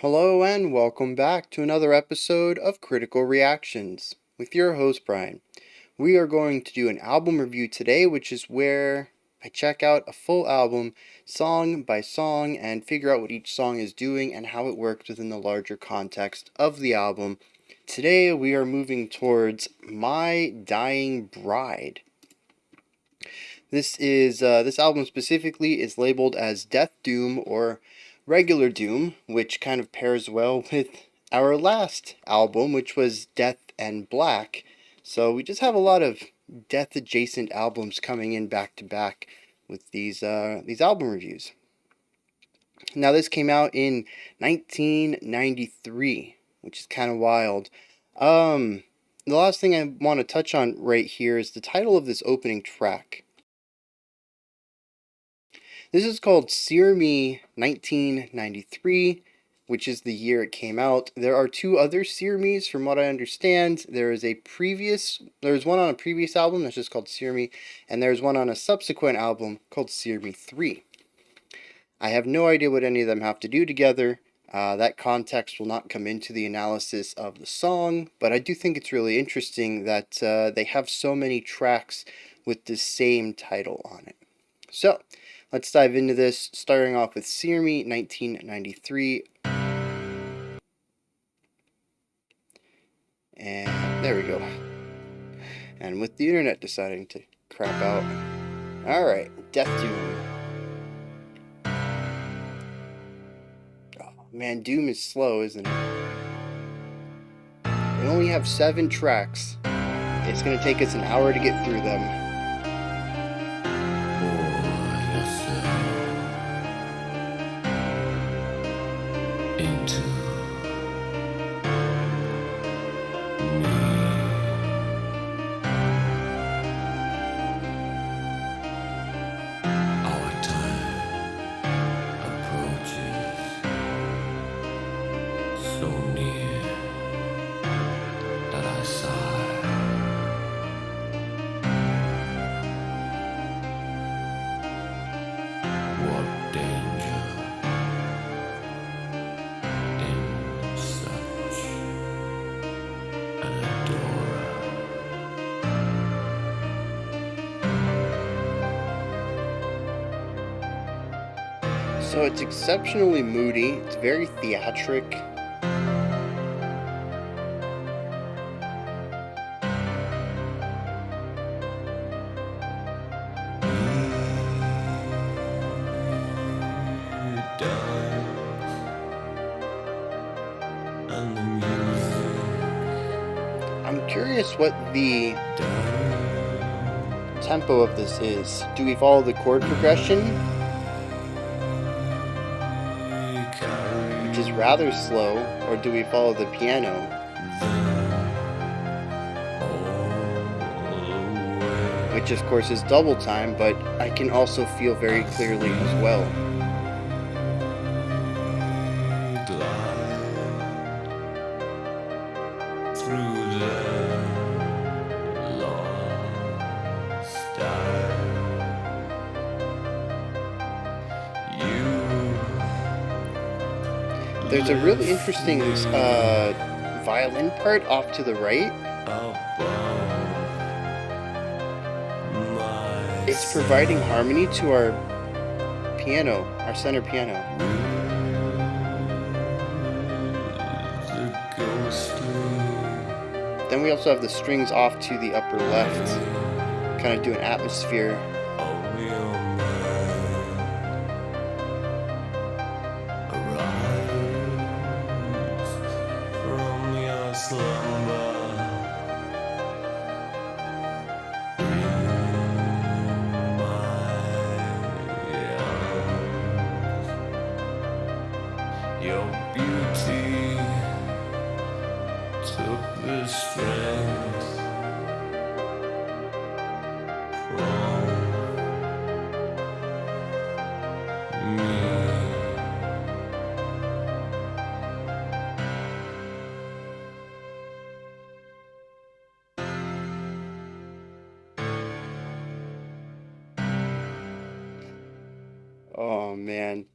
Hello and welcome back to another episode of Critical Reactions with your host Bryan. We are going to do an album review today, which is where I check out a full album song by song and figure out what each song is doing and how it works within the larger context of the album. Today we are moving towards My Dying Bride. This album specifically is labeled as Death Doom or Regular Doom, which kind of pairs well with our last album, which was Death and Black. So we just have a lot of death adjacent albums coming in back to back with these album reviews. Now this came out in 1993, which is kind of wild. The last thing I want to touch on right here is the title of this opening track. This is called Sear Me 1993, which is the year it came out. There are two other Sear Me's from what I understand. There's one on a previous album that's just called Sear Me, and there's one on a subsequent album called Sear Me 3. I have no idea what any of them have to do together. That context will not come into the analysis of the song, but I do think it's really interesting that they have so many tracks with the same title on it. So, let's dive into this, starting off with Sear Me 1993. And there we go. And with the internet deciding to crap out. Alright, Death Doom. Oh man, Doom is slow, isn't it? We only have 7 tracks. It's going to take us an hour to get through them. So it's exceptionally moody, it's very theatric. I'm curious what the tempo of this is. Do we follow the chord progression? Which is rather slow, or do we follow the piano? Which of course is double time, but I can also feel very clearly as well. There's a really interesting violin part off to the right. It's providing harmony to our piano, our center piano. Then we also have the strings off to the upper left, kind of do an atmosphere. Your beauty took the strength from me. Oh man.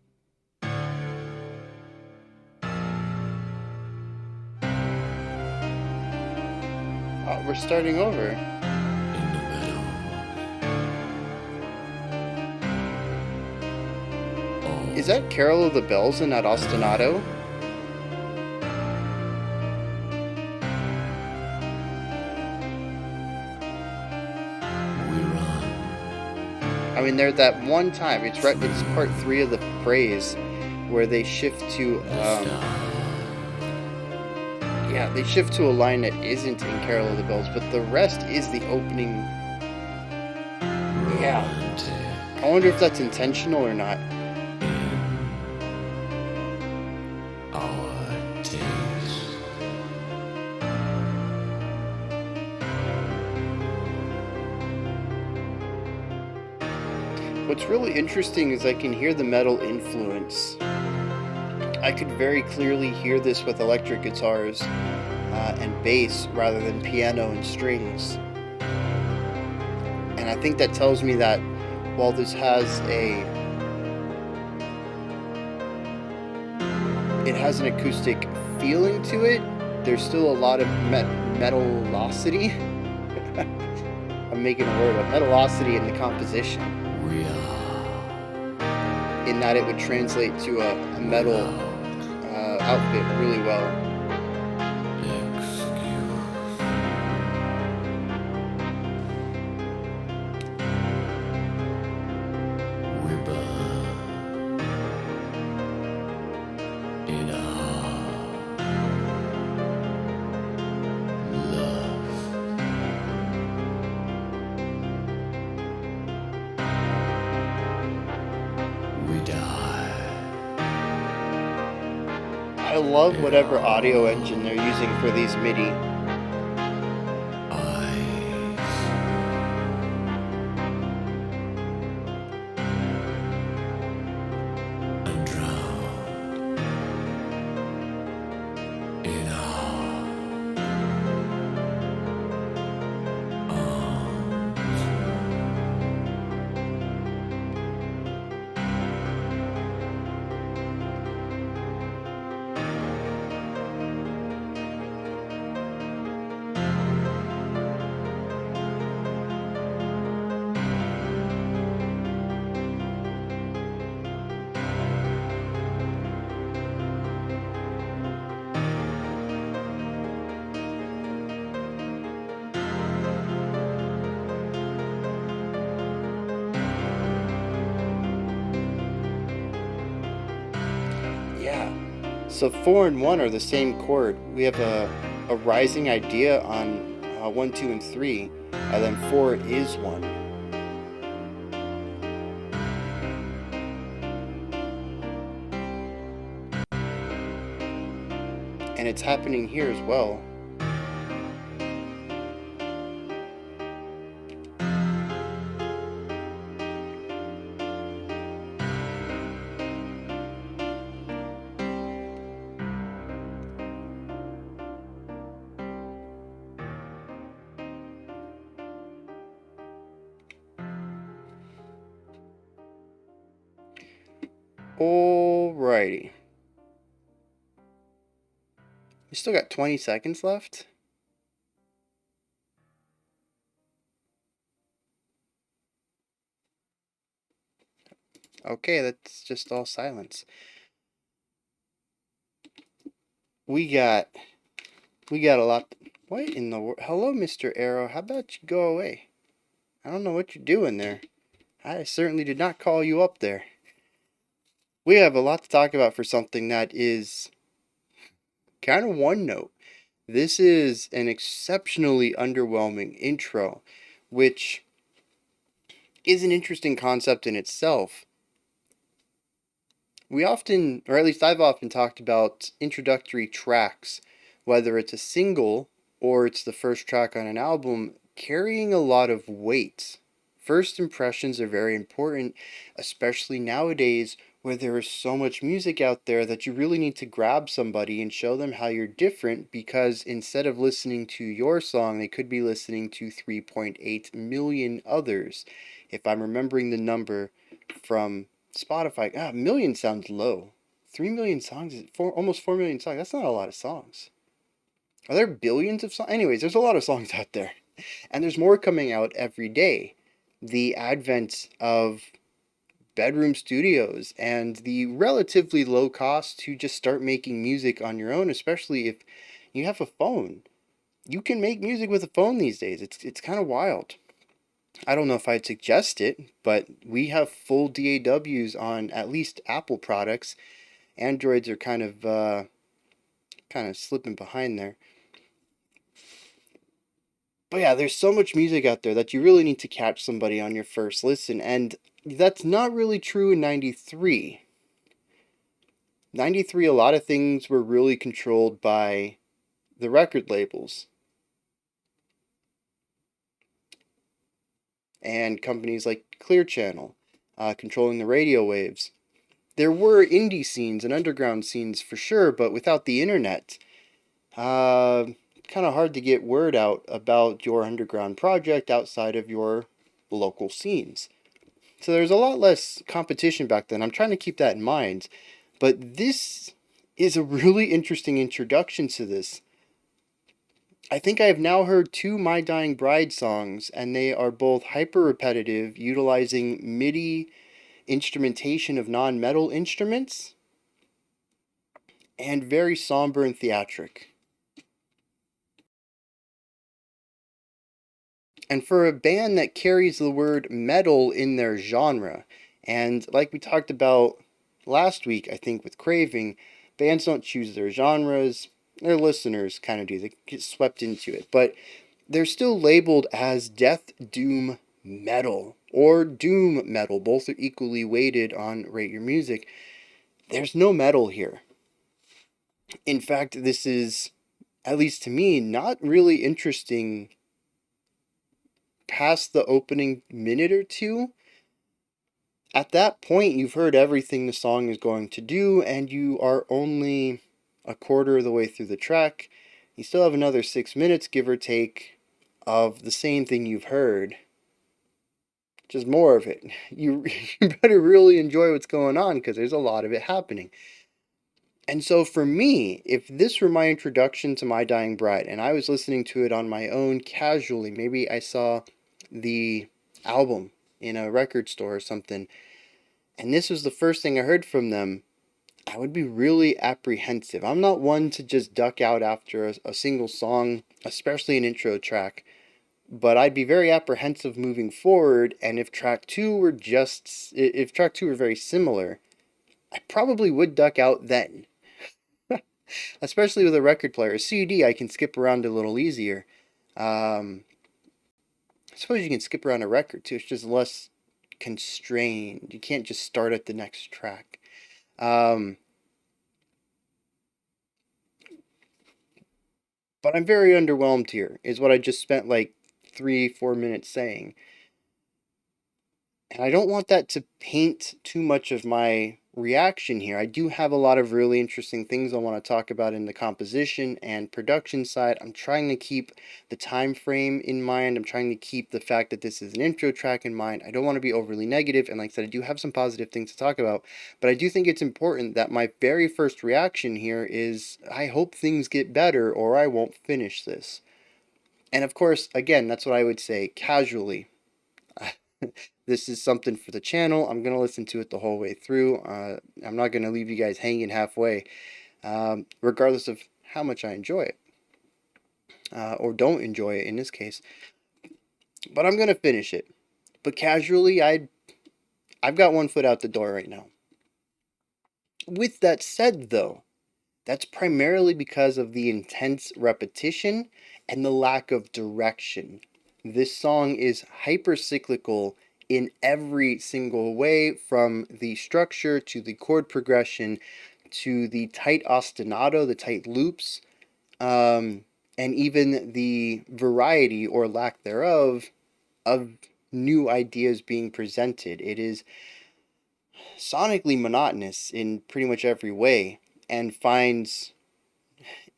we're starting over. in the middle. All Is that Carol of the Bells in that ostinato? we run. I mean, there's that one time. It's right. It's part 3 of the praise, where they shift to yeah, they shift to a line that isn't in Carol of the Bells, but the rest is the opening. Yeah, I wonder if that's intentional or not. Our taste. What's really interesting is I can hear the metal influence. I could very clearly hear this with electric guitars and bass rather than piano and strings. And I think that tells me that while this has it has an acoustic feeling to it, there's still a lot of metallosity. I'm making a word up. Metallosity in the composition. We are In that it would translate to a metal outfit really well. excuse. We burn in our love. We die. I love whatever audio engine they're using for these MIDI. Eyes. And drown in our arms. Yeah. So 4 and 1 are the same chord. We have a rising idea on 1, 2, and 3, and then 4 is 1. And it's happening here as well. Alrighty. We still got 20 seconds left. Okay, that's just all silence. We got a lot. What in the world? Hello, Mr. Arrow. How about you go away? I don't know what you're doing there. I certainly did not call you up there. We have a lot to talk about for something that is kind of one note. This is an exceptionally underwhelming intro, which is an interesting concept in itself. We often, or at least I've often talked about introductory tracks, whether it's a single or it's the first track on an album, carrying a lot of weight. First impressions are very important, especially nowadays where there is so much music out there that you really need to grab somebody and show them how you're different, because instead of listening to your song, they could be listening to 3.8 million others. If I'm remembering the number from Spotify, a million sounds low. 3 million songs is almost 4 million songs. That's not a lot of songs. Are there billions of songs? Anyways, there's a lot of songs out there. And there's more coming out every day. The advent of bedroom studios and the relatively low cost to just start making music on your own, especially if you have a phone. You can make music with a phone these days. It's kind of wild. I don't know if I'd suggest it, but we have full DAWs on at least Apple products. Androids are kind of slipping behind there. But yeah, there's so much music out there that you really need to catch somebody on your first listen, and that's not really true in 93. 93, a lot of things were really controlled by the record labels and companies like Clear Channel, controlling the radio waves. There were indie scenes and underground scenes for sure, but without the internet, kind of hard to get word out about your underground project outside of your local scenes. So there's a lot less competition back then. I'm trying to keep that in mind. But this is a really interesting introduction to this. I think I have now heard two My Dying Bride songs, and they are both hyper repetitive, utilizing MIDI instrumentation of non metal instruments, and very somber and theatric. And for a band that carries the word metal in their genre, and like we talked about last week, I think with Craving, bands don't choose their genres, their listeners kind of do, they get swept into it, but they're still labeled as death doom metal or doom metal. Both are equally weighted on Rate Your Music. There's no metal here. In fact, this is, at least to me, not really interesting past the opening minute or two. At that point, you've heard everything the song is going to do, and you are only a quarter of the way through the track. You still have another 6 minutes, give or take, of the same thing you've heard. Just more of it. You better really enjoy what's going on because there's a lot of it happening. And so for me, if this were my introduction to My Dying Bride and I was listening to it on my own casually, maybe I saw the album in a record store or something, and this was the first thing I heard from them, I would be really apprehensive. I'm not one to just duck out after a single song, especially an intro track, but I'd be very apprehensive moving forward, and if track 2 were very similar, I probably would duck out then. Especially with a record player. A CD I can skip around a little easier. I suppose you can skip around a record too. It's just less constrained. You can't just start at the next track. But I'm very underwhelmed here, is what I just spent like 3-4 minutes saying. And I don't want that to paint too much of my reaction here. I do have a lot of really interesting things I want to talk about in the composition and production side. I'm trying to keep the time frame in mind. I'm trying to keep the fact that this is an intro track in mind. I don't want to be overly negative, and like I said, I do have some positive things to talk about, but I do think it's important that my very first reaction here is I hope things get better or I won't finish this. And of course, again, that's what I would say casually. This is something for the channel. I'm going to listen to it the whole way through. I'm not going to leave you guys hanging halfway, regardless of how much I enjoy it. Or don't enjoy it in this case. But I'm going to finish it. But casually, I've got one foot out the door right now. With that said, though, that's primarily because of the intense repetition and the lack of direction. This song is hyper cyclical in every single way, from the structure to the chord progression to the tight ostinato, the tight loops, and even the variety or lack thereof of new ideas being presented. It is sonically monotonous in pretty much every way and finds,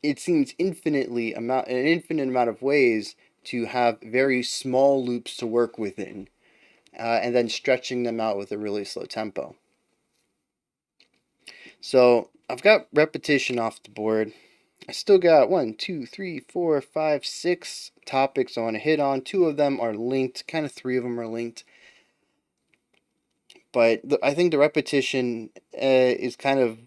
it seems, an infinite amount of ways to have very small loops to work within, and then stretching them out with a really slow tempo. So I've got repetition off the board. I still got 6 topics I want to hit on. 2 of them are linked, kind of 3 of them are linked. But I think the repetition is kind of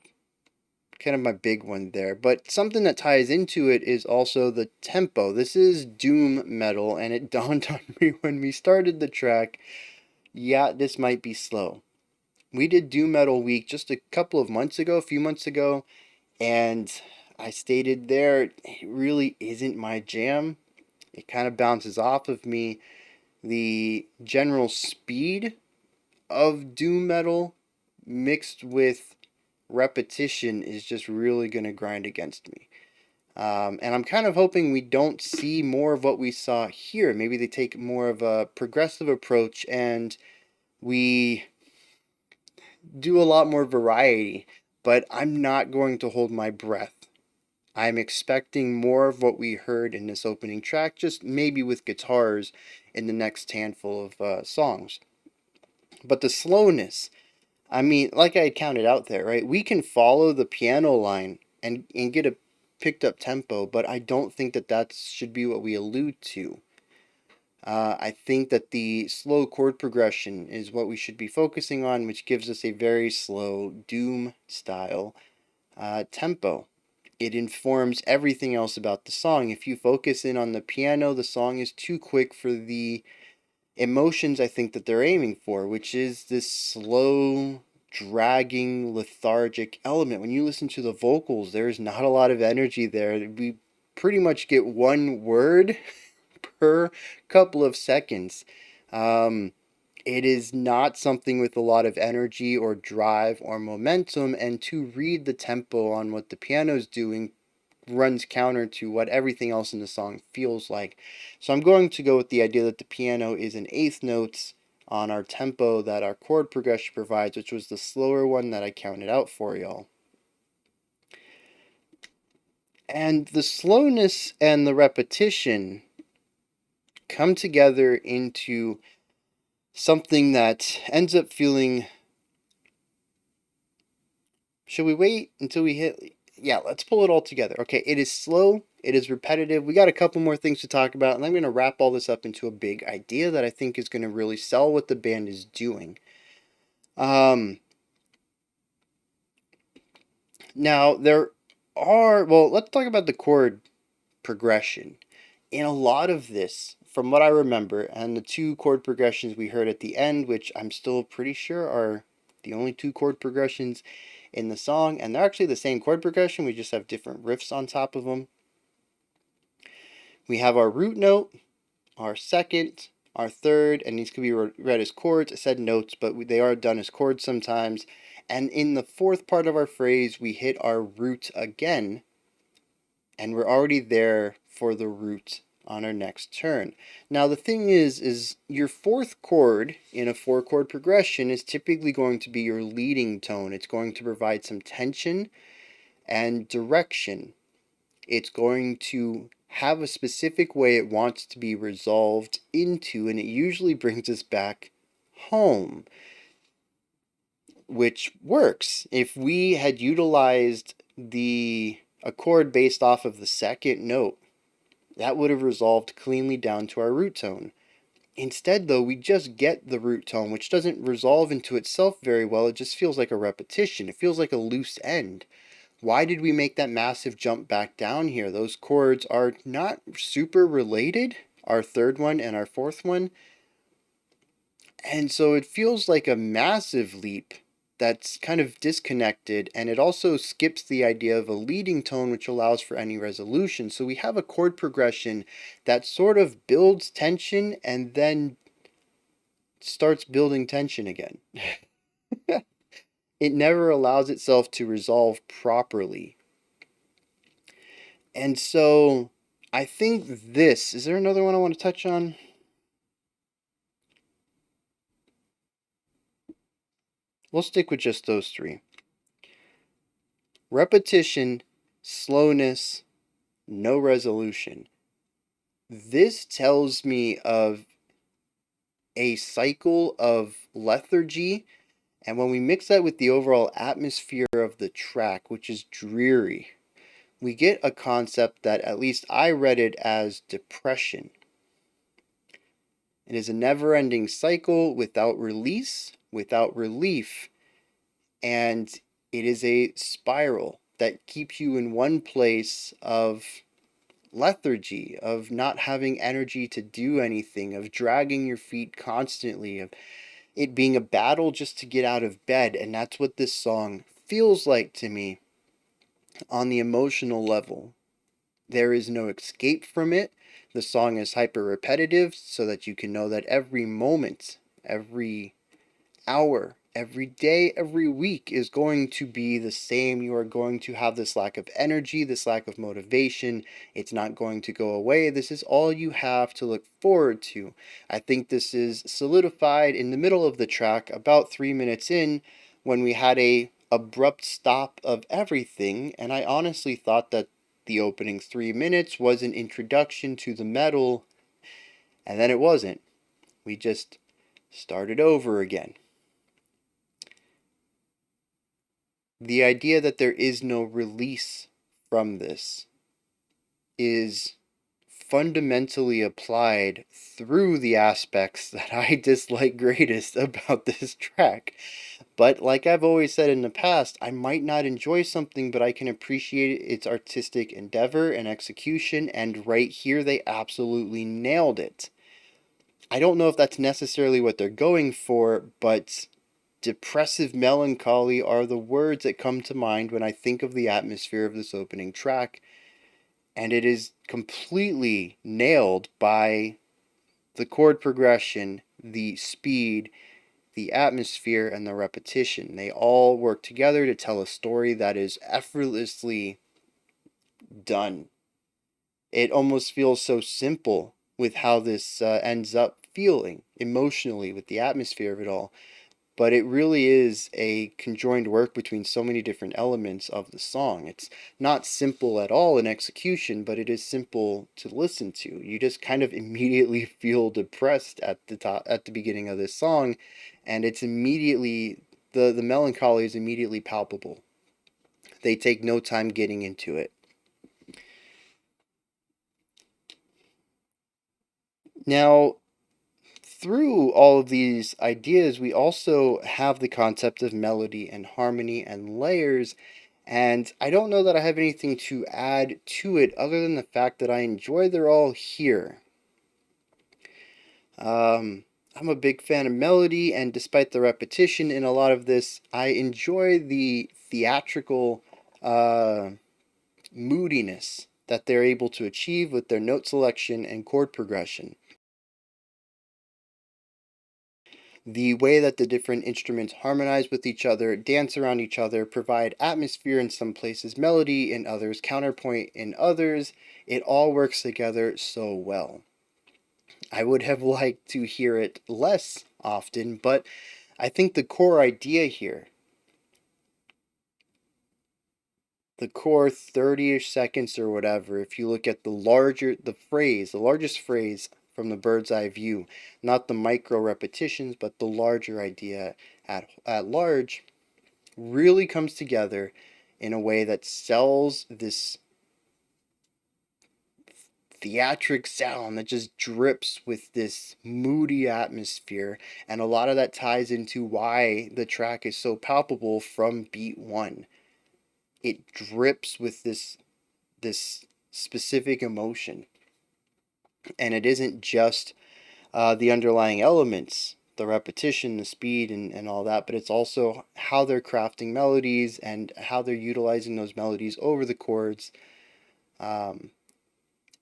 my big one there. But something that ties into it is also the tempo. This is doom metal, and it dawned on me when we started the track, yeah, this might be slow. We did Doom Metal Week just a few months ago, and I stated there, it really isn't my jam. It kind of bounces off of me. The general speed of Doom Metal mixed with repetition is just really going to grind against me. And I'm kind of hoping we don't see more of what we saw here. Maybe they take more of a progressive approach and we do a lot more variety. But I'm not going to hold my breath. I'm expecting more of what we heard in this opening track, just maybe with guitars in the next handful of songs. But the slowness, I mean, like I counted out there, right? We can follow the piano line and get a picked up tempo, but I don't think that should be what we allude to. I think that the slow chord progression is what we should be focusing on, which gives us a very slow doom style tempo. It informs everything else about the song. If you focus in on the piano, the song is too quick for the emotions I think that they're aiming for, which is this slow, dragging, lethargic element. When you listen to the vocals, there's not a lot of energy there. We pretty much get one word per couple of seconds. It is not something with a lot of energy or drive or momentum, and to read the tempo on what the piano's doing runs counter to what everything else in the song feels like. So I'm going to go with the idea that the piano is an eighth notes on our tempo that our chord progression provides, which was the slower one that I counted out for y'all. And the slowness and the repetition come together into something that ends up feeling... Should we wait until we hit... Yeah, let's pull it all together. Okay, it is slow, it is repetitive. We got a couple more things to talk about, and I'm going to wrap all this up into a big idea that I think is going to really sell what the band is doing. Now, let's talk about the chord progression. In a lot of this, from what I remember, and the 2 chord progressions we heard at the end, which I'm still pretty sure are the only 2 chord progressions in the song, and they're actually the same chord progression, we just have different riffs on top of them. We have our root note, our second, our third, and these could be read as chords. I said notes, but they are done as chords sometimes. And in the 4th part of our phrase, we hit our root again, and we're already there for the root on our next turn. Now the thing is your 4th chord in a 4-chord progression is typically going to be your leading tone. It's going to provide some tension and direction. It's going to have a specific way it wants to be resolved into, and it usually brings us back home, which works. If we had utilized a chord based off of the 2nd note, that would have resolved cleanly down to our root tone. Instead, though, we just get the root tone, which doesn't resolve into itself very well. It just feels like a repetition. It feels like a loose end. Why did we make that massive jump back down here? Those chords are not super related, our 3rd one and our 4th one. And so it feels like a massive leap that's kind of disconnected, and it also skips the idea of a leading tone, which allows for any resolution. So we have a chord progression that sort of builds tension and then starts building tension again. It never allows itself to resolve properly. And so I think is there another one I want to touch on? We'll stick with just those 3. Repetition, slowness, no resolution. This tells me of a cycle of lethargy, and when we mix that with the overall atmosphere of the track, which is dreary, we get a concept that at least I read it as depression. It is a never-ending cycle without release, without relief, and it is a spiral that keeps you in one place of lethargy, of not having energy to do anything, of dragging your feet constantly, of it being a battle just to get out of bed. And that's what this song feels like to me on the emotional level. There is no escape from it. The song is hyper repetitive so that you can know that every moment, every hour, every day, every week is going to be the same. You are going to have this lack of energy, this lack of motivation. It's not going to go away. This is all you have to look forward to. I think this is solidified in the middle of the track, about 3 minutes in, when we had a abrupt stop of everything, and I honestly thought that the opening 3 minutes was an introduction to the metal, and then it wasn't. We just started over again. The idea that there is no release from this is fundamentally applied through the aspects that I dislike greatest about this track. But like I've always said in the past, I might not enjoy something, but I can appreciate its artistic endeavor and execution, and right here they absolutely nailed it. I don't know if that's necessarily what they're going for, but depressive melancholy are the words that come to mind when I think of the atmosphere of this opening track, and it is completely nailed by the chord progression, the speed, the atmosphere, and the repetition. They all work together to tell a story that is effortlessly done. It almost feels so simple with how this ends up feeling emotionally with the atmosphere of it all. But it really is a conjoined work between so many different elements of the song. It's not simple at all in execution, but it is simple to listen to. You just kind of immediately feel depressed at the beginning of this song, and it's immediately the melancholy is immediately palpable. They take no time getting into it. Now, through all of these ideas, we also have the concept of melody and harmony and layers. And I don't know that I have anything to add to it other than the fact that I enjoy they're all here. I'm a big fan of melody, and despite the repetition in a lot of this, I enjoy the theatrical moodiness that they're able to achieve with their note selection and chord progression. The way that the different instruments harmonize with each other, dance around each other, provide atmosphere in some places, melody in others, counterpoint in others, it all works together so well. I would have liked to hear it less often, but I think the core idea here, the core 30-ish seconds or whatever, if you look at the largest phrase from the bird's eye view, not the micro repetitions, but the larger idea at large, really comes together in a way that sells this theatric sound that just drips with this moody atmosphere, and a lot of that ties into why the track is so palpable from beat one. It drips with this specific emotion, and it isn't just the underlying elements, the repetition, the speed, and all that, but it's also how they're crafting melodies and how they're utilizing those melodies over the chords,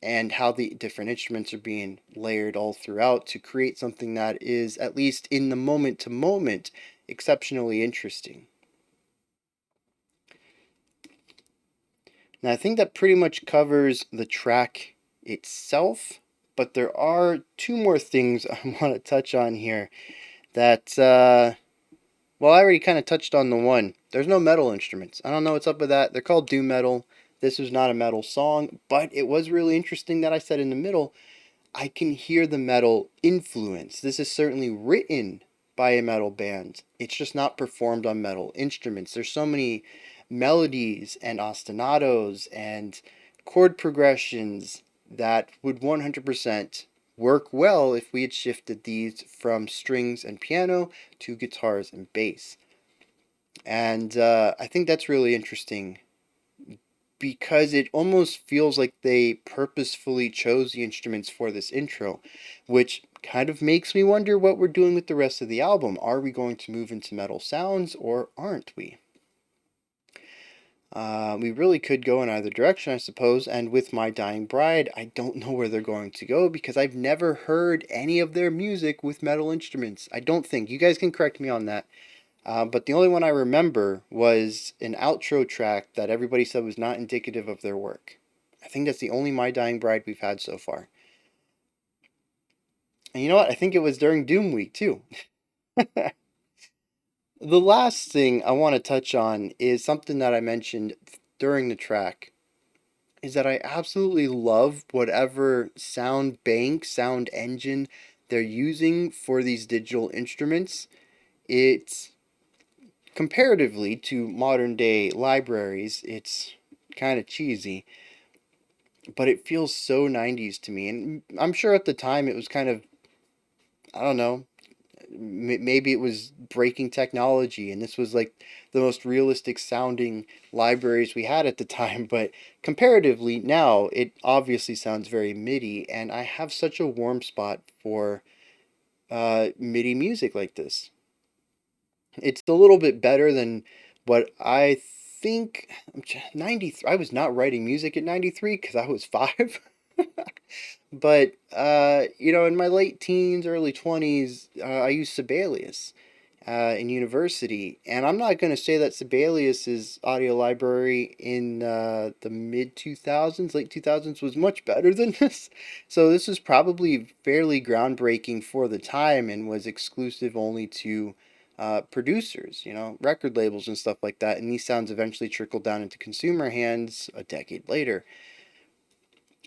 and how the different instruments are being layered all throughout to create something that is, at least in the moment to moment, exceptionally interesting. Now, I think that pretty much covers the track itself, but there are two more things I want to touch on here that, well, I already kind of touched on the one. There's no metal instruments. I don't know what's up with that. They're called doom metal. This was not a metal song, but it was really interesting that I said in the middle, I can hear the metal influence. This is certainly written by a metal band. It's just not performed on metal instruments. There's so many melodies and ostinatos and chord progressions that would 100% work well if we had shifted these from strings and piano to guitars and bass. And I think that's really interesting because it almost feels like they purposefully chose the instruments for this intro, which kind of makes me wonder what we're doing with the rest of the album. Are we going to move into metal sounds or aren't we? We really could go in either direction, I suppose, and with My Dying Bride, I don't know where they're going to go because I've never heard any of their music with metal instruments. I don't think. You guys can correct me on that. But the only one I remember was an outro track that everybody said was not indicative of their work. I think that's the only My Dying Bride we've had so far. And you know what? I think it was during Doom Week, too. The last thing I want to touch on is something that I mentioned during the track, is that I absolutely love whatever sound bank, sound engine they're using for these digital instruments. It's comparatively to modern day libraries, it's kind of cheesy, but it feels so 90s to me. And I'm sure at the time it was kind of, I don't know, maybe it was breaking technology and this was like the most realistic sounding libraries we had at the time, but comparatively now it obviously sounds very MIDI, and I have such a warm spot for MIDI music like this. It's a little bit better than what I think. 93. I was not writing music at 93 because I was 5. But, in my late teens, early 20s, I used Sibelius in university. And I'm not going to say that Sibelius's audio library in the mid 2000s, late 2000s, was much better than this. So this was probably fairly groundbreaking for the time and was exclusive only to producers, record labels and stuff like that. And these sounds eventually trickled down into consumer hands a decade later.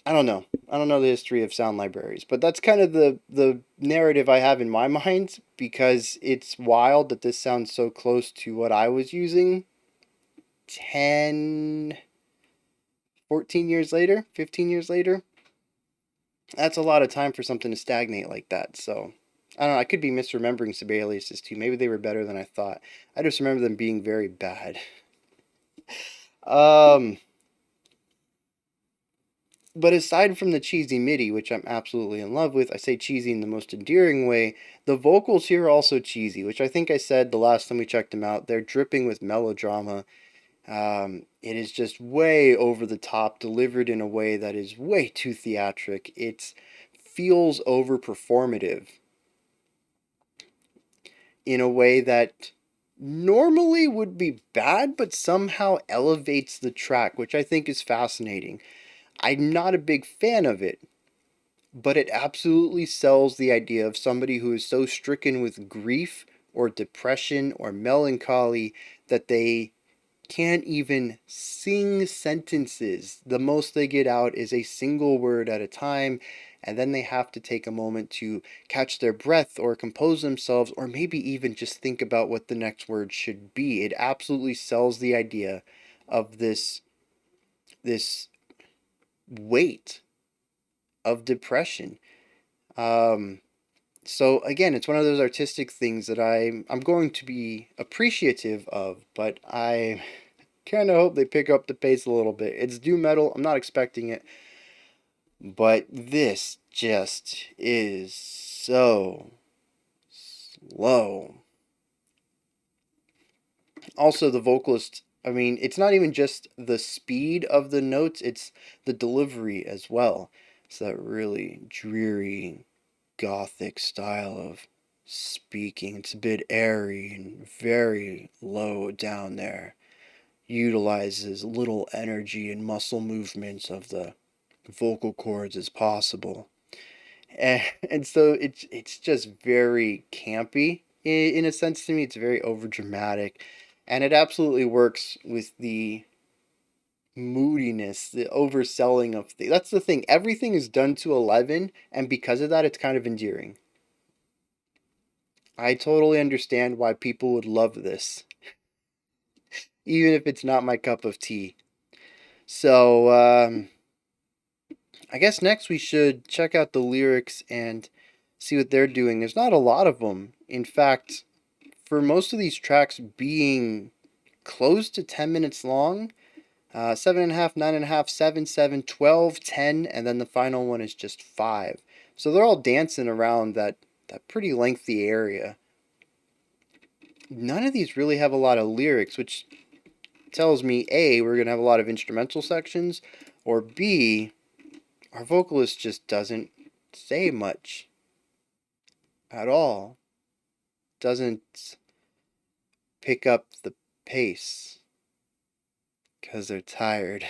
I don't know. I don't know the history of sound libraries, but that's kind of the narrative I have in my mind because it's wild that this sounds so close to what I was using 10, 14 years later, 15 years later. That's a lot of time for something to stagnate like that. So, I don't know. I could be misremembering Sibelius's too. Maybe they were better than I thought. I just remember them being very bad. Um, But aside from the cheesy MIDI, which I'm absolutely in love with, I say cheesy in the most endearing way, the vocals here are also cheesy, which I think I said the last time we checked them out. They're dripping with melodrama. It is just way over the top, delivered in a way that is way too theatric. It feels over performative in a way that normally would be bad, but somehow elevates the track, which I think is fascinating. I'm not a big fan of it, but it absolutely sells the idea of somebody who is so stricken with grief or depression or melancholy that they can't even sing sentences. The most they get out is a single word at a time, and then they have to take a moment to catch their breath or compose themselves or maybe even just think about what the next word should be. It absolutely sells the idea of this weight of depression. Um, so again, it's one of those artistic things that I'm going to be appreciative of, but I kind of hope they pick up the pace a little bit. It's doom metal. I'm not expecting it, but this just is so slow. Also, the vocalist, I mean, it's not even just the speed of the notes, it's the delivery as well. It's that really dreary, gothic style of speaking. It's a bit airy and very low down there. Utilizes little energy and muscle movements of the vocal cords as possible. And so it's just very campy in a sense to me. It's very overdramatic, and it absolutely works with the moodiness, the overselling of things. That's the thing. Everything is done to 11, and because of that, it's kind of endearing. I totally understand why people would love this. even if it's not my cup of tea. So, I guess next we should check out the lyrics and see what they're doing. There's not a lot of them. In fact, for most of these tracks being close to 10 minutes long, 7.5, 9.5, 7, 7, 12, 10, and then the final one is just 5. So they're all dancing around that pretty lengthy area. None of these really have a lot of lyrics, which tells me A, we're going to have a lot of instrumental sections, or B, our vocalist just doesn't say much at all. Doesn't pick up the pace because they're tired.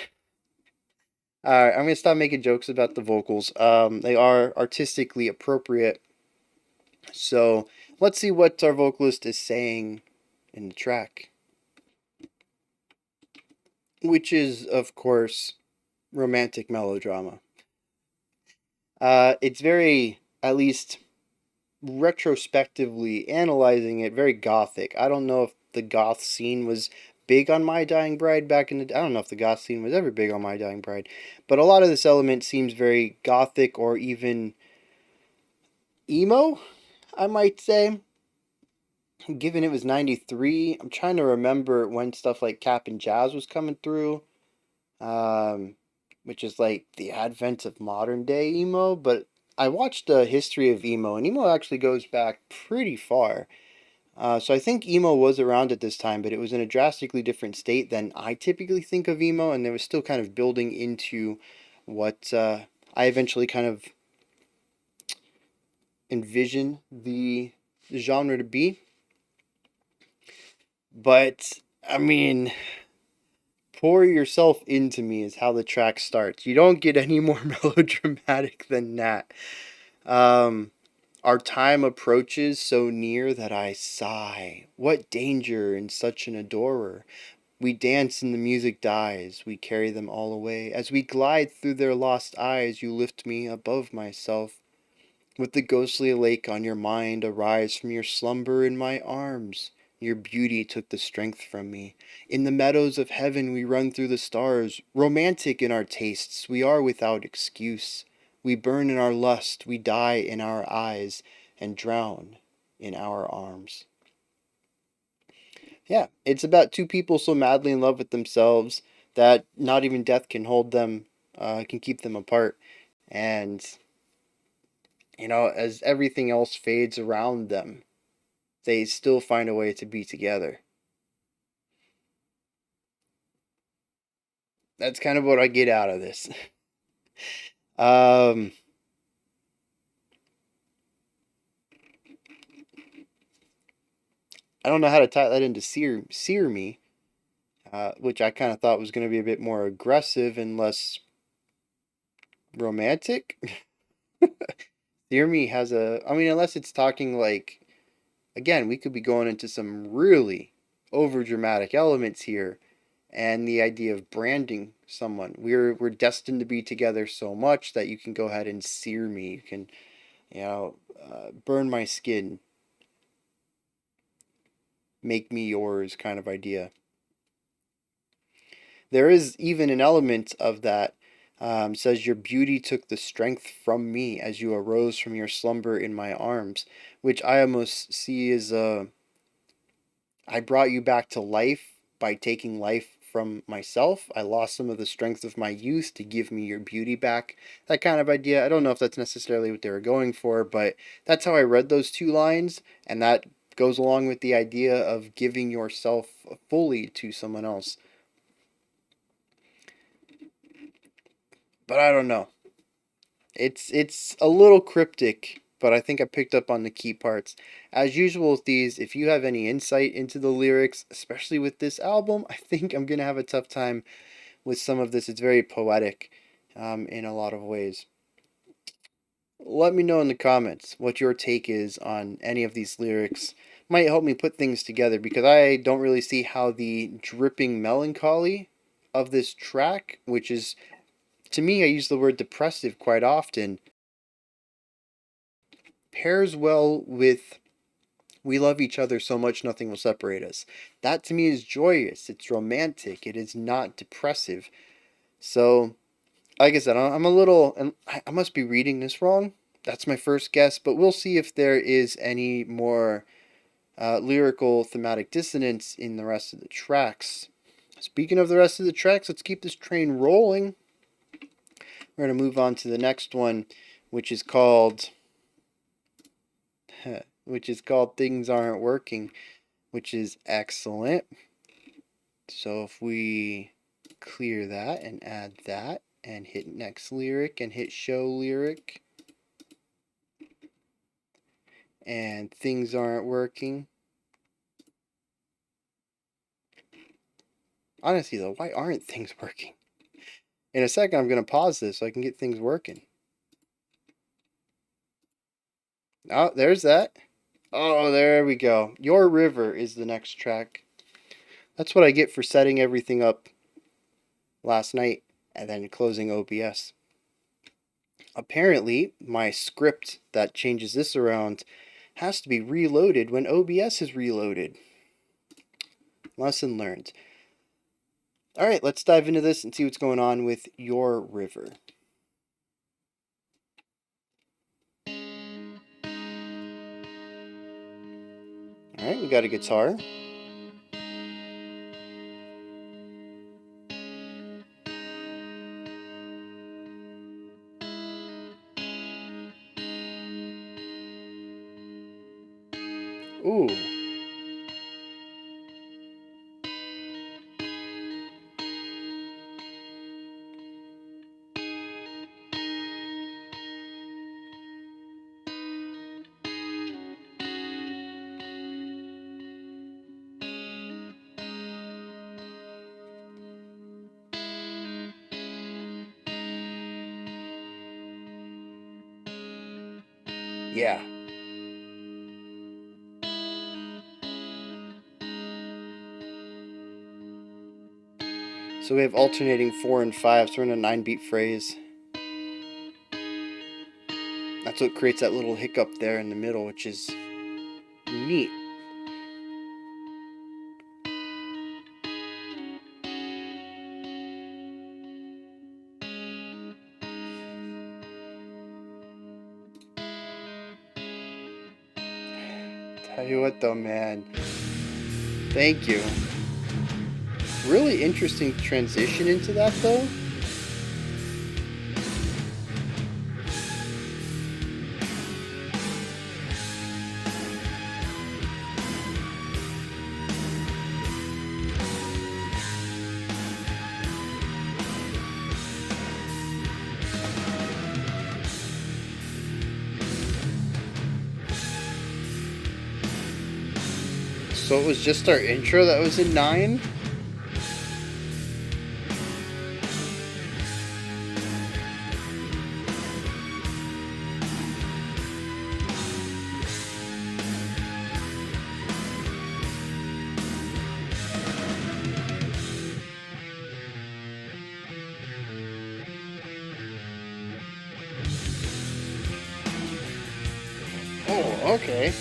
Alright, I'm going to stop making jokes about the vocals. They are artistically appropriate. So let's see what our vocalist is saying in the track. Which is, of course, romantic melodrama. It's very, at least retrospectively analyzing it, very gothic. I don't know if the goth scene was big on My Dying Bride back in the... I don't know if the goth scene was ever big on My Dying Bride. But a lot of this element seems very gothic or even emo, I might say. Given it was 93, I'm trying to remember when stuff like Cap and Jazz was coming through. Which is like the advent of modern day emo, but I watched a history of emo, and emo actually goes back pretty far. So I think emo was around at this time, but it was in a drastically different state than I typically think of emo, and they was still kind of building into what I eventually kind of envision the genre to be. But, I mean, pour yourself into me is how the track starts. You don't get any more melodramatic than that. Our time approaches so near that I sigh. What danger in such an adorer? We dance and the music dies. We carry them all away. As we glide through their lost eyes, you lift me above myself. With the ghostly lake on your mind, arise from your slumber in my arms. Your beauty took the strength from me. In the meadows of heaven we run through the stars. Romantic in our tastes, we are without excuse. We burn in our lust, we die in our eyes, and drown in our arms. Yeah, it's about two people so madly in love with themselves that not even death can hold them, can keep them apart. And as everything else fades around them, they still find a way to be together. That's kind of what I get out of this. um, I don't know how to tie that into Sear Me, which I kind of thought was going to be a bit more aggressive and less romantic. Sear Me has I mean, unless it's talking like, again, we could be going into some really over dramatic elements here, and the idea of branding someone. We're destined to be together so much that you can go ahead and sear me. You can, burn my skin, make me yours kind of idea. There is even an element of that. Says your beauty took the strength from me as you arose from your slumber in my arms, which I almost see as I brought you back to life by taking life from myself. I lost some of the strength of my youth to give me your beauty back. That kind of idea. I don't know if that's necessarily what they were going for, but that's how I read those two lines, and that goes along with the idea of giving yourself fully to someone else. But I don't know. It's a little cryptic, but I think I picked up on the key parts. As usual with these, if you have any insight into the lyrics, especially with this album, I think I'm gonna have a tough time with some of this. It's very poetic, in a lot of ways. Let me know in the comments what your take is on any of these lyrics. Might help me put things together because I don't really see how the dripping melancholy of this track, which is, to me, I use the word depressive quite often, pairs well with We love each other so much nothing will separate us. That to me is joyous. It's romantic. It is not depressive. So, like I said, I'm a little, and I must be reading this wrong. That's my first guess, but we'll see if there is any more lyrical thematic dissonance in the rest of the tracks. Speaking of the rest of the tracks, let's keep this train rolling. We're going to move on to the next one, which is called Things Aren't Working, which is excellent. So if we clear that and add that and hit next lyric and hit show lyric, and Things Aren't Working. Honestly though, why aren't things working? In a second I'm going to pause this so I can get things working. Oh, there's that. Oh, there we go. Your River is the next track. That's what I get for setting everything up last night and then closing OBS. Apparently, my script that changes this around has to be reloaded when OBS is reloaded. Lesson learned. Alright, let's dive into this and see what's going on with Your River. Alright, we got a guitar. Ooh. Yeah. So we have alternating 4 and 5, so we're in a 9-beat phrase. That's what creates that little hiccup there in the middle, which is neat. Tell you what though, man. Thank you. Really interesting transition into that though. So it was just our intro that was in 9? Oh, okay.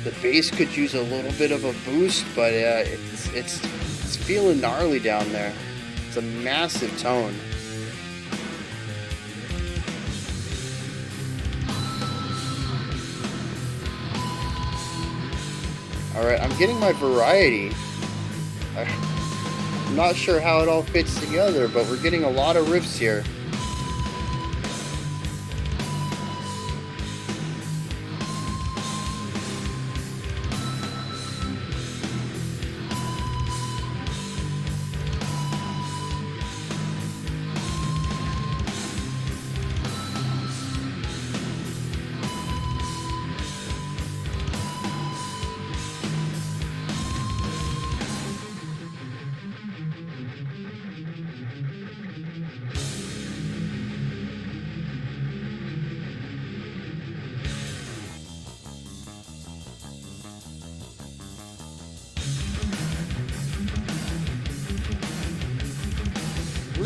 The bass could use a little bit of a boost, but it's feeling gnarly down there. It's a massive tone. Alright, I'm getting my variety. I'm not sure how it all fits together, but we're getting a lot of riffs here.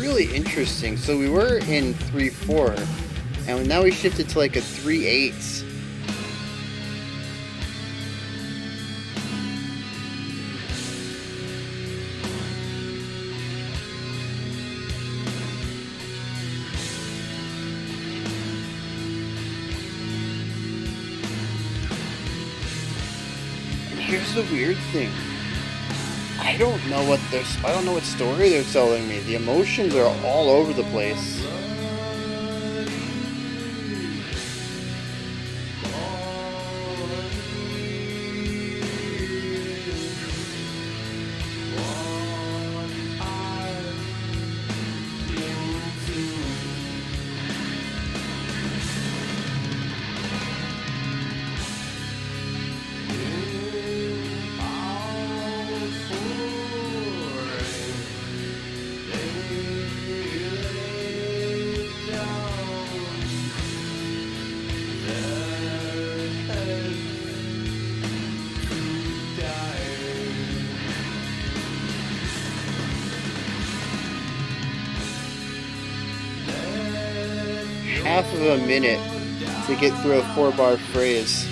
really interesting. So we were in 3/4, and now we shifted to like a 3/8. And here's the weird thing. I don't know what story they're telling me. The emotions are all over the place. Half of a minute to get through a 4-bar phrase.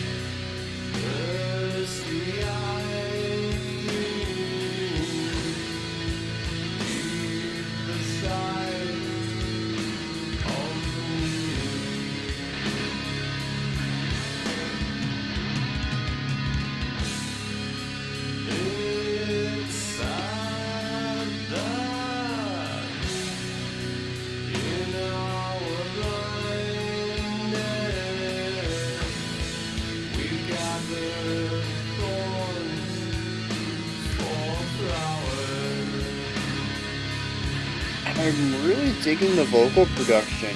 I'm really digging the vocal production.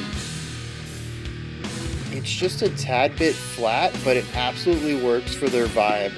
It's just a tad bit flat, but it absolutely works for their vibe.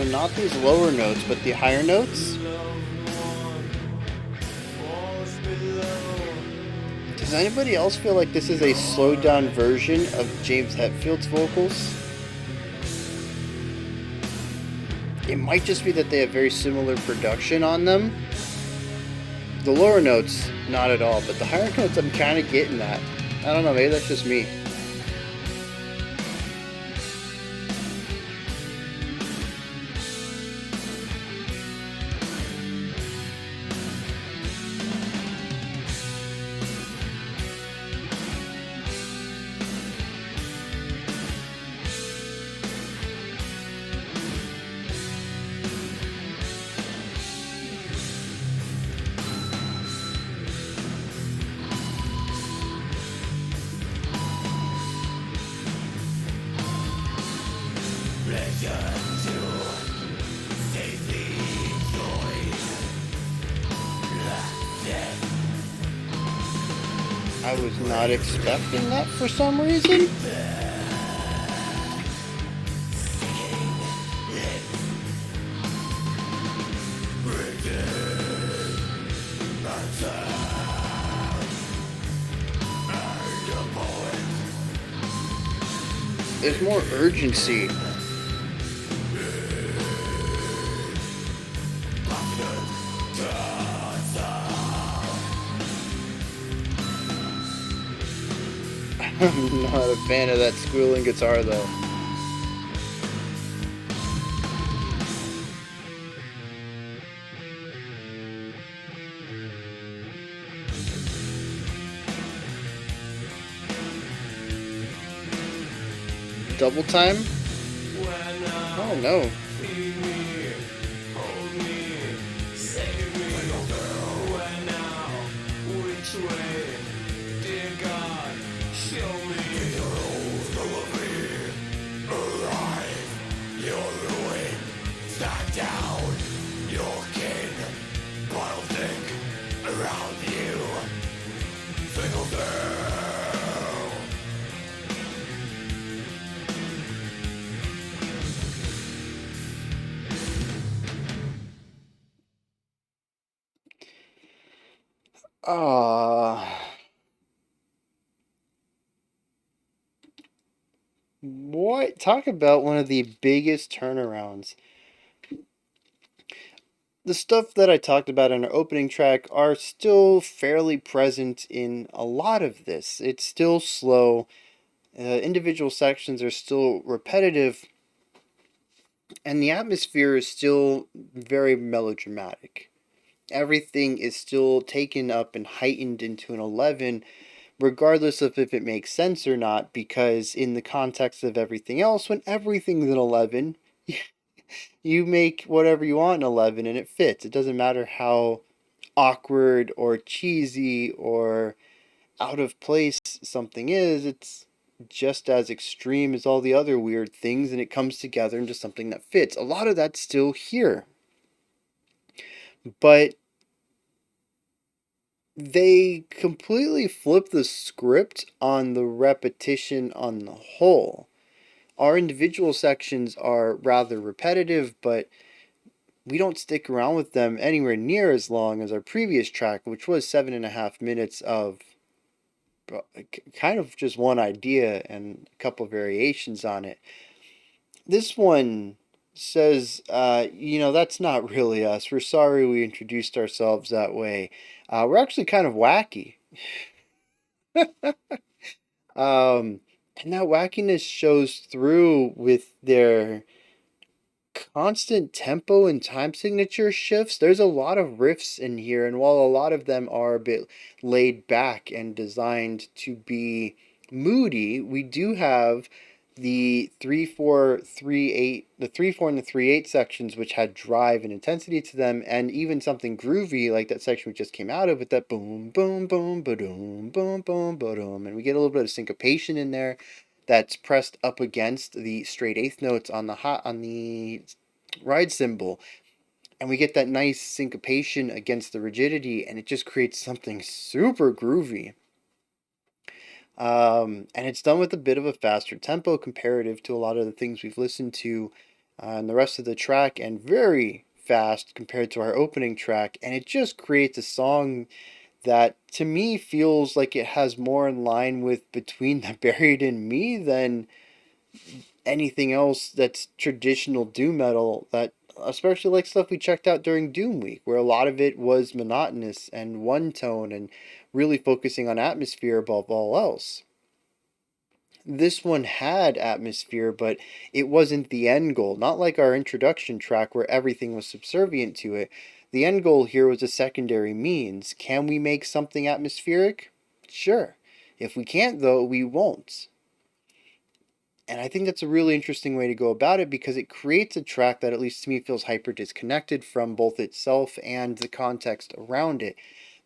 So not these lower notes, but the higher notes. Does anybody else feel like this is a slowed down version of James Hetfield's vocals? It might just be that they have very similar production on them. The lower notes, not at all, but the higher notes, I'm kind of getting that. I don't know, maybe that's just me. I was not expecting that for some reason. There's more urgency. I'm not a fan of that squealing guitar though. Double time? Oh no. Ah. What? Talk about one of the biggest turnarounds. The stuff that I talked about in our opening track are still fairly present in a lot of this. It's still slow. Individual sections are still repetitive, and the atmosphere is still very melodramatic. Everything is still taken up and heightened into an 11, regardless of if it makes sense or not, because in the context of everything else, when everything's an 11, you make whatever you want an 11 and it fits. It doesn't matter how awkward or cheesy or out of place something is, it's just as extreme as all the other weird things, and it comes together into something that fits. A lot of that's still here. But they completely flip the script on the repetition on the whole. Our individual sections are rather repetitive, but we don't stick around with them anywhere near as long as our previous track, which was 7.5 minutes of kind of just one idea and a couple variations on it. This one says, that's not really us. We're sorry we introduced ourselves that way. We're actually kind of wacky. Um, and that wackiness shows through with their constant tempo and time signature shifts. There's a lot of riffs in here, and while a lot of them are a bit laid back and designed to be moody, we do have the 3/4/3/8, the 3/4 and the 3/8 sections, which had drive and intensity to them, and even something groovy like that section we just came out of with that boom boom boom ba-doom boom boom ba-doom, and we get a little bit of syncopation in there that's pressed up against the straight eighth notes on the ride cymbal, and we get that nice syncopation against the rigidity, and it just creates something super groovy. And it's done with a bit of a faster tempo comparative to a lot of the things we've listened to in the rest of the track, and very fast compared to our opening track, and it just creates a song that to me feels like it has more in line with Between the Buried and Me than anything else that's traditional doom metal, that especially like stuff we checked out during Doom Week, where a lot of it was monotonous and one tone and really focusing on atmosphere above all else. This one had atmosphere, but it wasn't the end goal. Not like our introduction track where everything was subservient to it. The end goal here was a secondary means. Can we make something atmospheric? Sure. If we can't, though, we won't. And I think that's a really interesting way to go about it, because it creates a track that, at least to me, feels hyper disconnected from both itself and the context around it.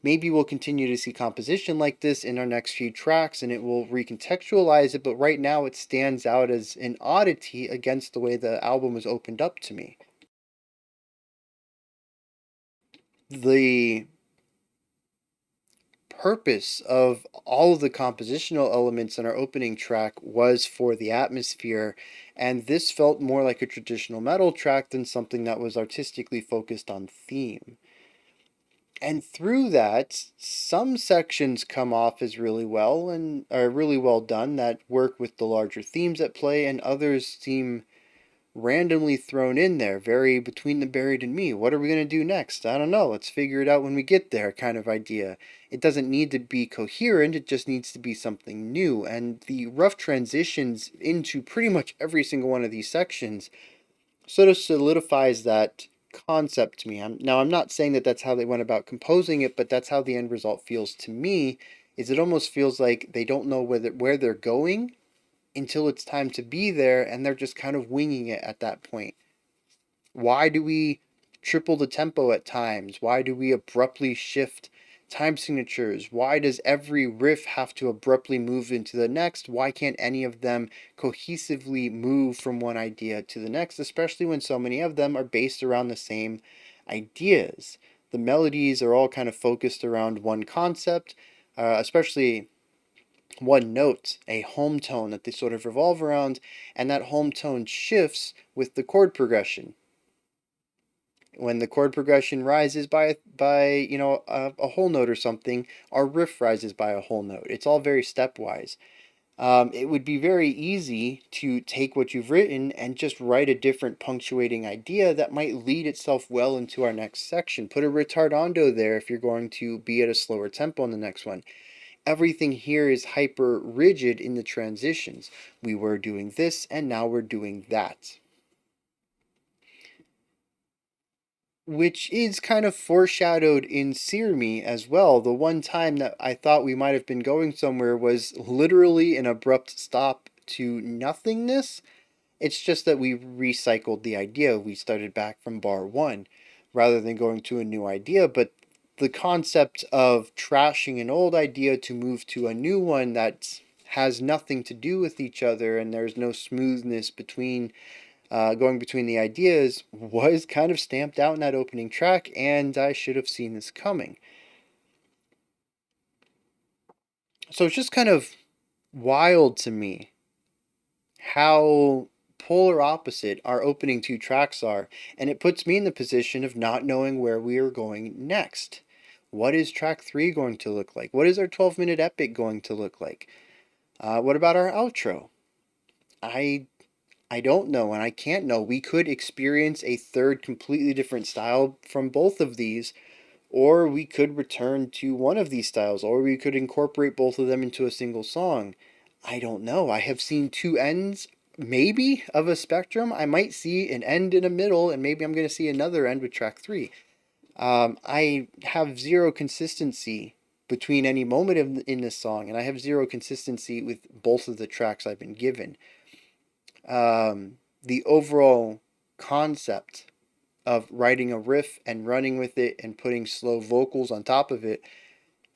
Maybe we'll continue to see composition like this in our next few tracks and it will recontextualize it, but right now it stands out as an oddity against the way the album was opened up to me. The purpose of all of the compositional elements in our opening track was for the atmosphere, and this felt more like a traditional metal track than something that was artistically focused on theme. And through that, some sections come off as really well and are really well done that work with the larger themes at play, and others seem randomly thrown in there, very Between the Buried and Me. What are we going to do next? I don't know. Let's figure it out when we get there, kind of idea. It doesn't need to be coherent, it just needs to be something new. And the rough transitions into pretty much every single one of these sections sort of solidifies that concept to me. I'm not saying that that's how they went about composing it, but that's how the end result feels to me. Is it almost feels like they don't know where they're going, until it's time to be there, and they're just kind of winging it at that point. Why do we triple the tempo at times? Why do we abruptly shift time signatures? Why does every riff have to abruptly move into the next? Why can't any of them cohesively move from one idea to the next, especially when so many of them are based around the same ideas? The melodies are all kind of focused around one concept, especially one note, a home tone that they sort of revolve around, and that home tone shifts with the chord progression. When the chord progression rises by a whole note or something, our riff rises by a whole note. It's all very stepwise. It would be very easy to take what you've written and just write a different punctuating idea that might lead itself well into our next section. Put a retardando there if you're going to be at a slower tempo in the next one. Everything here is hyper rigid in the transitions. We were doing this and now we're doing that. Which is kind of foreshadowed in Sear Me as well. The one time that I thought we might have been going somewhere was literally an abrupt stop to nothingness. It's just that we recycled the idea. We started back from bar one rather than going to a new idea. But the concept of trashing an old idea to move to a new one that has nothing to do with each other and there's no smoothness between going between the ideas was kind of stamped out in that opening track, and I should have seen this coming. So it's just kind of wild to me how polar opposite our opening two tracks are, and it puts me in the position of not knowing where we are going next. What is track 3 going to look like? What is our 12-minute epic going to look like? What about our outro? I don't know, and I can't know. We could experience a third completely different style from both of these, or we could return to one of these styles, or we could incorporate both of them into a single song. I don't know. I have seen two ends, maybe, of a spectrum. I might see an end in a middle, and maybe I'm going to see another end with track 3. I have zero consistency between any moment in this song, and I have zero consistency with both of the tracks I've been given. The overall concept of writing a riff and running with it and putting slow vocals on top of it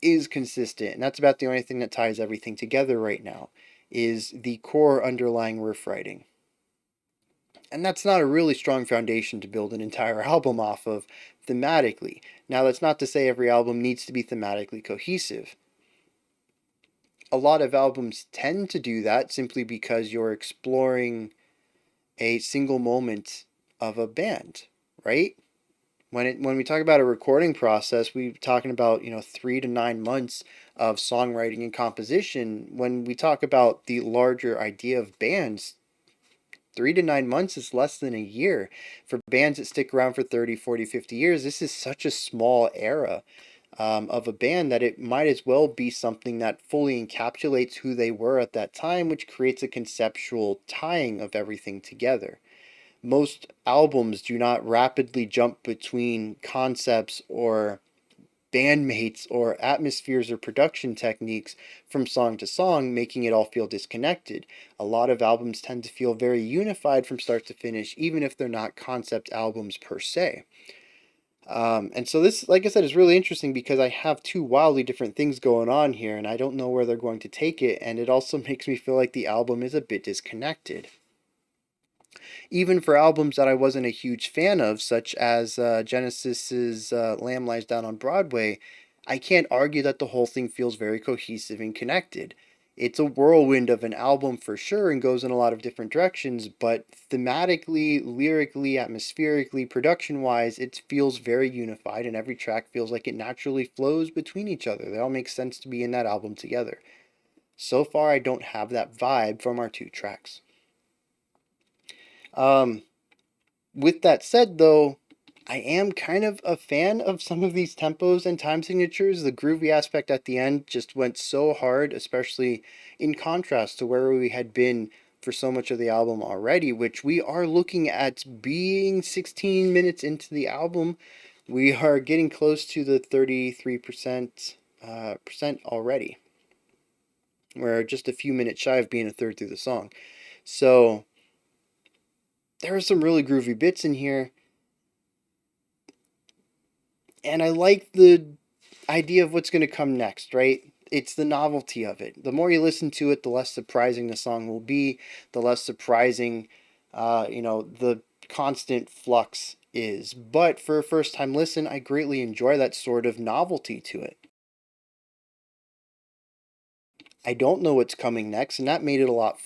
is consistent, and that's about the only thing that ties everything together right now, is the core underlying riff writing. And that's not a really strong foundation to build an entire album off of thematically. Now, that's not to say every album needs to be thematically cohesive. A lot of albums tend to do that simply because you're exploring a single moment of a band, right? When we talk about a recording process, we're talking about 3 to 9 months of songwriting and composition. When we talk about the larger idea of bands, 3 to 9 months is less than a year. For bands that stick around for 30, 40, 50 years, this is such a small era of a band that it might as well be something that fully encapsulates who they were at that time, which creates a conceptual tying of everything together. Most albums do not rapidly jump between concepts or bandmates or atmospheres or production techniques from song to song, making it all feel disconnected. A lot of albums tend to feel very unified from start to finish, even if they're not concept albums per se. And so this, like I said, is really interesting because I have two wildly different things going on here, and I don't know where they're going to take it, and it also makes me feel like the album is a bit disconnected. Even for albums that I wasn't a huge fan of, such as Genesis's Lamb Lies Down on Broadway, I can't argue that the whole thing feels very cohesive and connected. It's a whirlwind of an album for sure and goes in a lot of different directions, but thematically, lyrically, atmospherically, production wise, it feels very unified, and every track feels like it naturally flows between each other. They all make sense to be in that album together. So far, I don't have that vibe from our two tracks. With that said, though, I am kind of a fan of some of these tempos and time signatures. The groovy aspect at the end just went so hard, especially in contrast to where we had been for so much of the album already, which we are looking at being 16 minutes into the album. We are getting close to the 33% percent already. We're just a few minutes shy of being a third through the song. So there are some really groovy bits in here, and I like the idea of what's going to come next, right? It's the novelty of it. The more you listen to it, the less surprising the song will be, the less surprising, the constant flux is. But for a first time listen, I greatly enjoy that sort of novelty to it. I don't know what's coming next, and that made it a lot,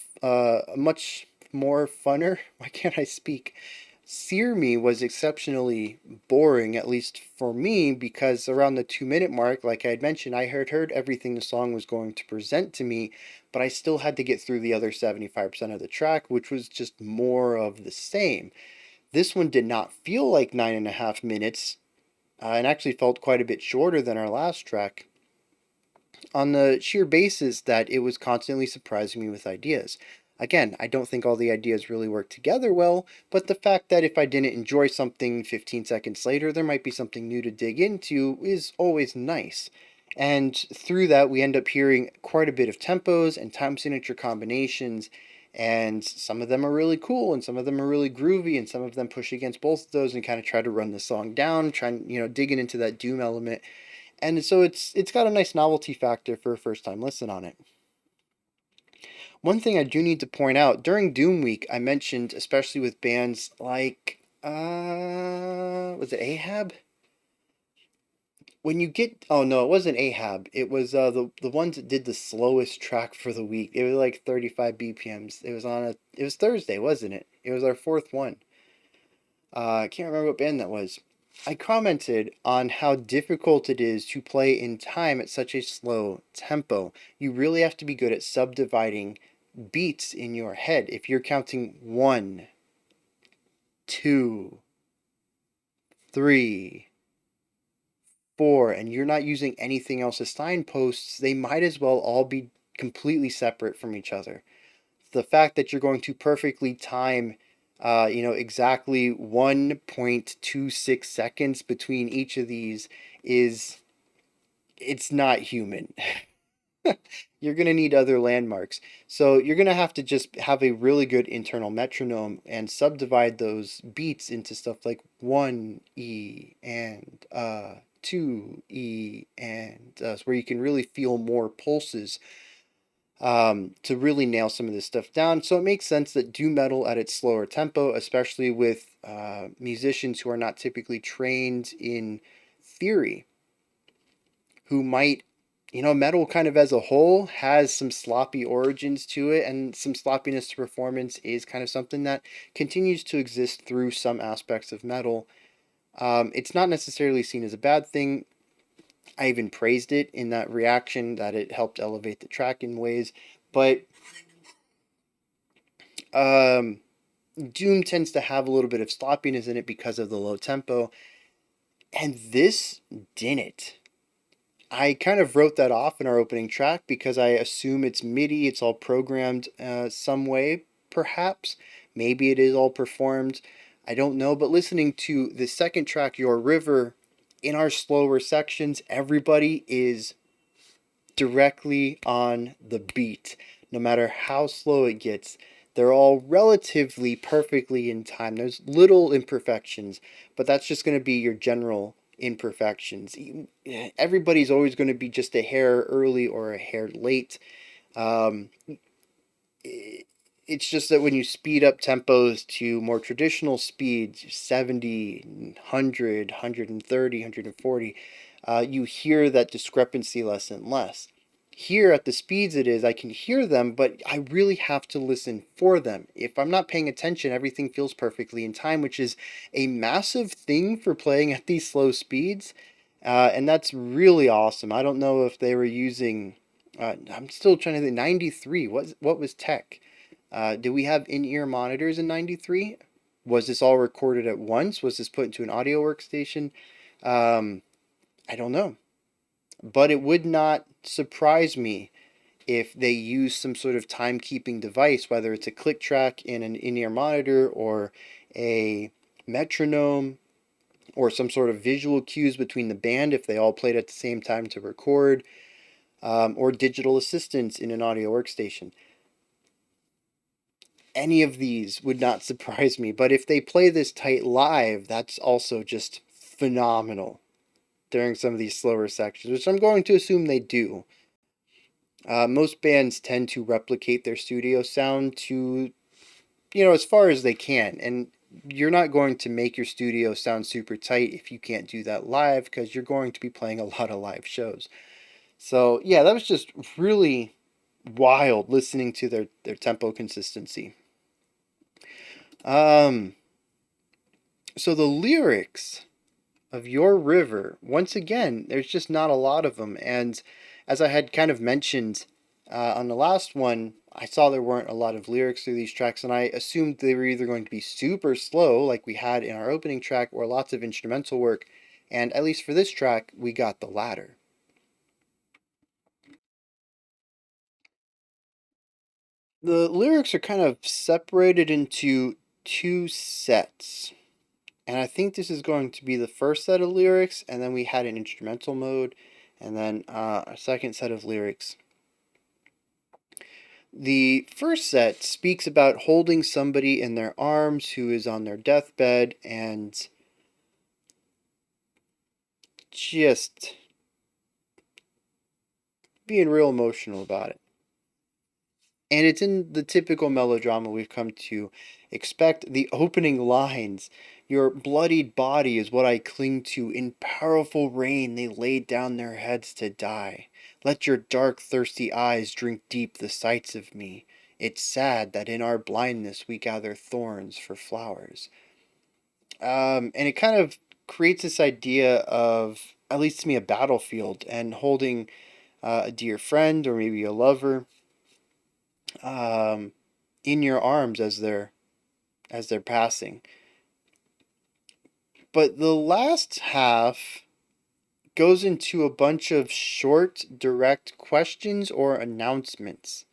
much more funner. Why can't I speak? Sear Me was exceptionally boring, at least for me, because around the 2 minute mark, like I had mentioned, I had heard everything the song was going to present to me, but I still had to get through the other 75% of the track, which was just more of the same. This one did not feel like 9.5 minutes, and actually felt quite a bit shorter than our last track, on the sheer basis that it was constantly surprising me with ideas. Again, I don't think all the ideas really work together well, but the fact that if I didn't enjoy something 15 seconds later, there might be something new to dig into is always nice. And through that, we end up hearing quite a bit of tempos and time signature combinations, and some of them are really cool, and some of them are really groovy, and some of them push against both of those and kind of try to run the song down, trying, digging into that doom element, and so it's got a nice novelty factor for a first time listen on it. One thing I do need to point out, during Doom Week, I mentioned, especially with bands like was it Ahab? When you get, oh no, it wasn't Ahab. It was the ones that did the slowest track for the week. It was like 35 BPMs. It was Thursday, wasn't it? It was our fourth one. I can't remember what band that was. I commented on how difficult it is to play in time at such a slow tempo. You really have to be good at subdividing beats in your head. If you're counting 1, 2, 3, 4, and you're not using anything else as signposts, they might as well all be completely separate from each other. The fact that you're going to perfectly time exactly 1.26 seconds between each of these is, it's not human. You're going to need other landmarks. So you're going to have to just have a really good internal metronome and subdivide those beats into stuff like 1E and 2E, and where you can really feel more pulses, to really nail some of this stuff down. So it makes sense that doom metal at its slower tempo, especially with musicians who are not typically trained in theory, who might, metal kind of as a whole has some sloppy origins to it, and some sloppiness to performance is kind of something that continues to exist through some aspects of metal. It's not necessarily seen as a bad thing. I even praised it in that reaction, that it helped elevate the track in ways. But um, Doom tends to have a little bit of sloppiness in it because of the low tempo, and this didn't. I kind of wrote that off in our opening track because I assume it's MIDI, it's all programmed some way, perhaps. Maybe it is all performed. I don't know, but listening to the second track, Your River, in our slower sections, everybody is directly on the beat. No matter how slow it gets, they're all relatively perfectly in time. There's little imperfections, but that's just going to be your general imperfections. Everybody's always going to be just a hair early or a hair late. Um, it's just that when you speed up tempos to more traditional speeds, 70, 100, 130, 140, you hear that discrepancy less and less. Here at the speeds it is, I can hear them, but I really have to listen for them. If I'm not paying attention, everything feels perfectly in time, which is a massive thing for playing at these slow speeds. And that's really awesome. I don't know if they were using, I'm still trying to think, 93. What was tech? Did we have in-ear monitors in 93? Was this all recorded at once? Was this put into an audio workstation? I don't know. But it would not surprise me if they use some sort of timekeeping device, whether it's a click track in an in-ear monitor or a metronome or some sort of visual cues between the band if they all played at the same time to record. or digital assistants in an audio workstation. Any of these would not surprise me, but if they play this tight live, that's also just phenomenal during some of these slower sections, which I'm going to assume they do. Most bands tend to replicate their studio sound to, as far as they can, and you're not going to make your studio sound super tight if you can't do that live, because you're going to be playing a lot of live shows. So yeah, that was just really wild listening to their tempo consistency. Um, so the lyrics of Your River, once again, there's just not a lot of them. And as I had kind of mentioned on the last one, I saw there weren't a lot of lyrics through these tracks, and I assumed they were either going to be super slow, like we had in our opening track, or lots of instrumental work. And at least for this track, we got the latter. The lyrics are kind of separated into two sets. And I think this is going to be the first set of lyrics, and then we had an instrumental mode, and then a second set of lyrics. The first set speaks about holding somebody in their arms who is on their deathbed and just being real emotional about it. And it's in the typical melodrama we've come to expect. The opening lines, "Your bloodied body is what I cling to. In powerful rain they laid down their heads to die. Let your dark, thirsty eyes drink deep the sights of me. It's sad that in our blindness we gather thorns for flowers." And it kind of creates this idea of, at least to me, a battlefield and holding a dear friend or maybe a lover um, in your arms as they're passing. But the last half goes into a bunch of short, direct questions or announcements.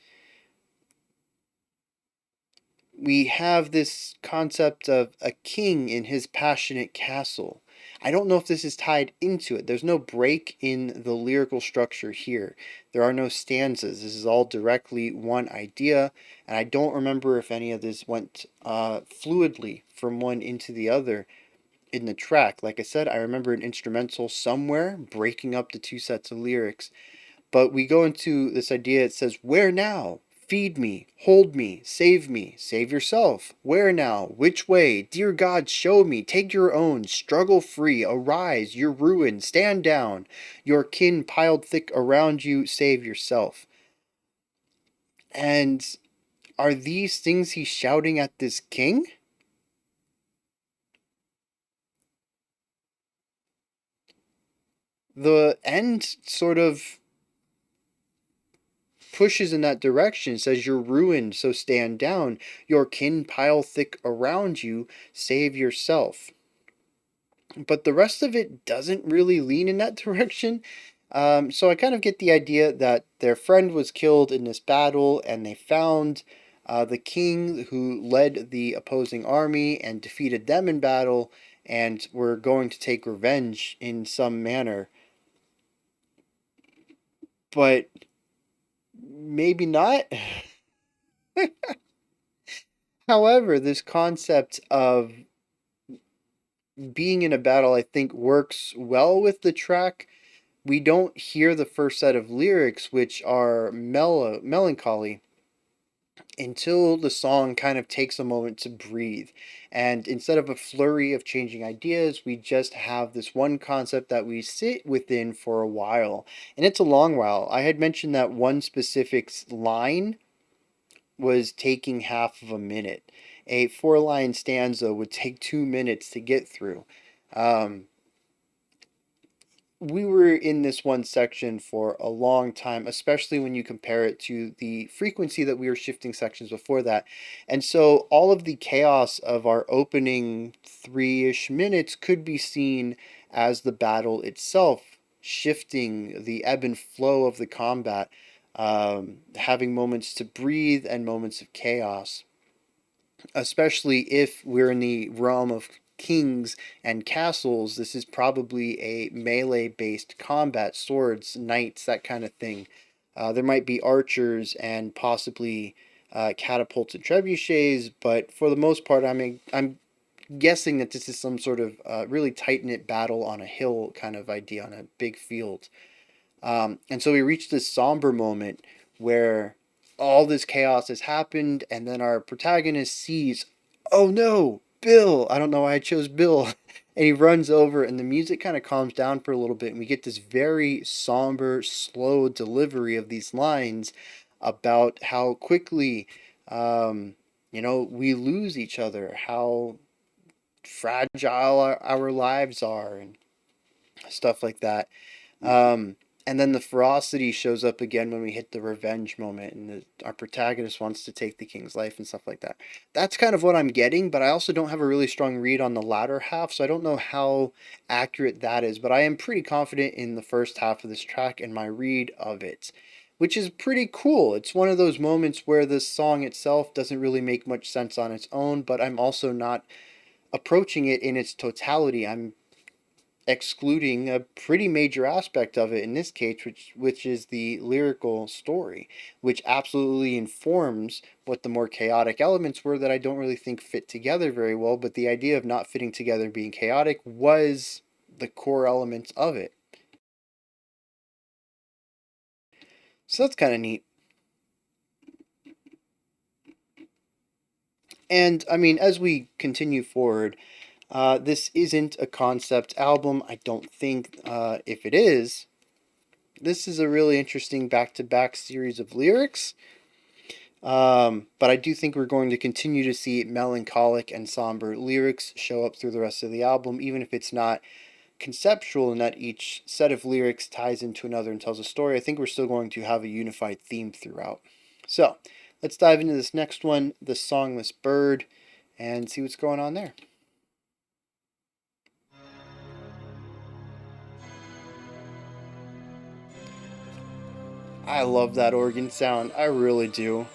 We have this concept of a king in his passionate castle. I don't know if this is tied into it. There's no break in the lyrical structure here. There are no stanzas. This is all directly one idea, and I don't remember if any of this went fluidly from one into the other in the track. Like I said, I remember an instrumental somewhere breaking up the two sets of lyrics, but we go into this idea. It says, "Where now? Feed me, hold me, save yourself. Where now? Which way? Dear God, show me. Take your own. Struggle free. Arise. You're ruined. Stand down. Your kin piled thick around you. Save yourself." And are these things he's shouting at this king? The end sort of pushes in that direction. It says, "You're ruined, so stand down. Your kin pile thick around you. Save yourself." But the rest of it doesn't really lean in that direction. So I kind of get the idea that their friend was killed in this battle, and they found the king who led the opposing army and defeated them in battle, and were going to take revenge in some manner. But maybe not. However, this concept of being in a battle, I think, works well with the track. We don't hear the first set of lyrics, which are melancholy, until the song kind of takes a moment to breathe. And instead of a flurry of changing ideas, we just have this one concept that we sit within for a while. And it's a long while. I had mentioned that one specific line was taking half of a minute. A four-line stanza would take 2 minutes to get through. Um, we were in this one section for a long time, especially when you compare it to the frequency that we were shifting sections before that. And so all of the chaos of our opening 3-ish minutes could be seen as the battle itself, shifting the ebb and flow of the combat, having moments to breathe and moments of chaos, especially if we're in the realm of kings and castles. This is probably a melee-based combat, swords, knights, that kind of thing. There might be archers and possibly catapults and trebuchets, but for the most part, I'm guessing that this is some sort of really tight-knit battle on a hill kind of idea, on a big field. And so we reach this somber moment where all this chaos has happened, and then our protagonist sees, oh no, Bill! I don't know why I chose Bill. And he runs over, and the music kind of calms down for a little bit, and we get this very somber, slow delivery of these lines about how quickly, we lose each other, how fragile our lives are, and stuff like that. And then the ferocity shows up again when we hit the revenge moment, and our protagonist wants to take the king's life and stuff like that. That's kind of what I'm getting, but I also don't have a really strong read on the latter half, so I don't know how accurate that is, but I am pretty confident in the first half of this track and my read of it, which is pretty cool. It's one of those moments where the song itself doesn't really make much sense on its own, but I'm also not approaching it in its totality. I'm excluding a pretty major aspect of it in this case, which is the lyrical story, which absolutely informs what the more chaotic elements were that I don't really think fit together very well, but the idea of not fitting together being chaotic was the core elements of it. So that's kind of neat. And I mean, as we continue forward, this isn't a concept album, I don't think. If it is, this is a really interesting back-to-back series of lyrics. But I do think we're going to continue to see melancholic and somber lyrics show up through the rest of the album, even if it's not conceptual and that each set of lyrics ties into another and tells a story. I think we're still going to have a unified theme throughout. So, let's dive into this next one, The Songless Bird, and see what's going on there. I love that organ sound. I really do.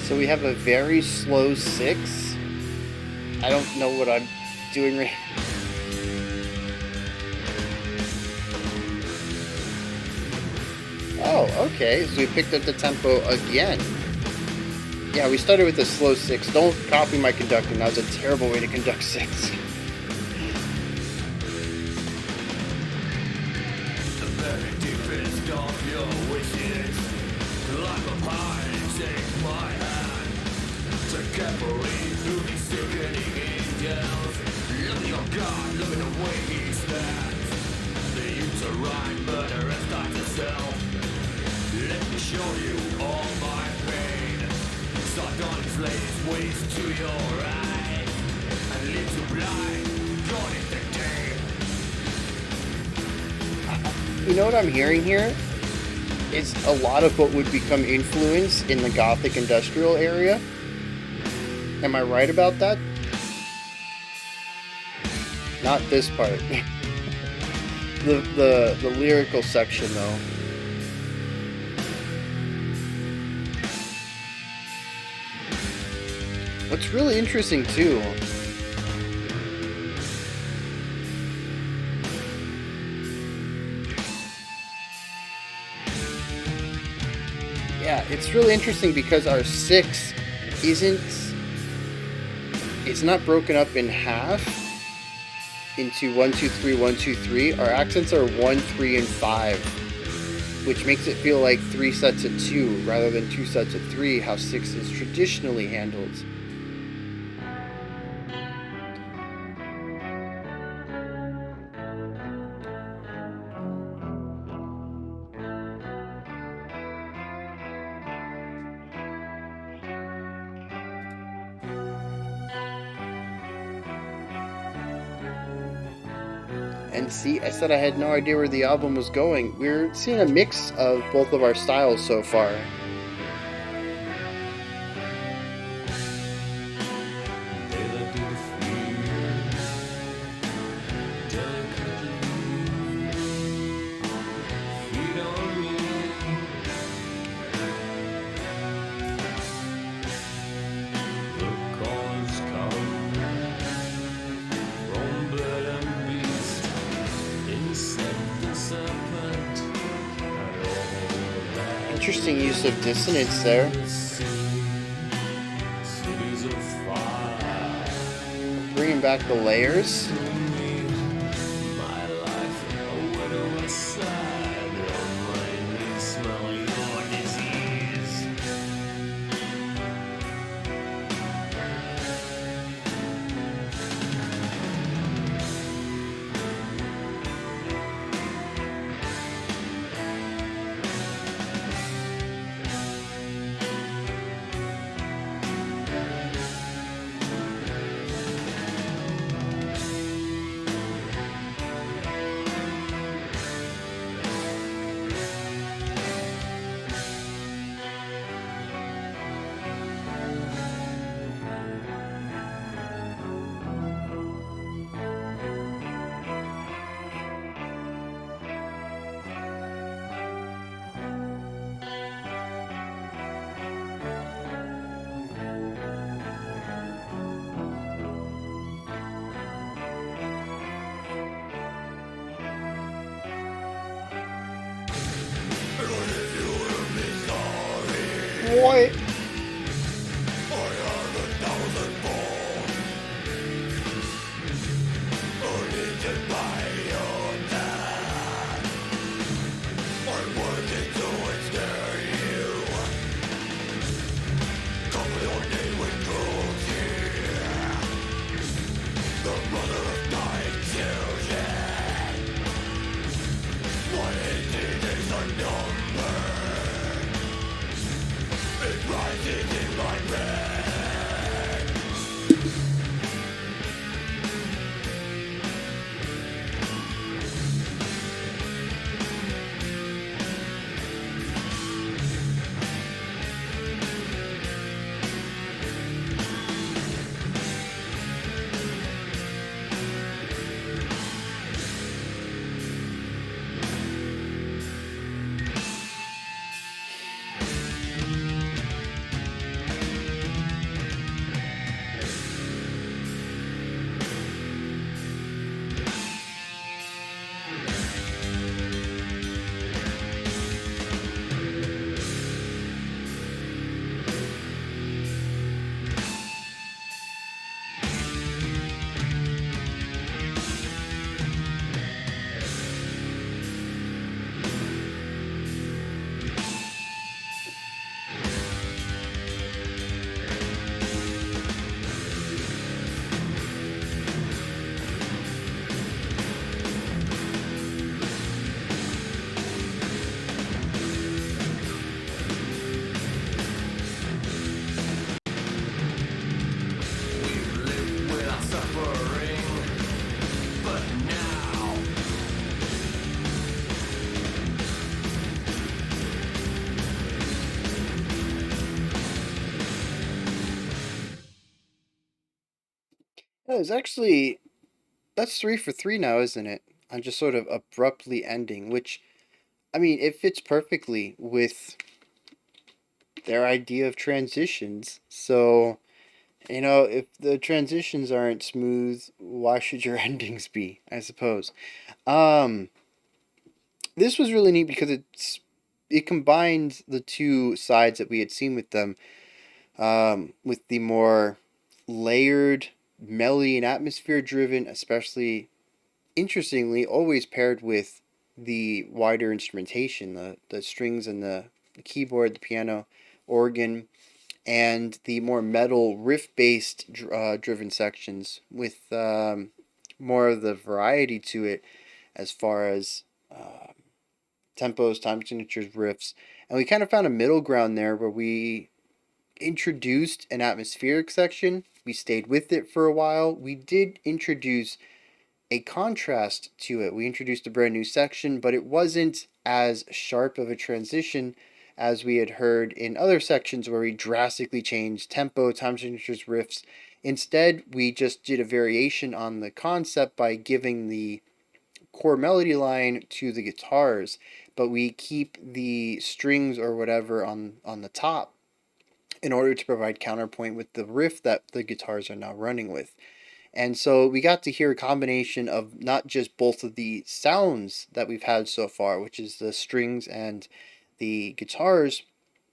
So we have a very slow 6. I don't know what I'm doing right. Oh, okay. So we picked up the tempo again. Yeah, we started with a slow 6. Don't copy my conducting. That was a terrible way to conduct 6. You know what I'm hearing here? It's a lot of what would become influence in the Gothic industrial area. Am I right about that? Not this part. the lyrical section though. What's really interesting too, yeah, it's really interesting because our 6 it's not broken up in half into 1, 2, 3, 1, 2, 3. Our accents are 1, 3, and 5, which makes it feel like 3 sets of 2 rather than 2 sets of 3, how 6 is traditionally handled. And see, I said I had no idea where the album was going. We're seeing a mix of both of our styles so far. Interesting use of dissonance there. Bringing back the layers. What? That was actually that's 3 for 3 now, isn't it? I'm just sort of abruptly ending, which I mean, it fits perfectly with their idea of transitions. So, if the transitions aren't smooth, why should your endings be? I suppose. Um, this was really neat because it combines the two sides that we had seen with them, with the more layered, melody and atmosphere driven, especially interestingly, always paired with the wider instrumentation, the strings and the keyboard, the piano, organ, and the more metal riff based driven sections with more of the variety to it as far as tempos, time signatures, riffs. And we kind of found a middle ground there where we introduced an atmospheric section. We stayed with it for a while. We did introduce a contrast to it. We introduced a brand new section, but it wasn't as sharp of a transition as we had heard in other sections where we drastically changed tempo, time signatures, riffs. Instead, we just did a variation on the concept by giving the core melody line to the guitars, but we keep the strings or whatever on the top in order to provide counterpoint with the riff that the guitars are now running with. And so we got to hear a combination of not just both of the sounds that we've had so far, which is the strings and the guitars,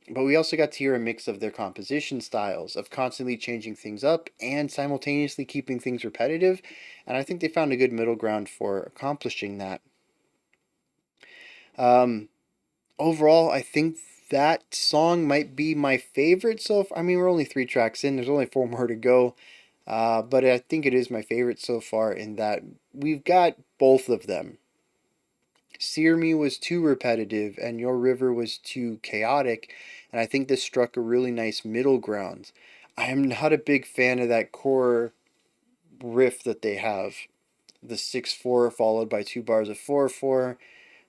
but we also got to hear a mix of their composition styles, of constantly changing things up and simultaneously keeping things repetitive. And I think they found a good middle ground for accomplishing that. Um, Overall, I think that song might be my favorite so far. I mean, we're only 3 tracks in, there's only 4 more to go. But I think it is my favorite so far in that we've got both of them. Sear Me was too repetitive, and Your River was too chaotic, and I think this struck a really nice middle ground. I am not a big fan of that core riff that they have. The 6/4 followed by 2 bars of 4/4.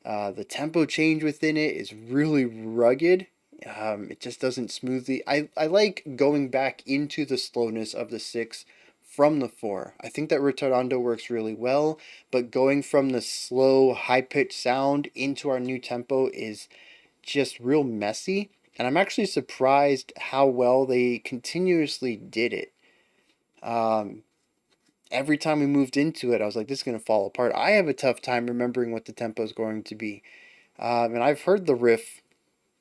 The tempo change within it is really rugged. It just doesn't smoothly. I like going back into the slowness of the 6 from the 4. I think that Ritardando works really well, but going from the slow, high pitched sound into our new tempo is just real messy. And I'm actually surprised how well they continuously did it. Um, every time we moved into it, I was like, this is going to fall apart. I have a tough time remembering what the tempo is going to be. And I've heard the riff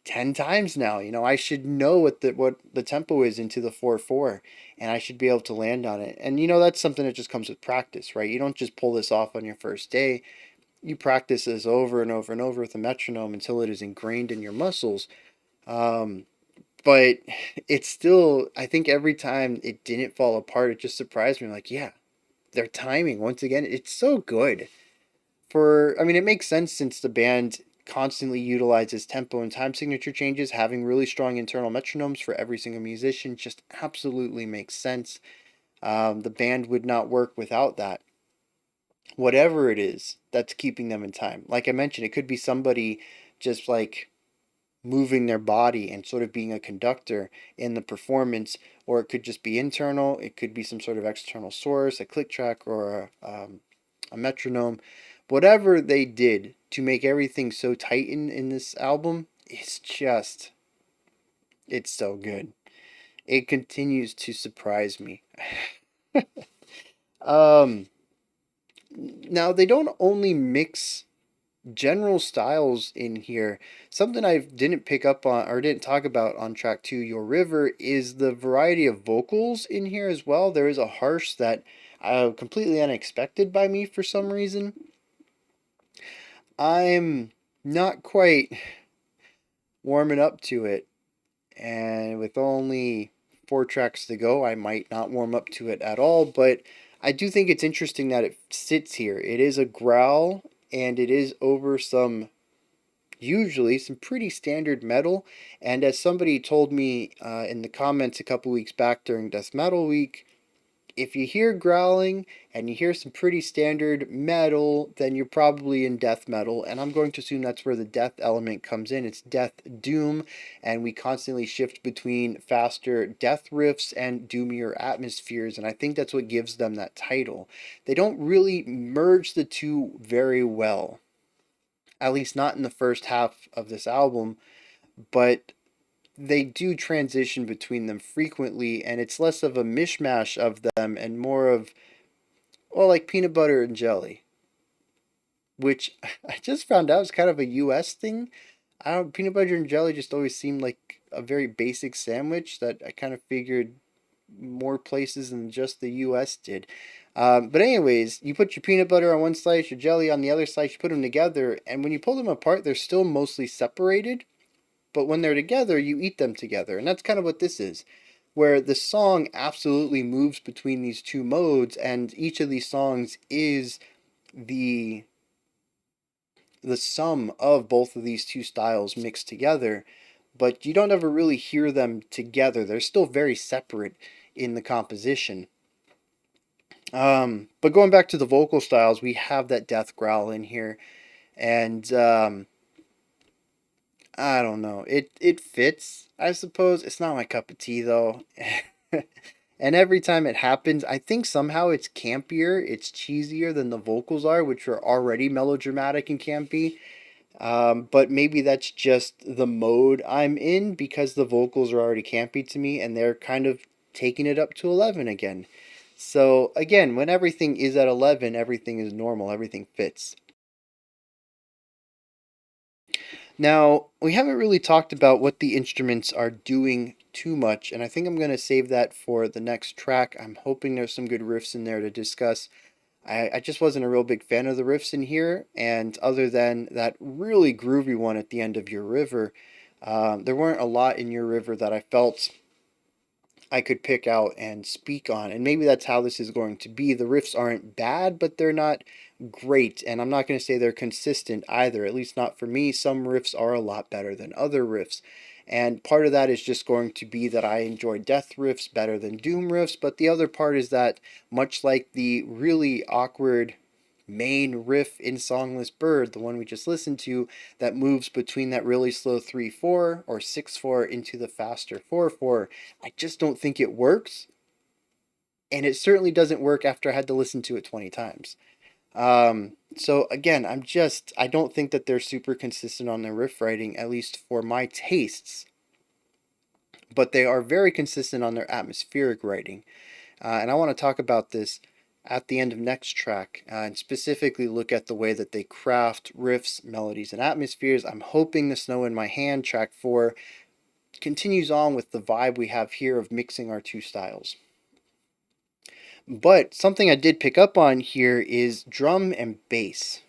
10 times now. You know, I should know what the tempo is into the 4/4, and I should be able to land on it. And, you know, that's something that just comes with practice, right? You don't just pull this off on your first day. You practice this over and over and over with a metronome until it is ingrained in your muscles. Um, but it's still, I think every time it didn't fall apart, it just surprised me. Like, yeah, their timing, once again, it's so good. I mean, it makes sense since the band constantly utilizes tempo and time signature changes. Having really strong internal metronomes for every single musician just absolutely makes sense. The band would not work without that. Whatever it is that's keeping them in time. Like I mentioned, it could be somebody just like moving their body and sort of being a conductor in the performance, or it could just be internal. It could be some sort of external source, a click track or a metronome. Whatever they did to make everything so tight in this album, it's so good. It continues to surprise me. um, Now, they don't only mix general styles in here. Something I didn't pick up on or didn't talk about on track 2, Your River, is the variety of vocals in here as well. There is a harsh that completely unexpected by me for some reason. I'm not quite warming up to it, and with only 4 tracks to go, I might not warm up to it at all, but I do think it's interesting that it sits here. It is a growl, and it is over usually some pretty standard metal. And as somebody told me in the comments a couple weeks back during Death Metal Week, if you hear growling and you hear some pretty standard metal, then you're probably in death metal. And I'm going to assume that's where the death element comes in. It's death doom, and we constantly shift between faster death riffs and doomier atmospheres. And I think that's what gives them that title. They don't really merge the two very well, at least not in the first half of this album, but they do transition between them frequently, and it's less of a mishmash of them and more of, well, like peanut butter and jelly, which I just found out is kind of a US thing. I don't Peanut butter and jelly just always seemed like a very basic sandwich that I kind of figured more places than just the US did. But anyways, you put your peanut butter on one slice, your jelly on the other slice, you put them together, and when you pull them apart, they're still mostly separated. But when they're together, you eat them together. And that's kind of what this is, where the song absolutely moves between these two modes, and each of these songs is the sum of both of these two styles mixed together, but you don't ever really hear them together. They're still very separate in the composition. But going back to the vocal styles, we have that death growl in here, and I don't know. It fits, I suppose. It's not my cup of tea though. And every time it happens, I think somehow it's campier, it's cheesier than the vocals are, which are already melodramatic and campy. But maybe that's just the mode I'm in because the vocals are already campy to me and they're kind of taking it up to 11 again. So, again, when everything is at 11, everything is normal, everything fits. Now, we haven't really talked about what the instruments are doing too much, and I think I'm going to save that for the next track. I'm hoping there's some good riffs in there to discuss. I just wasn't a real big fan of the riffs in here, and other than that really groovy one at the end of Your River, there weren't a lot in Your River that I felt I could pick out and speak on. And maybe that's how this is going to be. The riffs aren't bad, but they're not great. And I'm not going to say they're consistent either, at least not for me. Some riffs are a lot better than other riffs. And part of that is just going to be that I enjoy death riffs better than doom riffs. But the other part is that, much like the really awkward main riff in Songless Bird, the one we just listened to, that moves between that really slow 3/4 or 6/4 into the faster 4/4, I just don't think it works. And it certainly doesn't work after I had to listen to it 20 times. So again, I don't think that they're super consistent on their riff writing, at least for my tastes, but they are very consistent on their atmospheric writing. And I want to talk about this at the end of next track and specifically look at the way that they craft riffs, melodies, and atmospheres. I'm hoping The Snow in My Hand, track 4, continues on with the vibe we have here of mixing our two styles. But something I did pick up on here is drum and bass.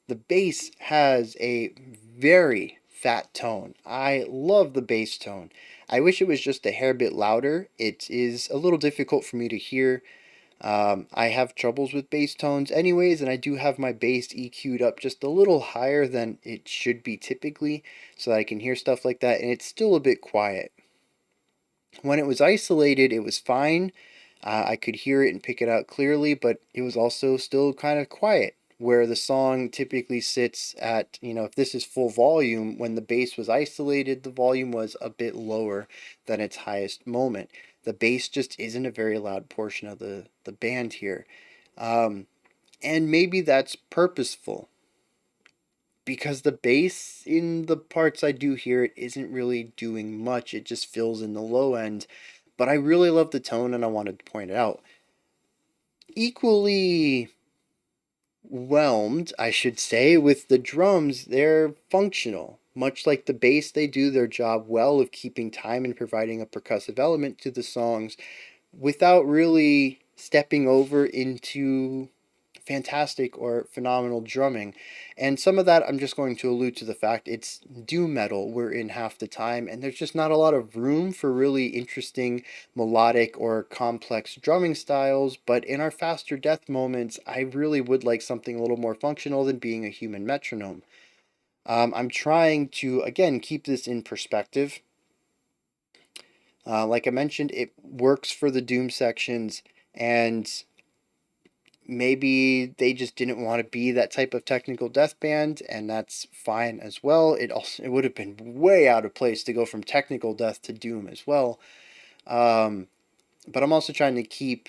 The bass has a very fat tone. I love the bass tone. I wish it was just a hair bit louder. It is a little difficult for me to hear. I have troubles with bass tones anyways, and I do have my bass EQ'd up just a little higher than it should be typically, so that I can hear stuff like that, and it's still a bit quiet. When it was isolated, it was fine. I could hear it and pick it out clearly, but it was also still kind of quiet, where the song typically sits at, if this is full volume, when the bass was isolated, the volume was a bit lower than its highest moment. The bass just isn't a very loud portion of the band here. And maybe that's purposeful, because the bass in the parts I do hear it isn't really doing much. It just fills in the low end. But I really love the tone and I wanted to point it out. Equally whelmed, I should say, with the drums. They're functional. Much like the bass, they do their job well of keeping time and providing a percussive element to the songs without really stepping over into fantastic or phenomenal drumming. And some of that I'm just going to allude to the fact it's doom metal we're in half the time, and there's just not a lot of room for really interesting melodic or complex drumming styles. But in our faster death moments, I really would like something a little more functional than being a human metronome. I'm trying to, again, keep this in perspective. Like I mentioned, it works for the doom sections, and maybe they just didn't want to be that type of technical death band, and that's fine as well. It would have been way out of place to go from technical death to doom as well. But I'm also trying to keep,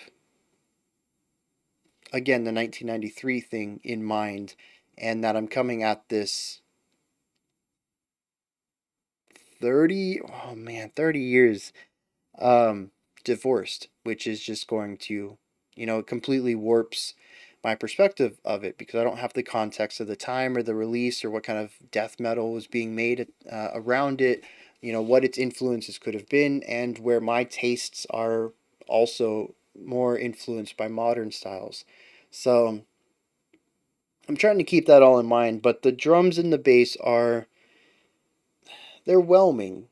again, the 1993 thing in mind, and that I'm coming at this 30 years divorced, which is just going to, it completely warps my perspective of it, because I don't have the context of the time or the release or what kind of death metal was being made around it, what its influences could have been, and where my tastes are also more influenced by modern styles. So I'm trying to keep that all in mind, but the drums and the bass they're whelming.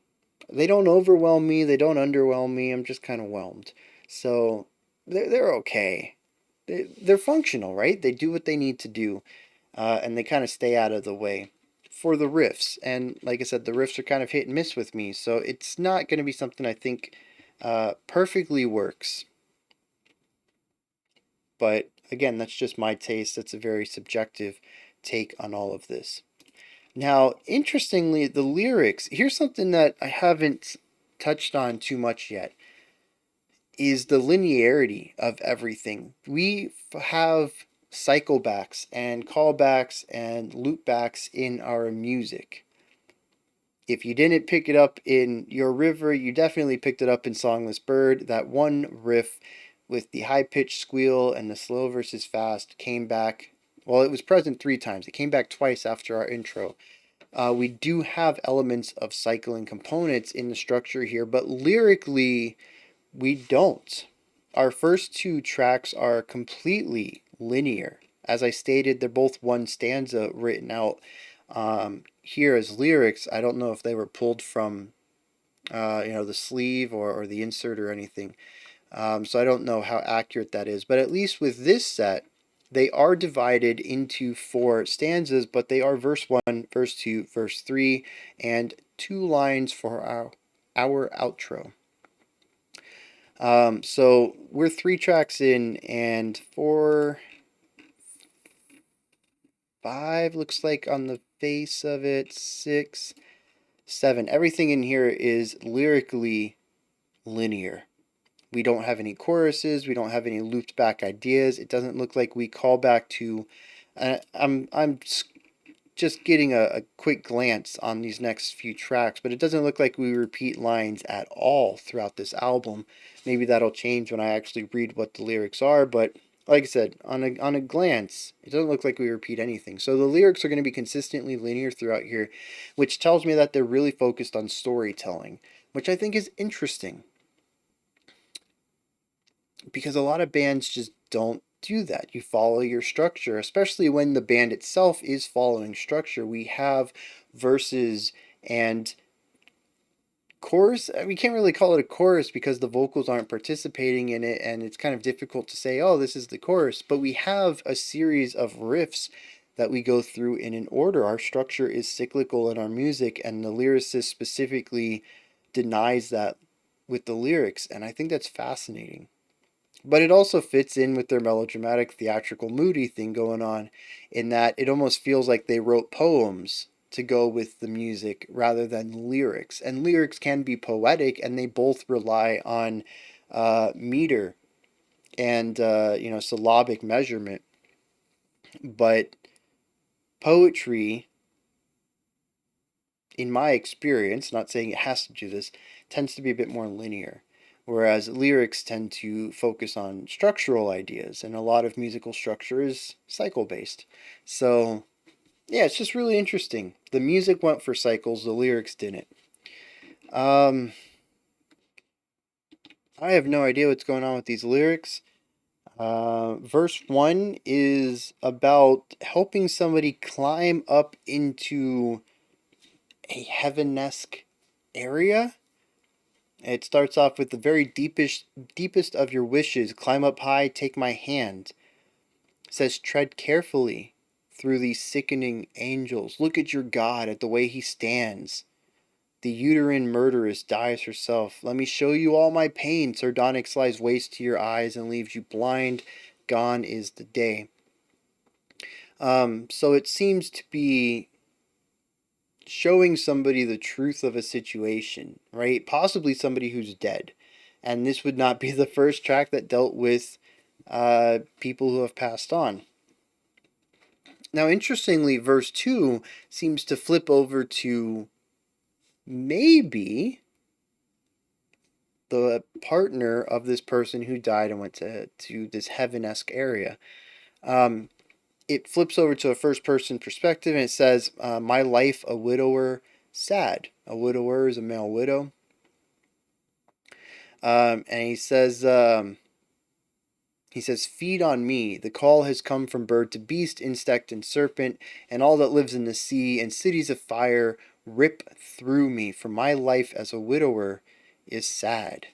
They don't overwhelm me, they don't underwhelm me. I'm just kind of whelmed. So they're okay. They're functional, right? They do what they need to do, and they kind of stay out of the way for the riffs. And like I said, the riffs are kind of hit and miss with me, so it's not going to be something I think perfectly works. But again, that's just my taste. That's a very subjective take on all of this. Now, interestingly, the lyrics, here's something that I haven't touched on too much yet, is the linearity of everything. We have cyclebacks and callbacks and loopbacks in our music. If you didn't pick it up in Your River, you definitely picked it up in Songless Bird. That one riff with the high pitched squeal and the slow versus fast came back. Well, it was present 3 times. It came back twice after our intro. We do have elements of cycling components in the structure here, but lyrically, we don't. Our first 2 tracks are completely linear. As I stated, they're both one stanza written out here as lyrics. I don't know if they were pulled from the sleeve or the insert or anything. So I don't know how accurate that is. But at least with this set, they are divided into 4 stanzas, but they are verse 1, verse 2, verse 3, and 2 lines for our outro. So we're 3 tracks in, and 4, 5 looks like on the face of it, 6, 7. Everything in here is lyrically linear. We don't have any choruses. We don't have any looped back ideas. It doesn't look like we call back to. I'm just getting a quick glance on these next few tracks, but it doesn't look like we repeat lines at all throughout this album. Maybe that'll change when I actually read what the lyrics are, but like I said, on a glance, it doesn't look like we repeat anything. So the lyrics are going to be consistently linear throughout here, which tells me that they're really focused on storytelling, which I think is interesting, because a lot of bands just don't do that. You follow your structure, especially when the band itself is following structure. We have verses and chorus. We can't really call it a chorus because the vocals aren't participating in it, and it's kind of difficult to say, oh, this is the chorus. But we have a series of riffs that we go through in an order. Our structure is cyclical in our music, and the lyricist specifically denies that with the lyrics, and I think that's fascinating. But it also fits in with their melodramatic, theatrical, moody thing going on, in that it almost feels like they wrote poems to go with the music rather than lyrics. And lyrics can be poetic, and they both rely on meter and syllabic measurement. But poetry, in my experience, not saying it has to do this, tends to be a bit more linear. Whereas lyrics tend to focus on structural ideas, and a lot of musical structure is cycle based. So, yeah, it's just really interesting. The music went for cycles, the lyrics didn't. I have no idea what's going on with these lyrics. Verse 1 is about helping somebody climb up into a heaven-esque area. It starts off with the very deepest of your wishes. Climb up high, take my hand. It says, tread carefully through these sickening angels. Look at your God, at the way he stands. The uterine murderess dies herself. Let me show you all my pain. Sardonyx lies waste to your eyes and leaves you blind. Gone is the day. So it seems to be showing somebody the truth of a situation, right? Possibly somebody who's dead. And this would not be the first track that dealt with people who have passed on. Now, interestingly, verse 2 seems to flip over to maybe the partner of this person who died and went to this heaven-esque area. It flips over to a first-person perspective, and it says, my life a widower sad. A widower is a male widow. And he says, feed on me. The call has come from bird to beast, insect and serpent, and all that lives in the sea, and cities of fire rip through me, for my life as a widower is sad.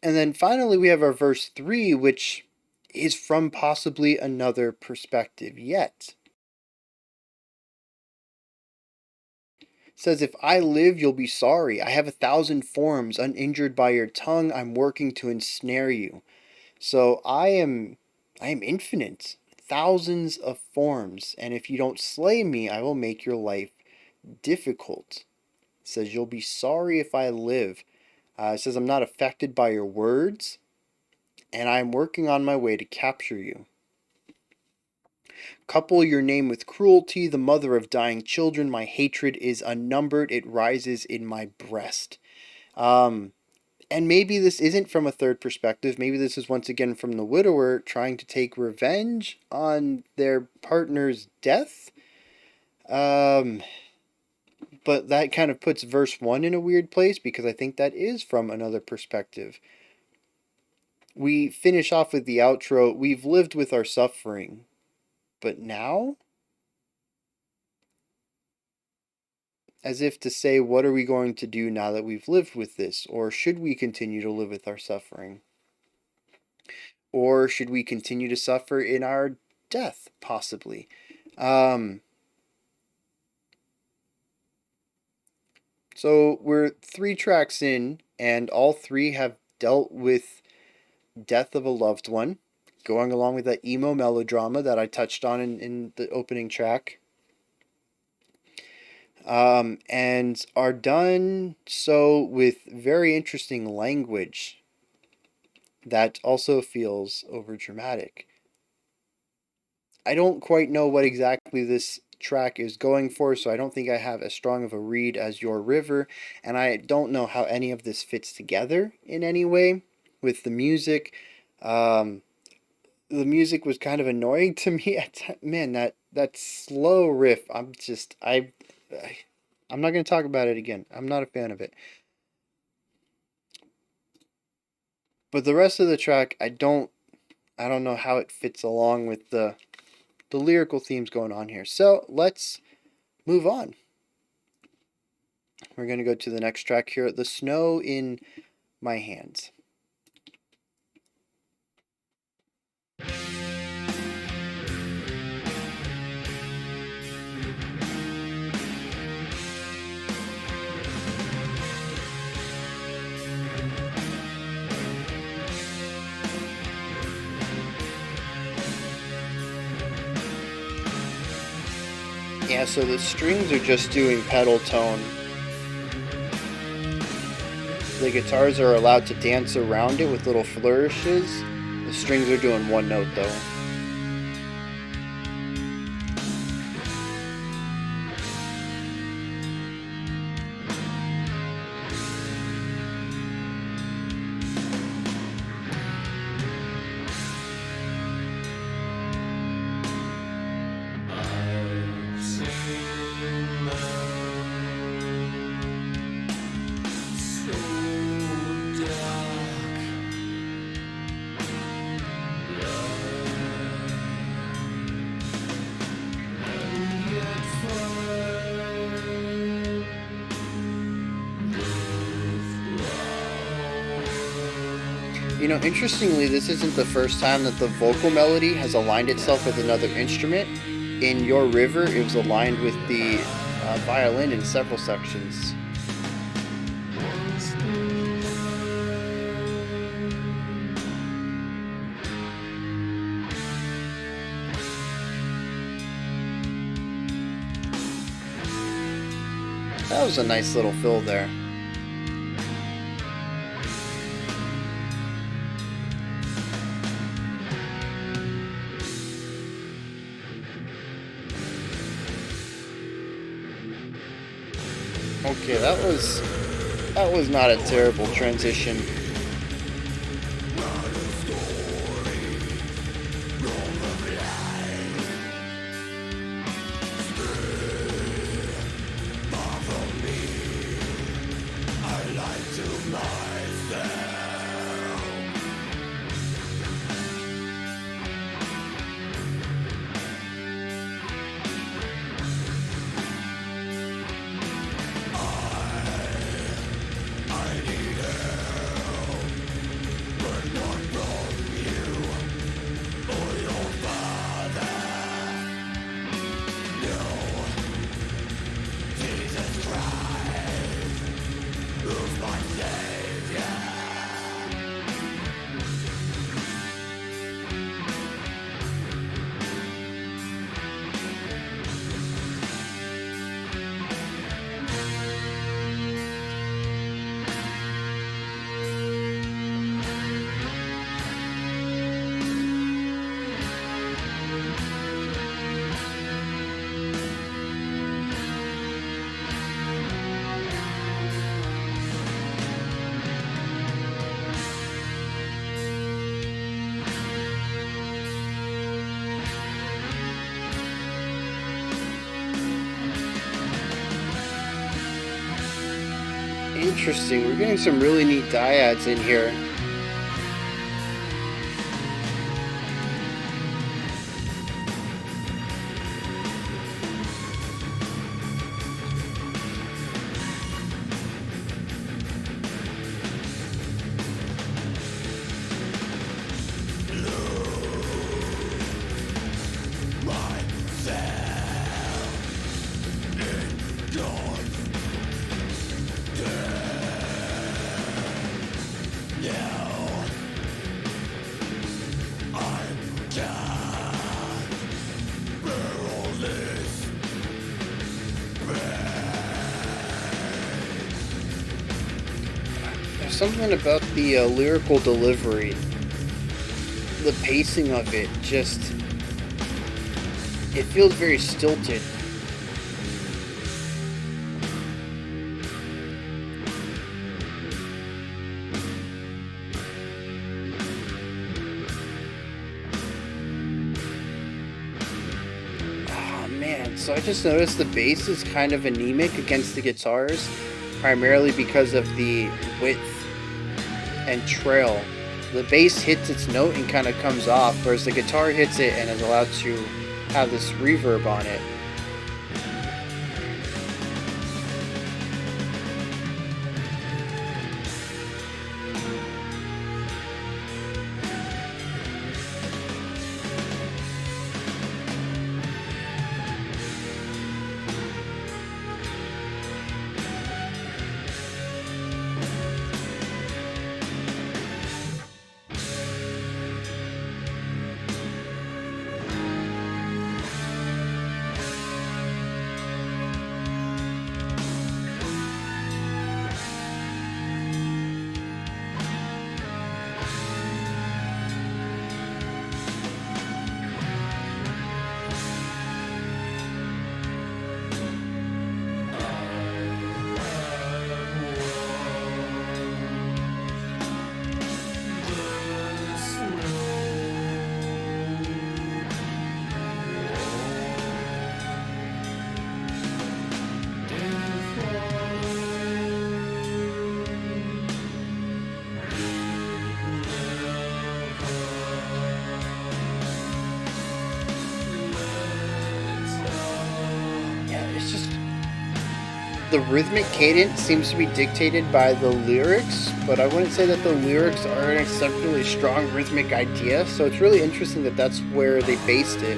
And then finally we have our verse 3, which is from possibly another perspective yet. says, if I live, you'll be sorry. I have 1,000 forms, uninjured by your tongue. I'm working to ensnare you. So I am infinite, thousands of forms, and if you don't slay me, I will make your life difficult. It says, you'll be sorry if I live. It says, I'm not affected by your words, and I'm working on my way to capture you. Couple your name with cruelty, the mother of dying children. My hatred is unnumbered. It rises in my breast. And maybe this isn't from a third perspective. Maybe this is once again from the widower trying to take revenge on their partner's death. But that kind of puts verse 1 in a weird place because I think that is from another perspective. We finish off with the outro. We've lived with our suffering. But now? As if to say, what are we going to do now that we've lived with this? Or should we continue to live with our suffering? Or should we continue to suffer in our death, possibly? So we're 3 tracks in, and all 3 have dealt with death of a loved one, going along with that emo melodrama that I touched on in the opening track. And are done so with very interesting language that also feels overdramatic. I don't quite know what exactly this track is going for, so I don't think I have as strong of a read as Your River, and I don't know how any of this fits together in any way with the music. The music was kind of annoying to me man, that slow riff, I'm not going to talk about it again. I'm not a fan of it. But the rest of the track, I don't know how it fits along with the lyrical themes going on here. So let's move on. We're going to go to the next track here, The Snow in My Hands. Yeah, so the strings are just doing pedal tone. The guitars are allowed to dance around it with little flourishes. The strings are doing one note though. You know, interestingly, this isn't the first time that the vocal melody has aligned itself with another instrument. In Your River, it was aligned with the violin in several sections. That was a nice little fill there. Okay, that was not a terrible transition. Interesting. We're getting some really neat dyads in here. There's something about the lyrical delivery, the pacing of it, just it feels very stilted. Oh man, so I just noticed the bass is kind of anemic against the guitars, primarily because of the width and trail. The bass hits its note and kind of comes off, whereas the guitar hits it and is allowed to have this reverb on it. The rhythmic cadence seems to be dictated by the lyrics, but I wouldn't say that the lyrics are an exceptionally strong rhythmic idea, so it's really interesting that that's where they based it.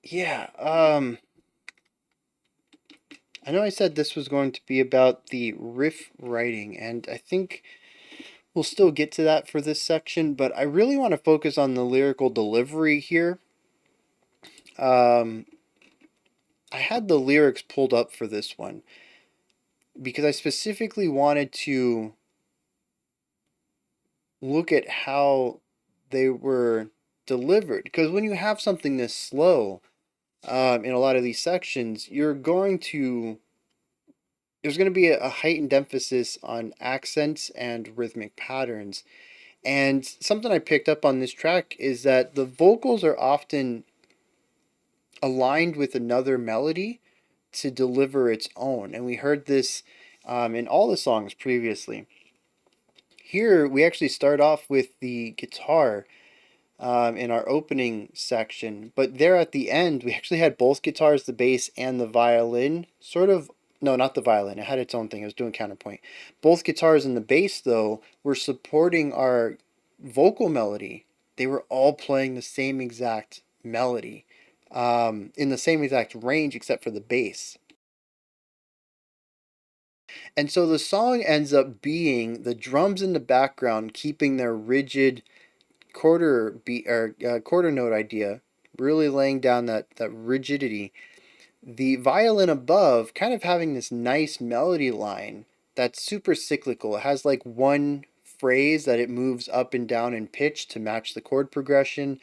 Yeah, I know I said this was going to be about the riff writing, and I think we'll still get to that for this section, but I really want to focus on the lyrical delivery here. Um, I had the lyrics pulled up for this one because I specifically wanted to look at how they were delivered. Because when you have something this slow in a lot of these sections, there's going to be a heightened emphasis on accents and rhythmic patterns. And something I picked up on this track is that the vocals are often aligned with another melody to deliver its own. And we heard this in all the songs previously. Here, we actually start off with the guitar in our opening section, but there at the end, we actually had both guitars, the bass, and the violin sort of. No, not the violin. It had its own thing. It was doing counterpoint. Both guitars and the bass, though, were supporting our vocal melody. They were all playing the same exact melody. in the same exact range except for the bass. And so the song ends up being the drums in the background keeping their rigid quarter beat or quarter note idea, really laying down that rigidity. The violin above kind of having this nice melody line that's super cyclical. It has like one phrase that it moves up and down in pitch to match the chord progression.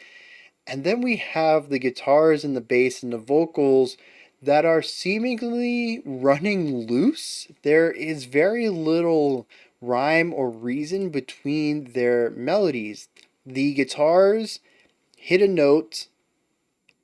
And then we have the guitars and the bass and the vocals that are seemingly running loose. There is very little rhyme or reason between their melodies. The guitars hit a note,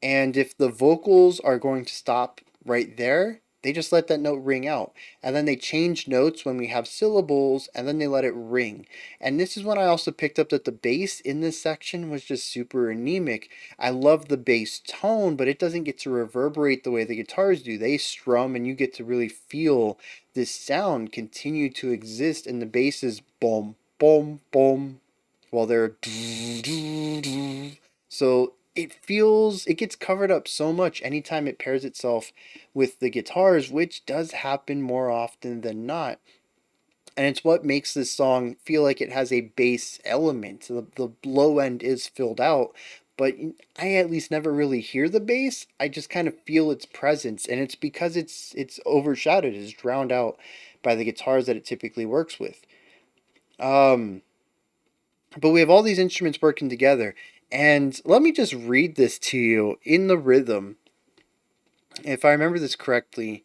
and if the vocals are going to stop right there, they just let that note ring out. And then they change notes when we have syllables, and then they let it ring. And this is when I also picked up that the bass in this section was just super anemic. I love the bass tone, but it doesn't get to reverberate the way the guitars do. They strum, and you get to really feel this sound continue to exist, and the bass is boom, boom, boom, while they're so it gets covered up so much anytime it pairs itself with the guitars, which does happen more often than not. And it's what makes this song feel like it has a bass element. The low end is filled out, but I at least never really hear the bass. I just kind of feel its presence, and it's because it's overshadowed, it's drowned out by the guitars that it typically works with. Um, but we have all these instruments working together. And let me just read this to you in the rhythm. If I remember this correctly,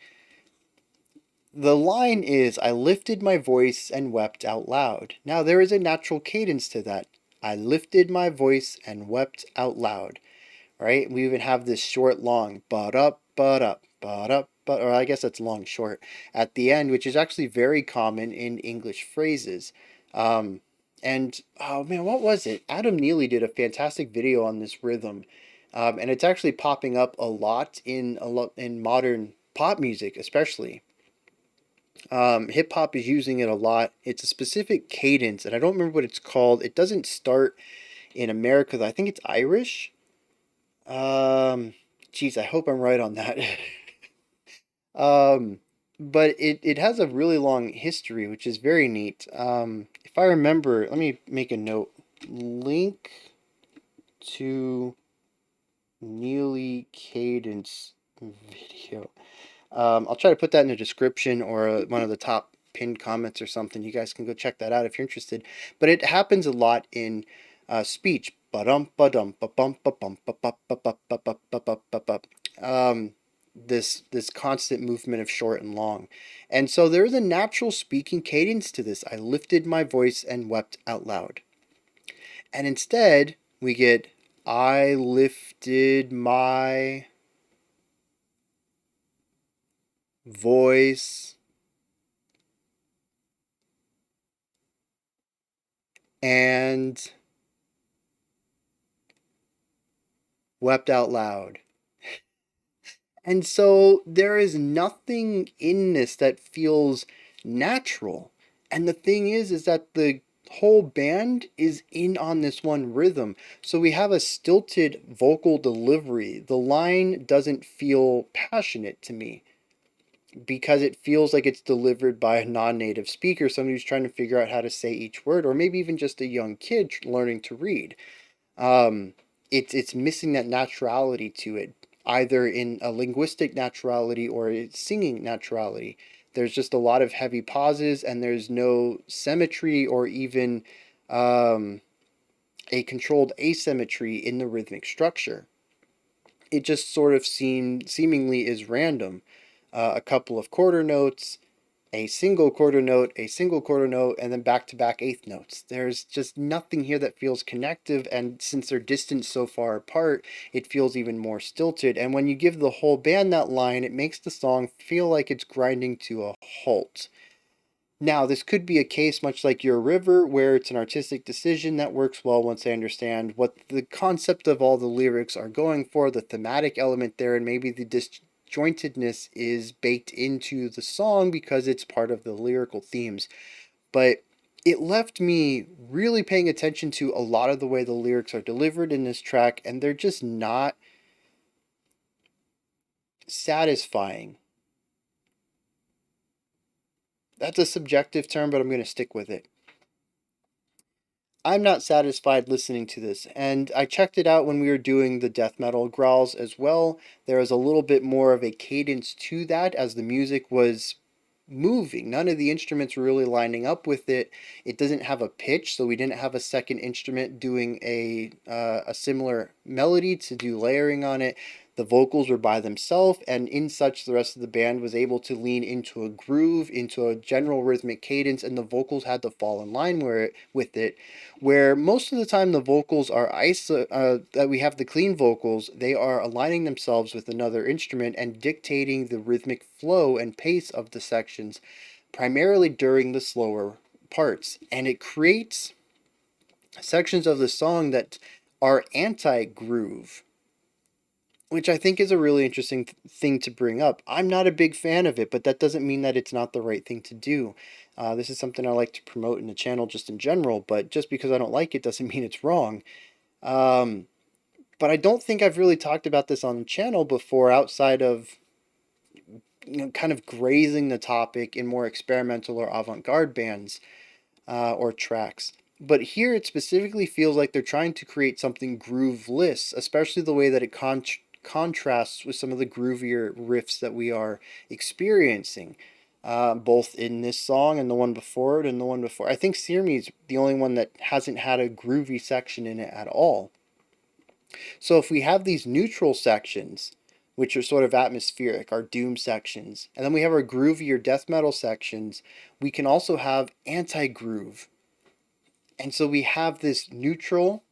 the line is, I lifted my voice and wept out loud. Now, there is a natural cadence to that. I lifted my voice and wept out loud. Right? We even have this short, long, but up, or I guess that's long, short at the end, which is actually very common in English phrases. Um, and oh man, what was it? Adam Neely did a fantastic video on this rhythm, and it's actually popping up a lot in modern pop music, especially. Hip hop is using it a lot. It's a specific cadence, and I don't remember what it's called. It doesn't start in America, though. I think it's Irish. Um, Geez, I hope I'm right on that. um, but it has a really long history, which is very neat. If I remember, let me make a note. Link to Neely Cadence video. I'll try to put that in the description or one of the top pinned comments or something. You guys can go check that out if you're interested. But it happens a lot in speech. Um, this constant movement of short and long. And so there is a natural speaking cadence to this. I lifted my voice and wept out loud. And instead, we get I lifted my voice and wept out loud. And so there is nothing in this that feels natural. And the thing is that the whole band is in on this one rhythm. So we have a stilted vocal delivery. The line doesn't feel passionate to me because it feels like it's delivered by a non-native speaker, somebody who's trying to figure out how to say each word, or maybe even just a young kid learning to read. Um, it's missing that naturality to it, either in a linguistic naturality or a singing naturality. There's just a lot of heavy pauses, and there's no symmetry or even a controlled asymmetry in the rhythmic structure. It just sort of seemingly is random. A couple of quarter notes, a single quarter note, a single quarter note, and then back to back eighth notes. There's just nothing here that feels connective, and since they're distanced so far apart, it feels even more stilted. And when you give the whole band that line, it makes the song feel like it's grinding to a halt. Now, this could be a case much like Your River, where it's an artistic decision that works well once I understand what the concept of all the lyrics are going for, the thematic element there, and maybe the disjointedness is baked into the song because it's part of the lyrical themes. But it left me really paying attention to a lot of the way the lyrics are delivered in this track, and they're just not satisfying. That's a subjective term, but I'm going to stick with it. I'm not satisfied listening to this, and I checked it out when we were doing the death metal growls as well. There was a little bit more of a cadence to that as the music was moving. None of the instruments were really lining up with it. It doesn't have a pitch, so we didn't have a second instrument doing a similar melody to do layering on it. The vocals were by themselves, and in such, the rest of the band was able to lean into a groove, into a general rhythmic cadence, and the vocals had to fall in line with it. Where most of the time the vocals are that we have the clean vocals, they are aligning themselves with another instrument and dictating the rhythmic flow and pace of the sections, primarily during the slower parts. And it creates sections of the song that are anti-groove, which I think is a really interesting thing to bring up. I'm not a big fan of it, but that doesn't mean that it's not the right thing to do. This is something I like to promote in the channel just in general, but just because I don't like it doesn't mean it's wrong. Um, but I don't think I've really talked about this on the channel before outside of kind of grazing the topic in more experimental or avant-garde bands or tracks. But here it specifically feels like they're trying to create something grooveless, especially the way that it contrasts with some of the groovier riffs that we are experiencing, both in this song and the one before it and the one before. I think Sear Me is the only one that hasn't had a groovy section in it at all. So if we have these neutral sections, which are sort of atmospheric, our doom sections, and then we have our groovier death metal sections, we can also have anti-groove. And so we have this neutral,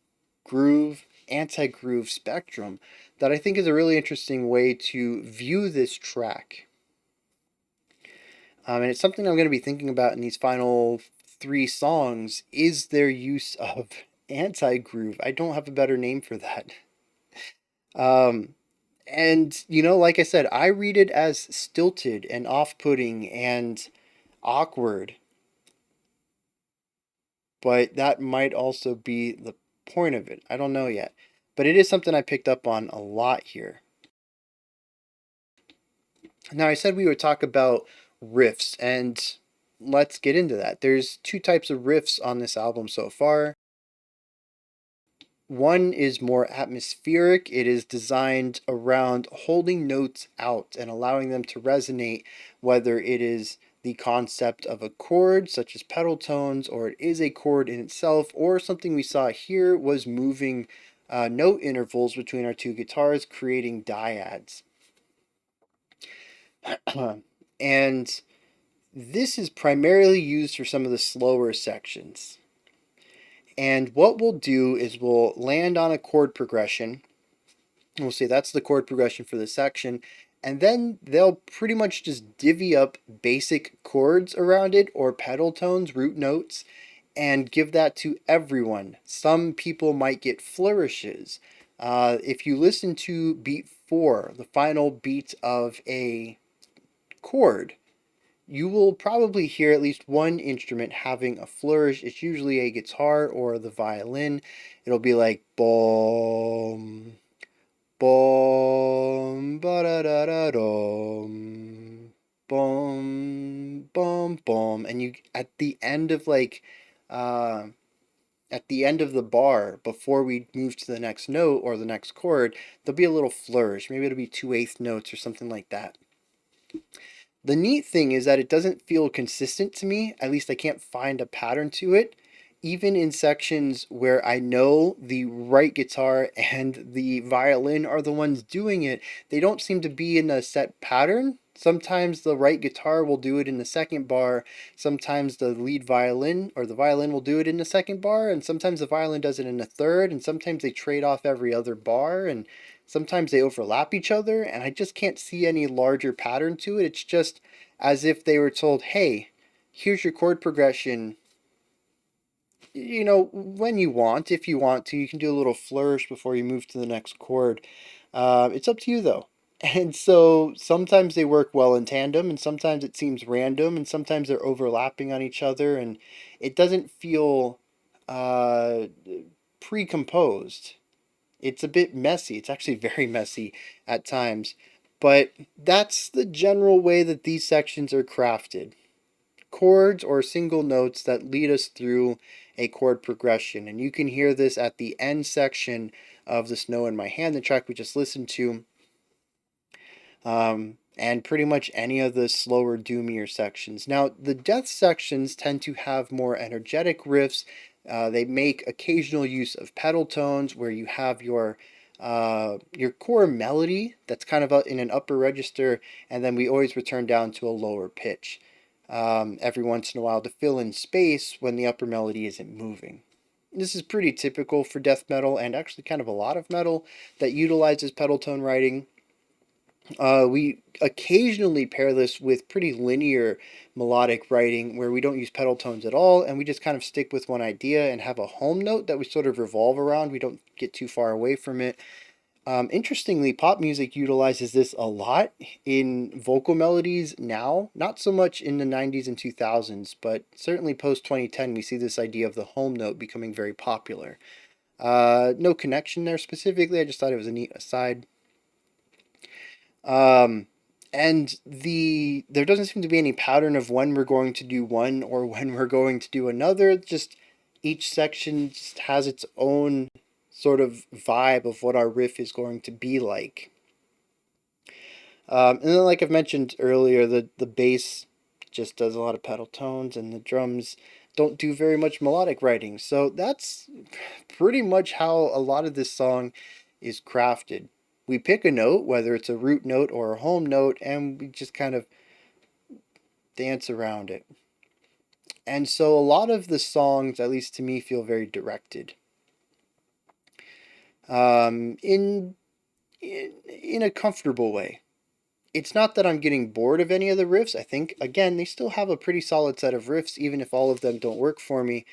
groove, anti-groove spectrum that I think is a really interesting way to view this track. And it's something I'm going to be thinking about in these final 3 songs, is their use of anti-groove. I don't have a better name for that. And, like I said, I read it as stilted and off-putting and awkward. But that might also be the point of it. I don't know yet. But it is something I picked up on a lot here. Now, I said we would talk about riffs, and let's get into that. There's 2 types of riffs on this album so far. One is more atmospheric. It is designed around holding notes out and allowing them to resonate, whether it is the concept of a chord, such as pedal tones, or it is a chord in itself, or something we saw here was moving note intervals between our 2 guitars, creating dyads. And this is primarily used for some of the slower sections. And what we'll do is we'll land on a chord progression. We'll say that's the chord progression for this section. And then they'll pretty much just divvy up basic chords around it, or pedal tones, root notes, and give that to everyone. Some people might get flourishes. If you listen to beat 4, the final beat of a chord, you will probably hear at least one instrument having a flourish. It's usually a guitar or the violin. It'll be like boom, boom, ba da da da dum, boom, boom, boom, and you at the end of at the end of the bar, before we move to the next note or the next chord, there'll be a little flourish. Maybe it'll be 2/8 notes or something like that. The neat thing is that it doesn't feel consistent to me. At least I can't find a pattern to it. Even in sections where I know the right guitar and the violin are the ones doing it, they don't seem to be in a set pattern. Sometimes the right guitar will do it in the second bar, sometimes the lead violin or the violin will do it in the second bar, and sometimes the violin does it in the third, and sometimes they trade off every other bar, and sometimes they overlap each other, and I just can't see any larger pattern to it. It's just as if they were told, hey, here's your chord progression. When you want, if you want to, you can do a little flourish before you move to the next chord. It's up to you, though. And so sometimes they work well in tandem, and sometimes it seems random, and sometimes they're overlapping on each other, and it doesn't feel pre-composed. It's a bit messy. It's actually very messy at times. But that's the general way that these sections are crafted. Chords or single notes that lead us through a chord progression. And you can hear this at the end section of The Snow in My Hand, the track we just listened to, and pretty much any of the slower, doomier sections. Now, the death sections tend to have more energetic riffs. They make occasional use of pedal tones where you have your core melody that's kind of in an upper register, and then we always return down to a lower pitch every once in a while to fill in space when the upper melody isn't moving. This is pretty typical for death metal and actually kind of a lot of metal that utilizes pedal tone writing. We occasionally pair this with pretty linear melodic writing where we don't use pedal tones at all and we just kind of stick with one idea and have a home note that we sort of revolve around. We don't get too far away from it. Interestingly, pop music utilizes this a lot in vocal melodies now, not so much in the 90s and 2000s, but certainly post 2010, we see this idea of the home note becoming very popular. No connection there specifically, I just thought it was a neat aside. And there doesn't seem to be any pattern of when we're going to do one or when we're going to do another. Just each section just has its own sort of vibe of what our riff is going to be like. And then, like I've mentioned earlier, the bass just does a lot of pedal tones, and the drums don't do very much melodic writing. So that's pretty much how a lot of this song is crafted. We pick a note, whether it's a root note or a home note, and we just kind of dance around it. And so a lot of the songs, at least to me, feel very directed. In a comfortable way. It's not that I'm getting bored of any of the riffs. I think, again, they still have a pretty solid set of riffs, even if all of them don't work for me.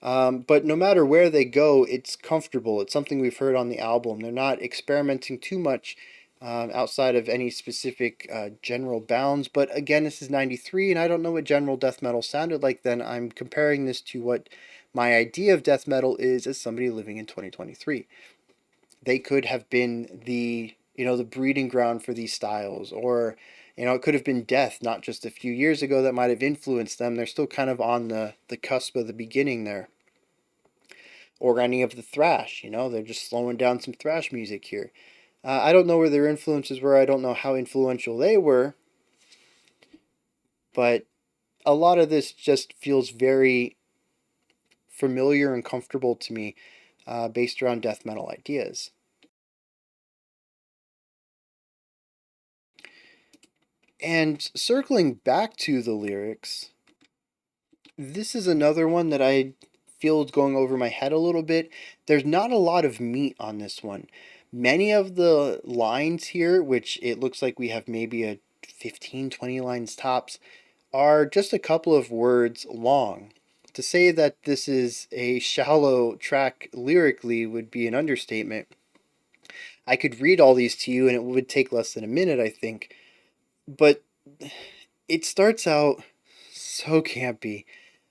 But no matter where they go, it's comfortable. It's something we've heard on the album. They're not experimenting too much outside of any specific general bounds. But again, this is 93, and I don't know what general death metal sounded like then. I'm comparing this to what my idea of death metal is as somebody living in 2023. They could have been the breeding ground for these styles, or it could have been death not just a few years ago that might have influenced them. They're still kind of on the cusp of the beginning there. Or any of the thrash, they're just slowing down some thrash music here. I don't know where their influences were. I don't know how influential they were, but a lot of this just feels very familiar and comfortable to me, based around death metal ideas. And circling back to the lyrics, this is another one that I feel is going over my head a little bit. There's not a lot of meat on this one. Many of the lines here, which it looks like we have maybe a 15, 20 lines tops, are just a couple of words long. To say that this is a shallow track lyrically would be an understatement. I could read all these to you and it would take less than a minute, I think. But it starts out so campy.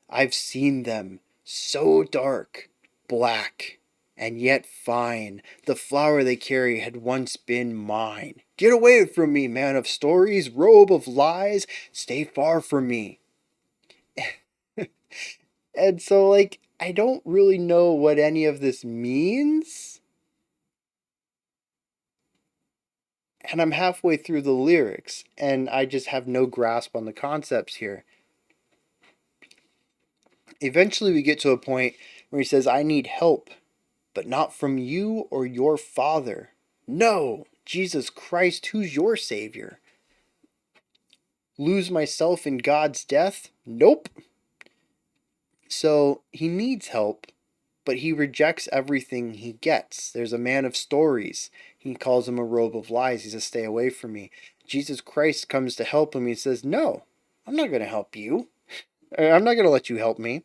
I've seen them, so dark, black, and yet fine. The flower they carry had once been mine. Get away from me, man of stories, robe of lies, stay far from me. And so, I don't really know what any of this means. And I'm halfway through the lyrics, and I just have no grasp on the concepts here. Eventually, we get to a point where he says, I need help, but not from you or your father. No, Jesus Christ, who's your savior? Lose myself in God's death? Nope. So he needs help, but he rejects everything he gets. There's a man of stories. He calls him a robe of lies. He says, stay away from me. Jesus Christ comes to help him. He says, no, I'm not going to help you. I'm not going to let you help me.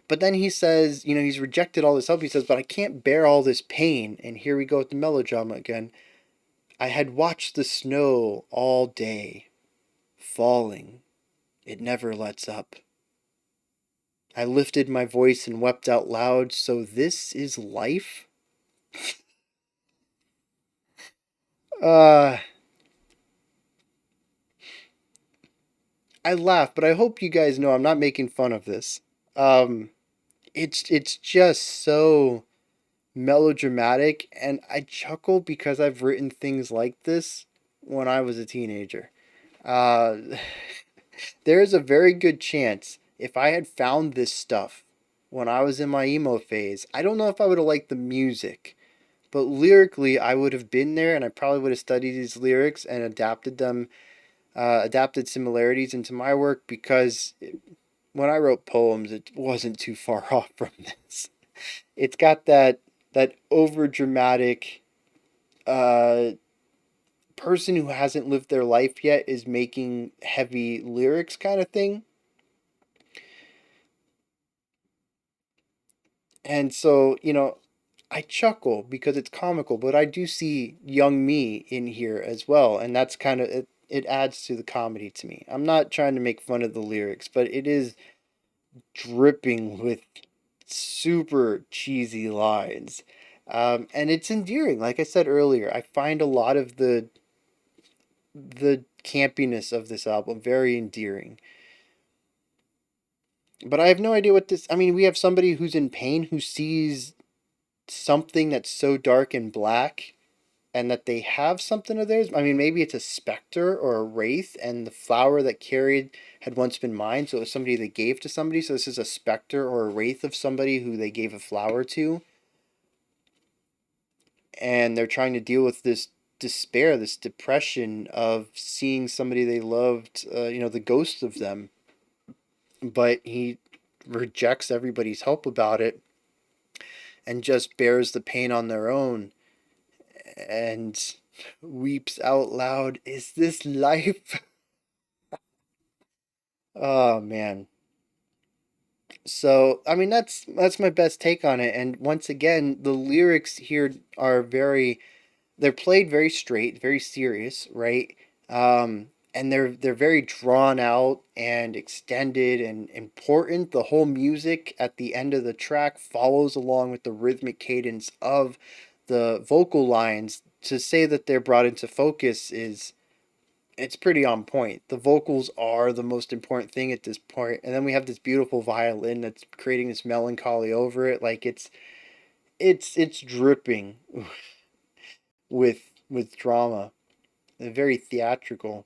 But then he says, he's rejected all this help. He says, but I can't bear all this pain. And here we go with the melodrama again. I had watched the snow all day, falling. It never lets up. I lifted my voice and wept out loud. So this is life? Uh, I laugh, but I hope you guys know I'm not making fun of this. Um, it's just so melodramatic, and I chuckle because I've written things like this when I was a teenager. Uh, there is a very good chance if I had found this stuff when I was in my emo phase, I don't know if I would have liked the music, but lyrically, I would have been there, and I probably would have studied these lyrics and adapted them, adapted similarities into my work because when I wrote poems, it wasn't too far off from this. It's got that over dramatic uh, person who hasn't lived their life yet is making heavy lyrics kind of thing. And so, I chuckle because it's comical, but I do see young me in here as well, and that's kind of it adds to the comedy to me. I'm not trying to make fun of the lyrics, but it is dripping with super cheesy lines. And it's endearing. Like I said earlier, I find a lot of the campiness of this album very endearing. But I have no idea what this. I mean, we have somebody who's in pain who sees something that's so dark and black, and that they have something of theirs. I mean, maybe it's a specter or a wraith, and the flower that carried had once been mine, so it was somebody they gave to somebody. So this is a specter or a wraith of somebody who they gave a flower to, and they're trying to deal with this despair, this depression of seeing somebody they loved, the ghost of them. But he rejects everybody's help about it and just bears the pain on their own and weeps out loud, "Is this life?" Oh man. So, I mean, that's my best take on it. And once again, the lyrics here are they're played very straight, very serious, right? And they're very drawn out and extended and important. The whole music at the end of the track follows along with the rhythmic cadence of the vocal lines. To say that they're brought into focus is it's pretty on point. The vocals are the most important thing at this point, and then we have this beautiful violin that's creating this melancholy over it. Like it's dripping with drama, and very theatrical.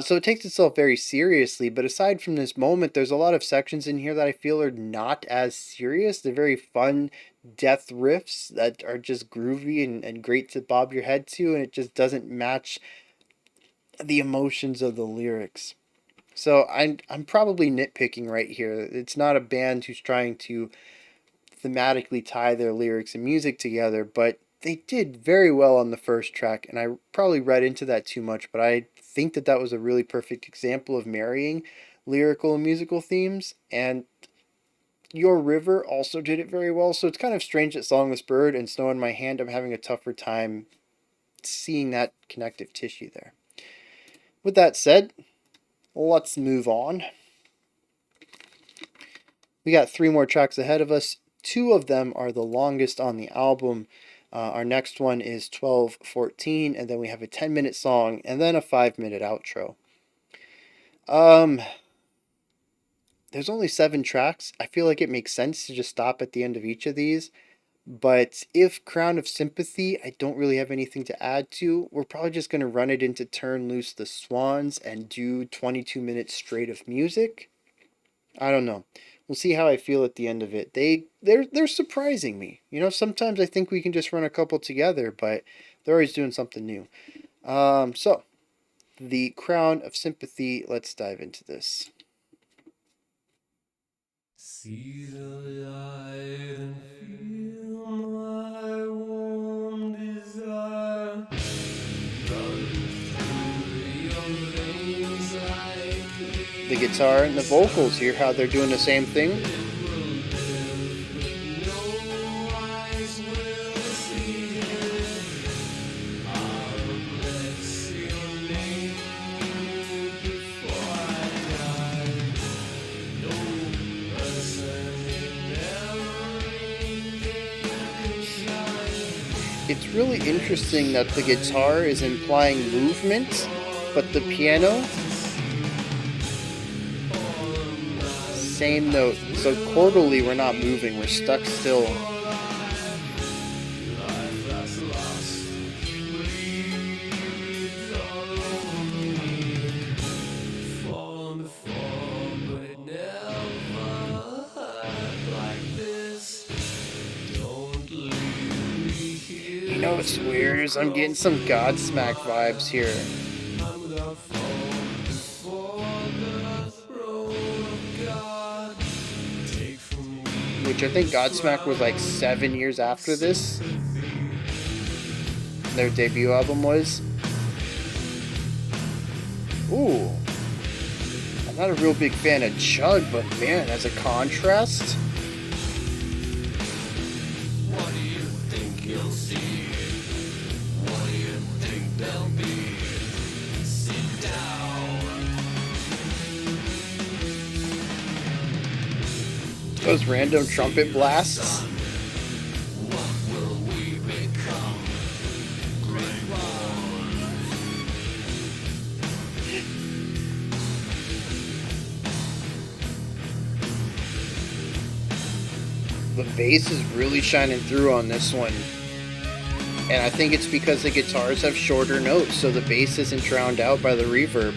So it takes itself very seriously, but aside from this moment, there's a lot of sections in here that I feel are not as serious. They're very fun death riffs that are just groovy and great to bob your head to, and it just doesn't match the emotions of the lyrics. So I'm probably nitpicking right here. It's not a band who's trying to thematically tie their lyrics and music together, but they did very well on the first track, and I probably read into that too much, but I think that was a really perfect example of marrying lyrical and musical themes, and Your River also did it very well, so it's kind of strange that Songless Bird and Snow in My Hand, I'm having a tougher time seeing that connective tissue there. With that said, let's move on. We got 3 more tracks ahead of us. 2 of them are the longest on the album. Our next one is 12:14, and then we have a 10-minute song, and then a 5-minute outro. There's only 7 tracks. I feel like it makes sense to just stop at the end of each of these. But if Crown of Sympathy, I don't really have anything to add to. We're probably just going to run it into Turn Loose the Swans and do 22 minutes straight of music. I don't know. We'll see how I feel at the end of it. They're surprising me. Sometimes I think we can just run a couple together, but they're always doing something new. So the Crown of Sympathy. Let's dive into this. See the light and feel my warm desire run through your veins like The guitar and the vocals here, how they're doing the same thing. no eyes will see it. I'll bless your name before I die. No person in every day can shine. It's really interesting that the guitar is implying movement, but the piano, same note. So chordally, we're not moving, we're stuck still. You know what's weird is I'm getting some Godsmack vibes here. Which I think Godsmack was like 7 years after this. Their debut album was. Ooh. I'm not a real big fan of Chug, but man, as a contrast. What do you think you'll see? What do you think there'll be? Sit down. Those random trumpet blasts. What will we become? Great one. The bass is really shining through on this one. And I think it's because the guitars have shorter notes, so the bass isn't drowned out by the reverb.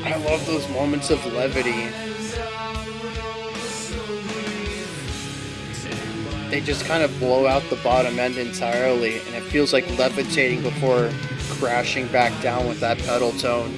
I love those moments of levity. They just kind of blow out the bottom end entirely, and it feels like levitating before crashing back down with that pedal tone.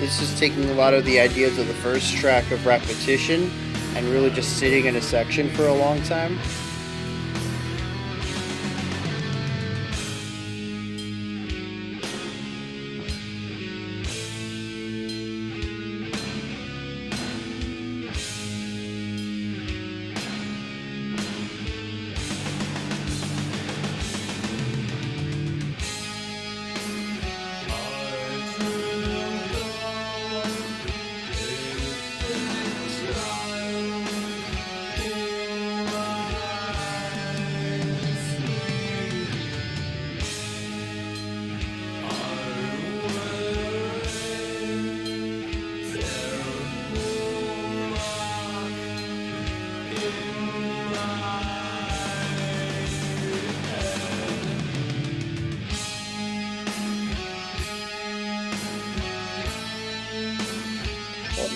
This is taking a lot of the ideas of the first track of repetition and really just sitting in a section for a long time.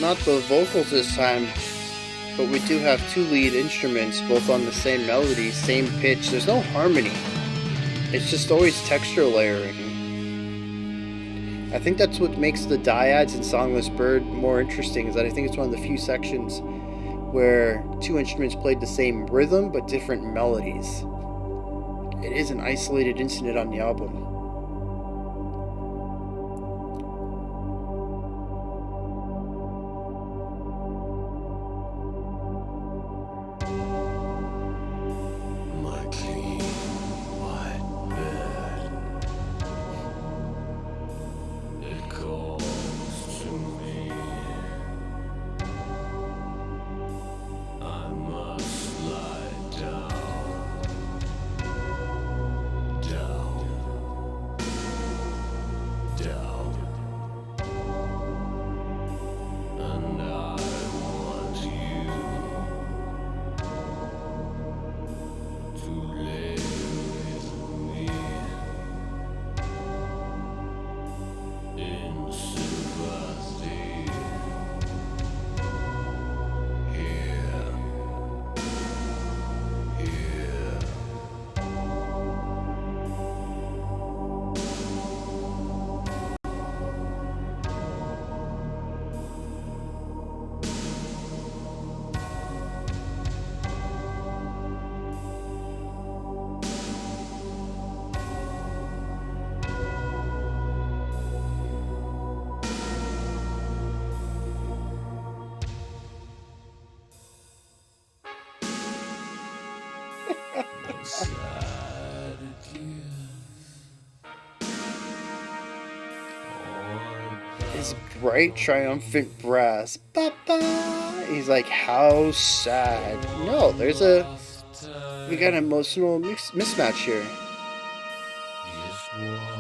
Not the vocals this time, but we do have two lead instruments, both on the same melody, same pitch. There's no harmony. It's just always texture layering. I think that's what makes the dyads in Songless Bird more interesting, is that I think it's one of the few sections where two instruments played the same rhythm but different melodies. It is an isolated incident on the album. sad tears or His bright, triumphant brass. Ba-ba! He's like, how sad. No, there's a. We got an emotional mismatch here. just walk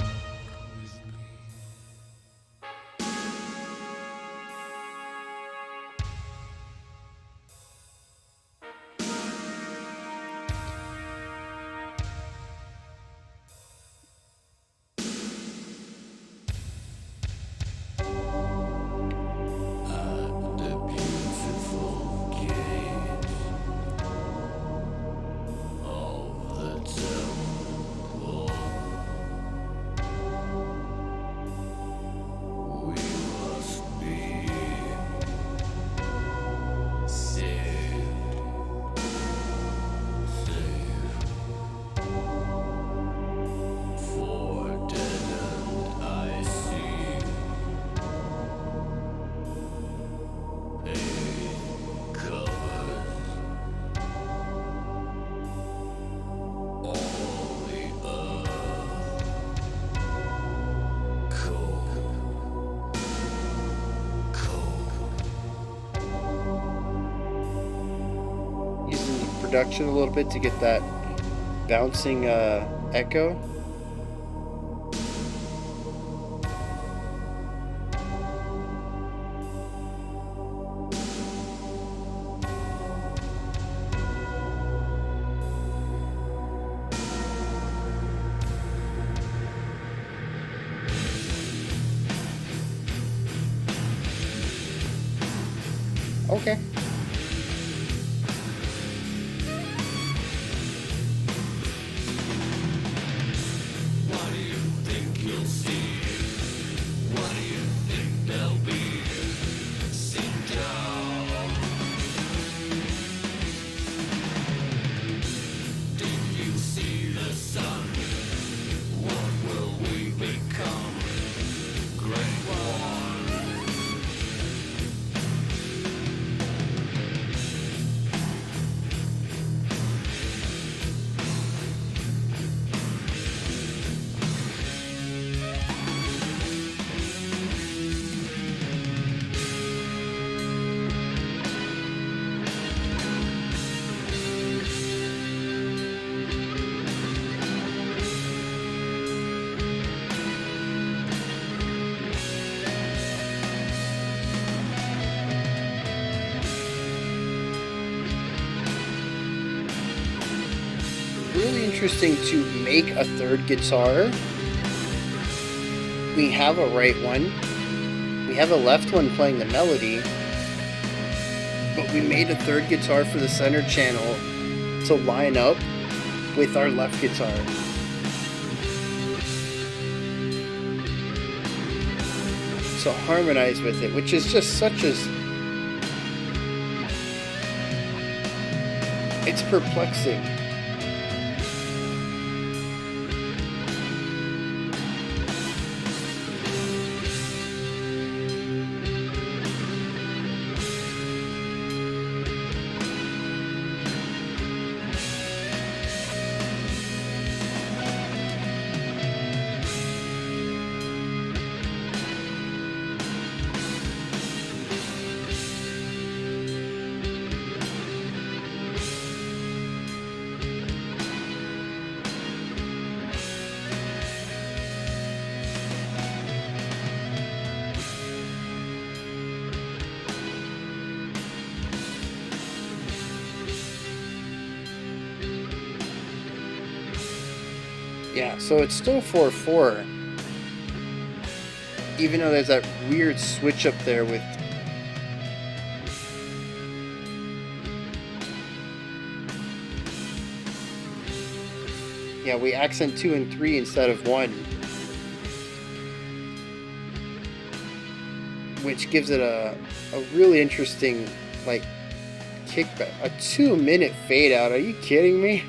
with me. At the beautiful gate of the temple, we must be saved, for dead I see pain covers all the earth. Cold, cold. Using the production a little bit to get that bouncing echo. Okay. What do you think you'll see? What do you think there'll be? Sit down. Did you see the sun? What will we become? Great one. Really interesting to make a third guitar. We have a right one. We have a left one playing the melody. But we made a third guitar for the center channel to line up with our left guitar. So harmonize with it, which is just such a... It's perplexing. Yeah, so it's still 4/4. Even though there's that weird switch up there with... Yeah, we accent 2 and 3 instead of 1. Which gives it a really interesting, like, kickback. A 2-minute fade out, are you kidding me?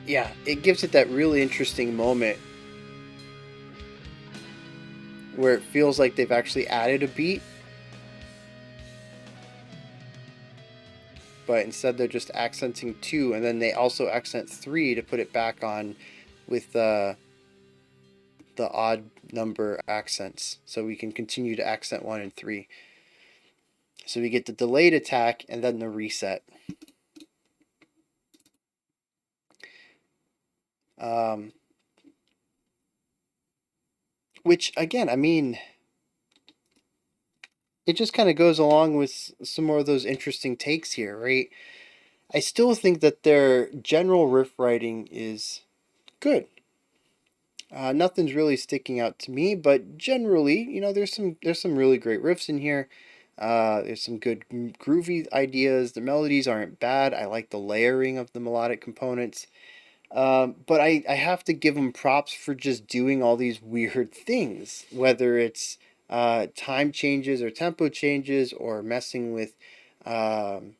Yeah, it gives it that really interesting moment where it feels like they've actually added a beat. but instead they're just accenting 2, and then they also accent 3 to put it back on with the odd number accents, so we can continue to accent 1 and 3. So we get the delayed attack and then the reset. Which, again, I mean, it just kind of goes along with some more of those interesting takes here, right? I still think that their general riff writing is good. Nothing's really sticking out to me, but generally, there's some really great riffs in here. There's some good groovy ideas. The melodies aren't bad. I like the layering of the melodic components. But I have to give them props for just doing all these weird things, whether it's time changes or tempo changes or messing with um,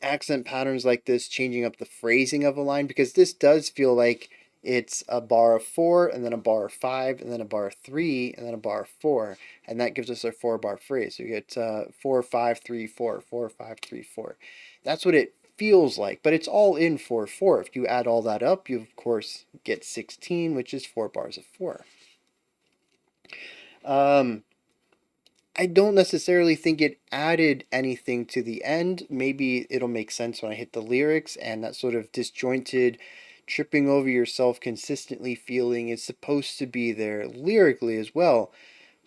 accent patterns like this, changing up the phrasing of a line, because this does feel like it's a bar of 4 and then a bar of 5 and then a bar of 3 and then a bar of 4, and that gives us our 4-bar phrase. So you get 4 5 3 4 4 5 3 4. That's what it feels like, but it's all in 4 4. If you add all that up, you of course get 16, which is 4 bars of 4. I don't necessarily think it added anything to the end. Maybe it'll make sense when I hit the lyrics, and that sort of disjointed, tripping over yourself consistently feeling is supposed to be there lyrically as well.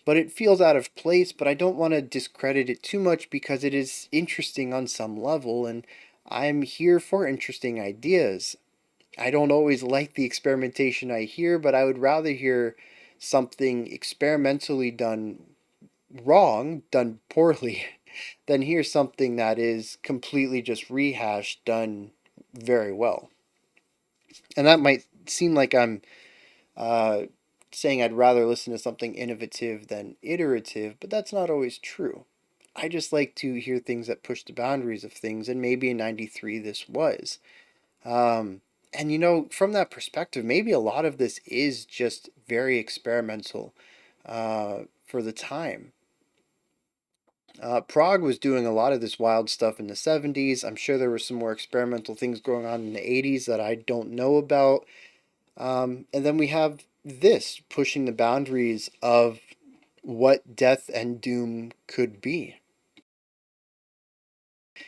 But it feels out of place, but I don't want to discredit it too much because it is interesting on some level, and I'm here for interesting ideas. I don't always like the experimentation I hear, but I would rather hear something experimentally done wrong, done poorly, than hear something that is completely just rehashed, done very well. And that might seem like I'm uh, saying I'd rather listen to something innovative than iterative, but that's not always true. I just like to hear things that push the boundaries of things, and maybe in '93 this was. And from that perspective, maybe a lot of this is just very experimental for the time. Prague was doing a lot of this wild stuff in the 70s. I'm sure there were some more experimental things going on in the 80s that I don't know about. And then we have this pushing the boundaries of what death and doom could be.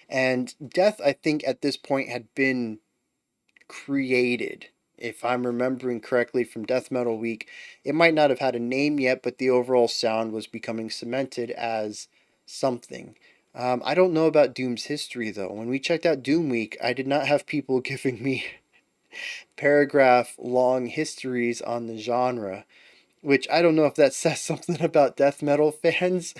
And death, I think, at this point had been created. If I'm remembering correctly from Death Metal Week, it might not have had a name yet, but the overall sound was becoming cemented as something. I don't know about Doom's history though. When we checked out Doom Week, I did not have people giving me paragraph long histories on the genre, which I don't know if that says something about death metal fans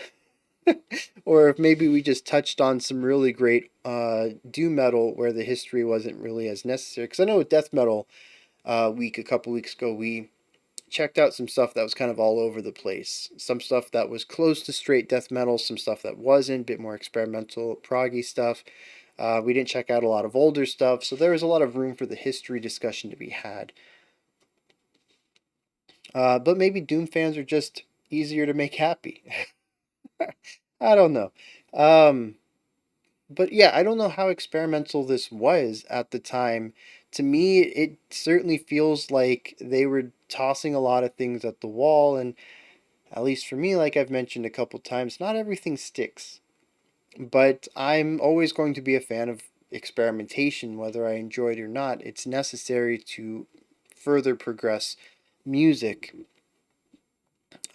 or if maybe we just touched on some really great doom metal where the history wasn't really as necessary. Because I know with Death Metal Week a couple weeks ago, we checked out some stuff that was kind of all over the place. Some stuff that was close to straight death metal, some stuff that wasn't, a bit more experimental, proggy stuff. We didn't check out a lot of older stuff, so there was a lot of room for the history discussion to be had. But maybe Doom fans are just easier to make happy. I don't know. Um, but yeah, I don't know how experimental this was at the time. To me, it certainly feels like they were tossing a lot of things at the wall, and at least for me, like I've mentioned a couple times, not everything sticks. But I'm always going to be a fan of experimentation, whether I enjoy it or not. It's necessary to further progress music.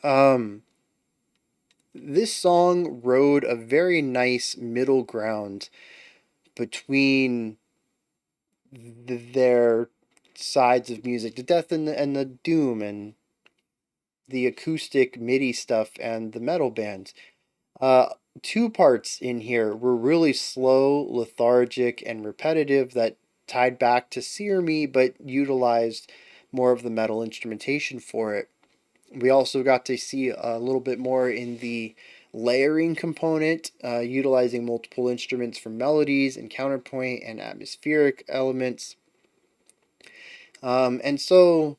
Um, this song rode a very nice middle ground between their sides of music, the death and the doom, and the acoustic MIDI stuff and the metal bands. Uh, Two parts in here were really slow, lethargic, and repetitive that tied back to Sear Me, but utilized more of the metal instrumentation for it. We also got to see a little bit more in the layering component, utilizing multiple instruments for melodies and counterpoint and atmospheric elements. And so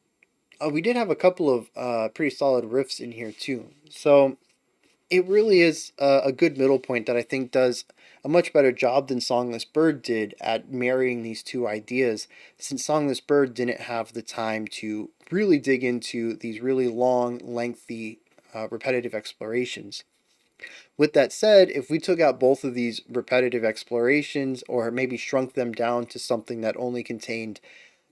we did have a couple of pretty solid riffs in here too. So It really is a good middle point that I think does a much better job than Songless Bird did at marrying these two ideas, since Songless Bird didn't have the time to really dig into these really long, lengthy, repetitive explorations. With that said, if we took out both of these repetitive explorations or maybe shrunk them down to something that only contained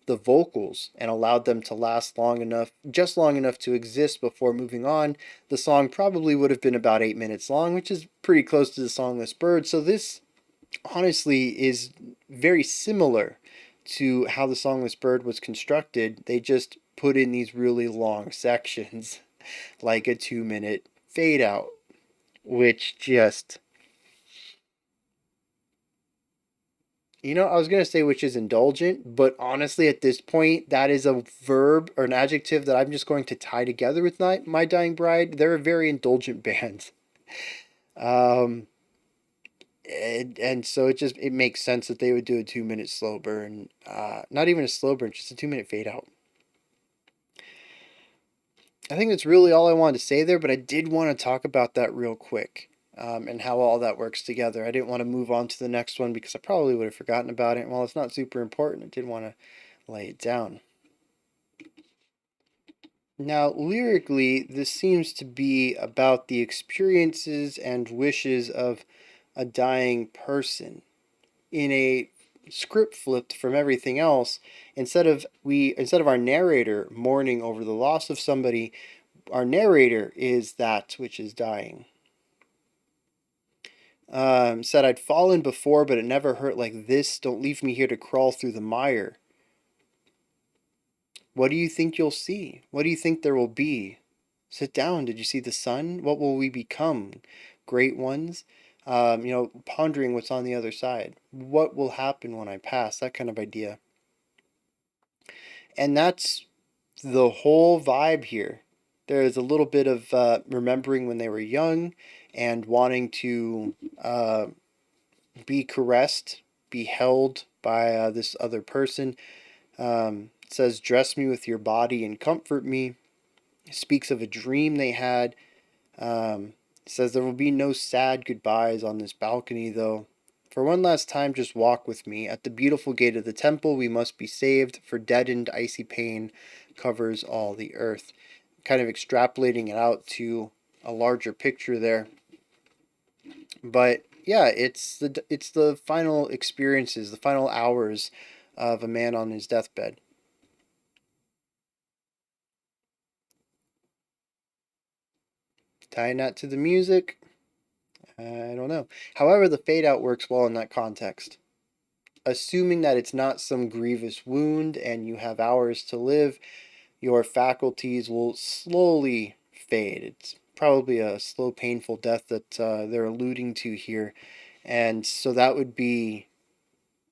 the vocals and allowed them to last long enough, just long enough to exist before moving on, the song probably would have been about 8 minutes long, which is pretty close to the Songless Bird. So this honestly is very similar to how the Songless Bird was constructed. They just put in these really long sections, like a 2 minute fade out, which just, I was going to say which is indulgent, but honestly, at this point, that is a verb or an adjective that I'm just going to tie together with My Dying Bride. They're a very indulgent band. Um, and so it makes sense that they would do a 2 minute slow burn. Not even a slow burn, just a 2 minute fade out. I think that's really all I wanted to say there, but I did want to talk about that real quick. And how all that works together. I didn't want to move on to the next one because I probably would have forgotten about it. And while it's not super important, I did want to lay it down. Now, lyrically, this seems to be about the experiences and wishes of a dying person. In a script flipped from everything else, instead of our narrator mourning over the loss of somebody, our narrator is that which is dying. Said I'd fallen before, but it never hurt like this. Don't leave me here to crawl through the mire. What do you think you'll see? What do you think there will be? Sit down. Did you see the sun? What will we become? Great ones? Pondering what's on the other side. What will happen when I pass? That kind of idea. And that's the whole vibe here. There's a little bit of remembering when they were young and wanting to be caressed, be held by this other person. It says, dress me with your body and comfort me. It speaks of a dream they had. It says, there will be no sad goodbyes on this balcony, though. For one last time, just walk with me. At the beautiful gate of the temple, we must be saved, for deadened, icy pain covers all the earth. Kind of extrapolating it out to a larger picture there. But yeah, it's the final experiences, the final hours of a man on his deathbed. Tying that to the music, I don't know. However, the fade out works well in that context. Assuming that it's not some grievous wound and you have hours to live, your faculties will slowly fade. It's probably a slow, painful death that they're alluding to here. And so that would be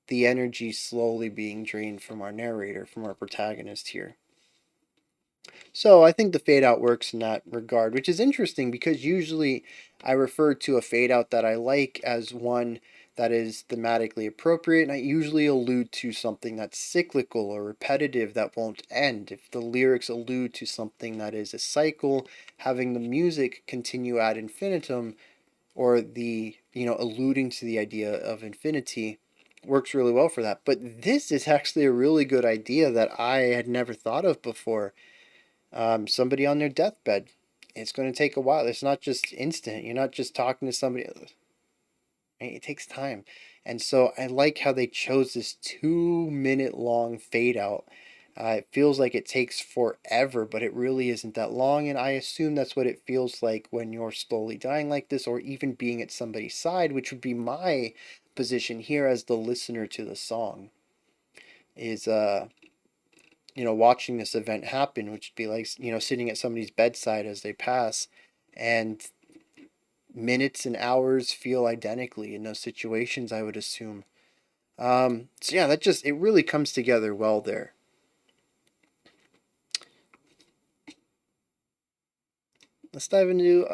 the energy slowly being drained from our narrator, from our protagonist here. So I think the fade out works in that regard, which is interesting because usually I refer to a fade out that I like as one that is thematically appropriate, and I usually allude to something that's cyclical or repetitive that won't end. If the lyrics allude to something that is a cycle, having the music continue ad infinitum, or alluding to the idea of infinity, works really well for that. But this is actually a really good idea that I had never thought of before. Somebody on their deathbed. It's going to take a while. It's not just instant. You're not just talking to somebody. Right? It takes time. And so I like how they chose this 2 minute long fade out. It feels like it takes forever, but it really isn't that long. And I assume that's what it feels like when you're slowly dying like this, or even being at somebody's side, which would be my position here as the listener to the song. Is watching this event happen, which would be like, sitting at somebody's bedside as they pass, and minutes and hours feel identically in those situations, I would assume. So yeah, it really comes together well there. Let's dive into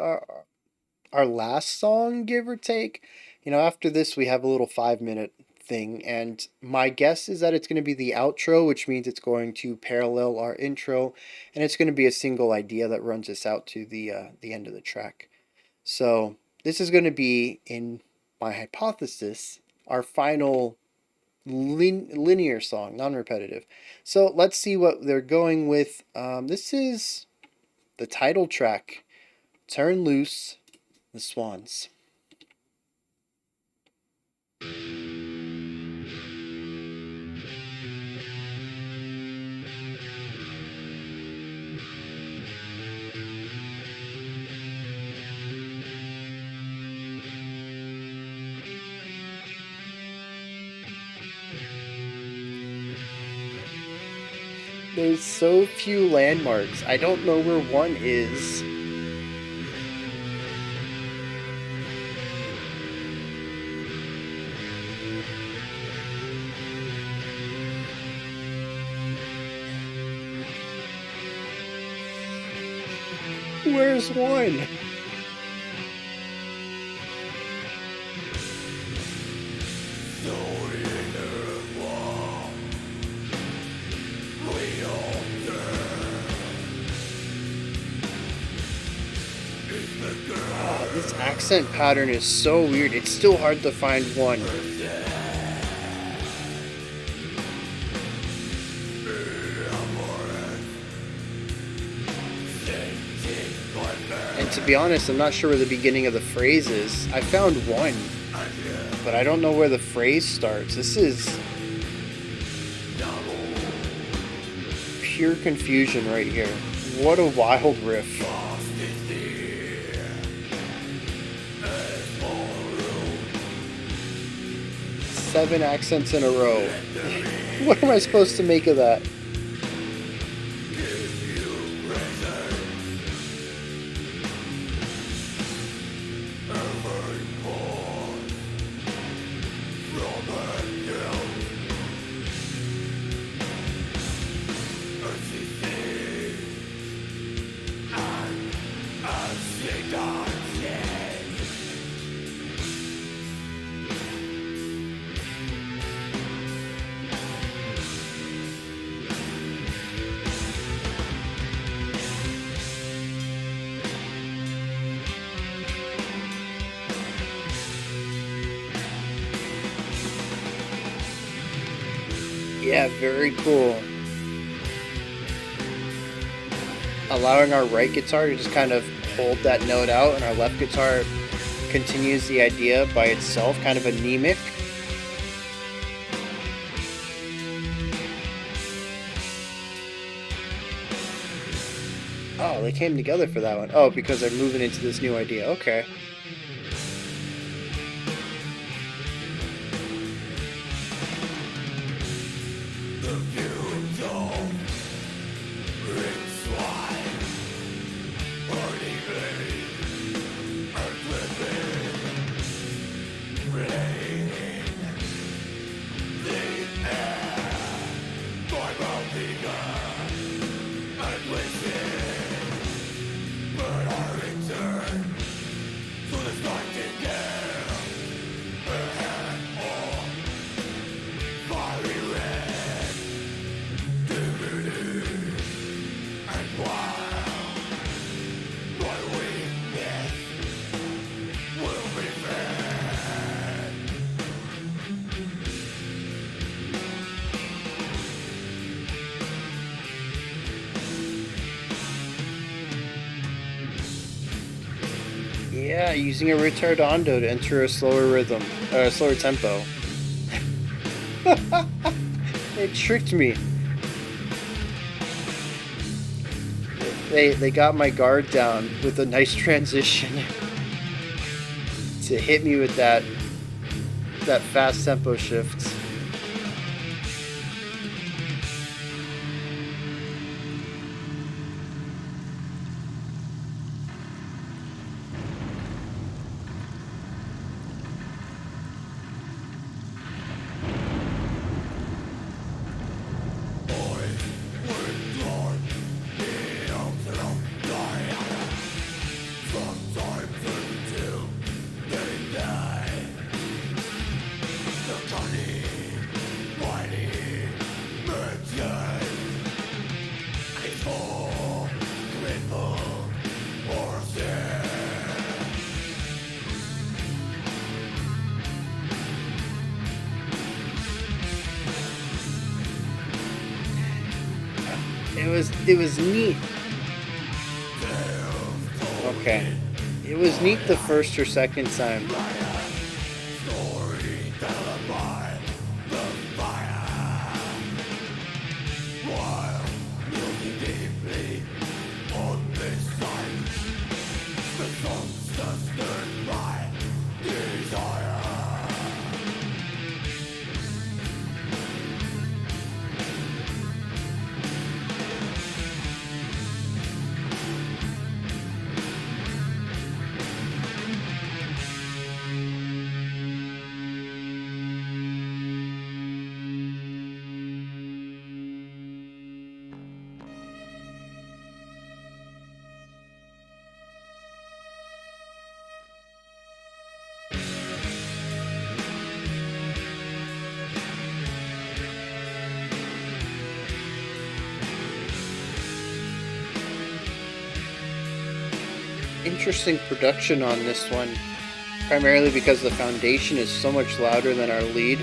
our last song, give or take. After this, we have a little 5 minute thing, and my guess is that it's going to be the outro, which means it's going to parallel our intro, and it's going to be a single idea that runs us out to the end of the track. So this is going to be, in my hypothesis, our final linear song, non-repetitive. So let's see what they're going with. This is the title track, Turn Loose The Swans. There's so few landmarks. I don't know where one is. Where's one? This accent pattern is so weird. It's still hard to find one. And to be honest, I'm not sure where the beginning of the phrase is. I found one, but I don't know where the phrase starts. This is pure confusion right here. What a wild riff. 7 accents in a row. What am I supposed to make of that? Yeah, very cool. Allowing our right guitar to just kind of hold that note out, and our left guitar continues the idea by itself, kind of anemic. Oh, they came together for that one. Oh, because they're moving into this new idea. Okay. Yeah, using a retardando to enter a slower rhythm, or a slower tempo. It tricked me. They got my guard down with a nice transition to hit me with that fast tempo shift. Money. it was neat. Okay. It was neat the first or second time. Interesting production on this one, primarily because the foundation is so much louder than our lead.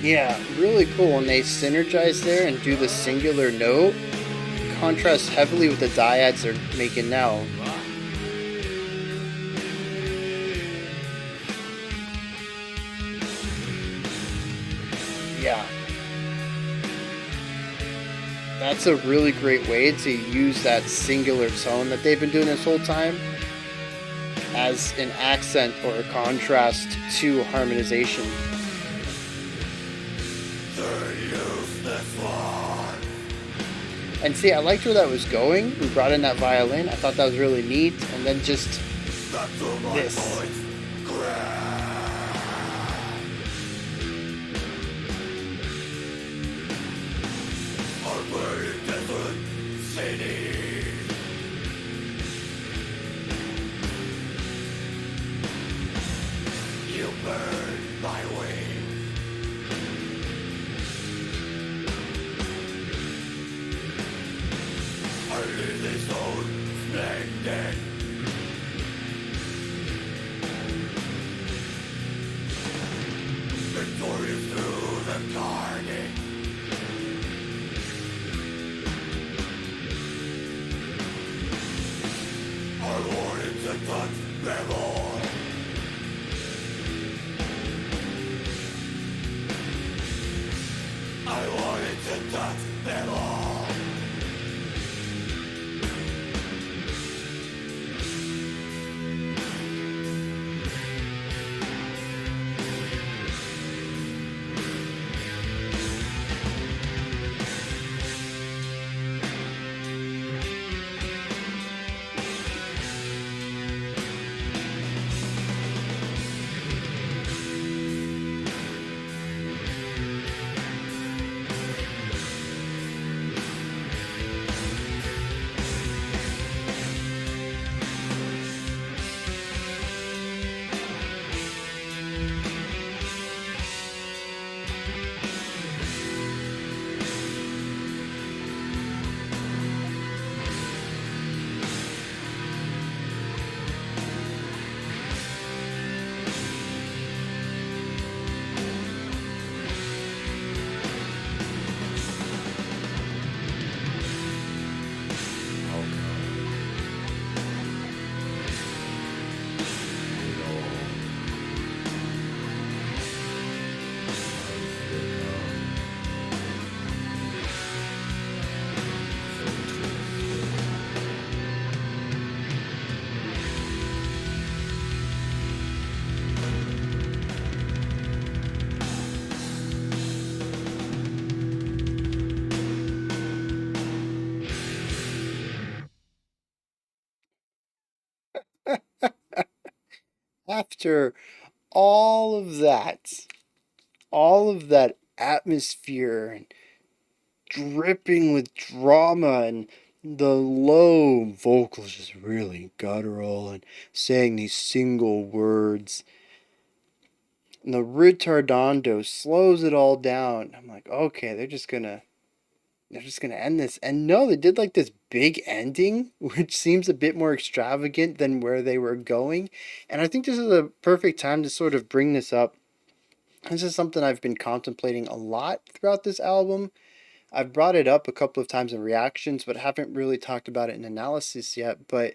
Yeah, really cool when they synergize there and do the singular note. Contrasts heavily with the dyads they're making now. Yeah. That's a really great way to use that singular tone that they've been doing this whole time as an accent or a contrast to harmonization. And see, I liked where that was going. We brought in that violin. I thought that was really neat. And then just this. after all of that, all of that atmosphere and dripping with drama and the low vocals just really guttural and saying these single words. And the ritardando slows it all down. I'm like, okay, they're just gonna end this. And no, they did like this big ending, which seems a bit more extravagant than where they were going. And I think this is a perfect time to sort of bring this up. This is something I've been contemplating a lot throughout this album. I've brought it up a couple of times in reactions, but haven't really talked about it in analysis yet. But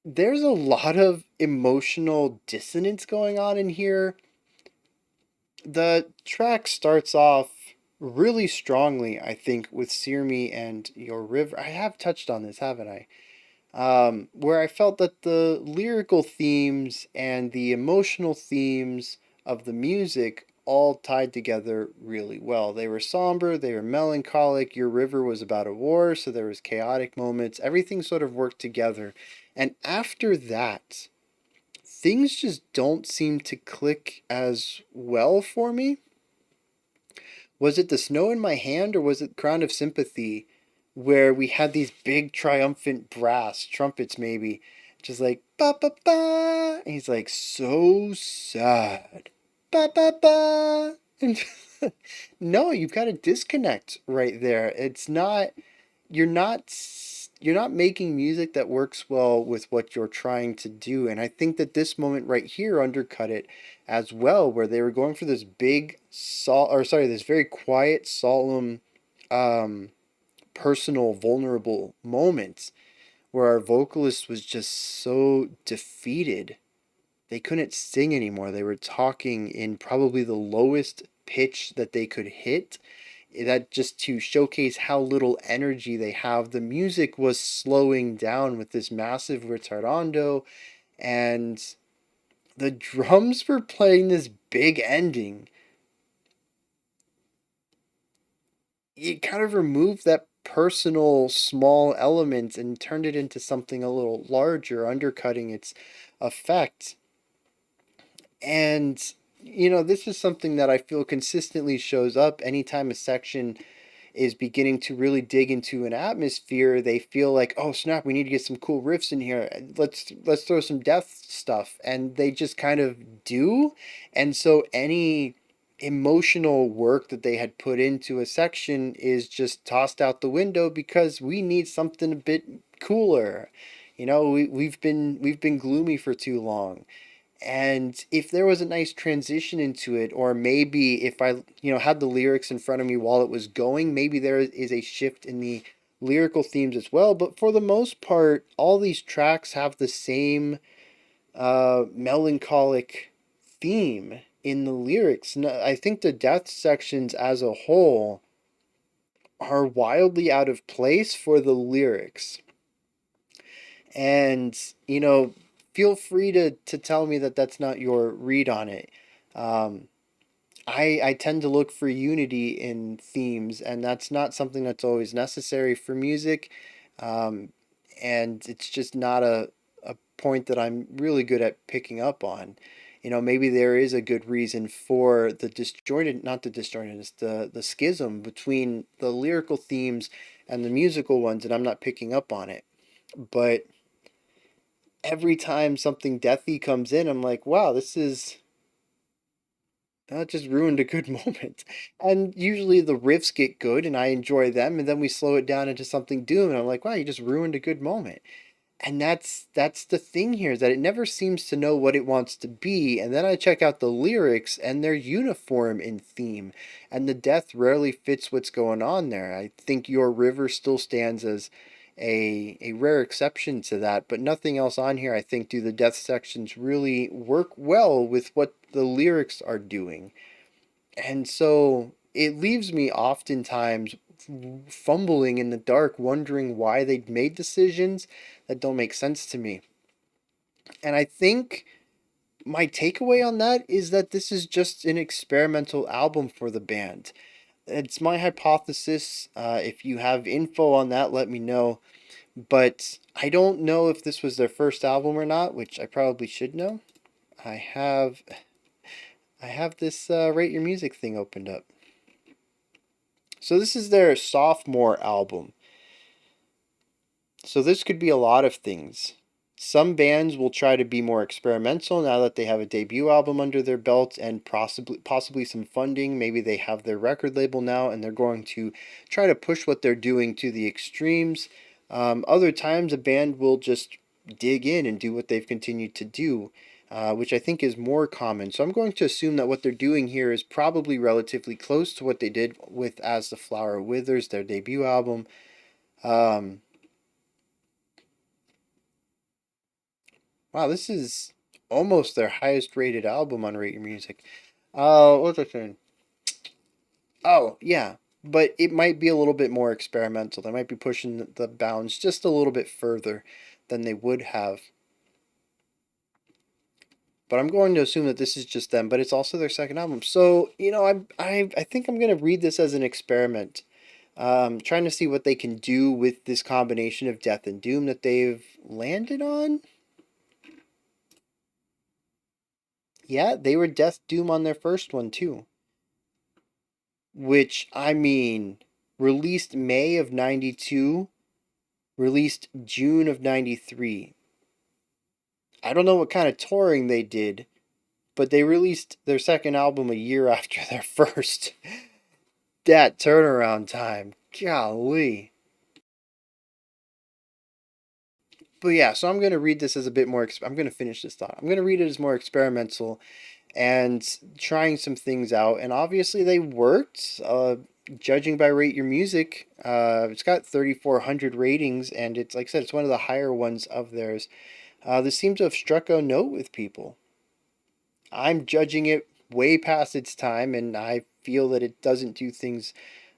there's a lot of emotional dissonance going on in here. The track starts off really strongly, I think, with Sear Me and Your River. I have touched on this, haven't I? Where I felt that the lyrical themes and the emotional themes of the music all tied together really well. They were somber, they were melancholic. Your River was about a war, so there was chaotic moments. Everything sort of worked together. And after that, things just don't seem to click as well for me. Was it The Snow in My Hand or was it Crown of Sympathy where we had these big triumphant brass trumpets maybe just like ba ba ba and he's like so sad ba ba ba and no, you've got a disconnect right there. It's not you're not you're not making music that works well with what you're trying to do, and I think that this moment right here undercut it as well, where they were going for this big this very quiet solemn um personal vulnerable moment where our vocalist was just so defeated they couldn't sing anymore. They were talking in probably the lowest pitch that they could hit, that just to showcase how little energy they have. The music was slowing down with this massive retardando, and the drums were playing this big ending. It kind of removed that personal small element and turned it into something a little larger, undercutting its effect. And this is something that I feel consistently shows up anytime a section is beginning to really dig into an atmosphere. They feel like, oh snap, we need to get some cool riffs in here. Let's throw some death stuff, and they just kind of do. And so any emotional work that they had put into a section is just tossed out the window because we need something a bit cooler. We've been gloomy for too long. And if there was a nice transition into it, or maybe if I, had the lyrics in front of me while it was going, maybe there is a shift in the lyrical themes as well. But for the most part, all these tracks have the same melancholic theme in the lyrics. And I think the death sections as a whole are wildly out of place for the lyrics. And feel free to tell me that that's not your read on it. um, I tend to look for unity in themes, and that's not something that's always necessary for music. um, and it's just not a point that I'm really good at picking up on. Maybe there is a good reason for the disjointed, not the disjointedness, the schism between the lyrical themes and the musical ones, and I'm not picking up on it. But every time something deathy comes in, I'm like, wow, this is that just ruined a good moment. And usually the riffs get good and I enjoy them, and then we slow it down into something doom, and I'm like, wow, you just ruined a good moment. And that's the thing here, is that it never seems to know what it wants to be. And then I check out the lyrics and they're uniform in theme, and the death rarely fits what's going on there. I think Your River still stands as a rare exception to that, but nothing else on here I think do the death sections really work well with what the lyrics are doing. And so it leaves me oftentimes fumbling in the dark, wondering why they made decisions that don't make sense to me. And I think my takeaway on that is that this is just an experimental album for the band. It's my hypothesis. If you have info on that, let me know. But I don't know if this was their first album or not, which I probably should know. I have this Rate Your Music thing opened up. So this is their sophomore album. So this could be a lot of things. Some bands will try to be more experimental now that they have a debut album under their belt and possibly some funding. Maybe they have their record label now and they're going to try to push what they're doing to the extremes. Other times a band will just dig in and do what they've continued to do, which I think is more common. So I'm going to assume that what they're doing here is probably relatively close to what they did with As the Flower Withers, their debut album. Wow, this is almost their highest rated album on Rate Your Music. What's I saying? Oh, yeah. But it might be a little bit more experimental. They might be pushing the bounds just a little bit further than they would have. But I'm going to assume that this is just them, but it's also their second album. So, I think I'm going to read this as an experiment. Trying to see what they can do with this combination of death and doom that they've landed on. Yeah, they were Death Doom on their first one too. Which, I mean, released May of 92, released June of 93. I don't know what kind of touring they did, but they released their second album a year after their first. That turnaround time. Golly. But yeah, so I'm going to read this as a bit more. I'm going to finish this thought. I'm going to read it as more experimental and trying some things out. And obviously they worked. Judging by Rate Your Music, it's got 3,400 ratings, and it's, like I said, it's one of the higher ones of theirs. This seems to have struck a note with people. I'm judging it way past its time, and I feel that it doesn't do things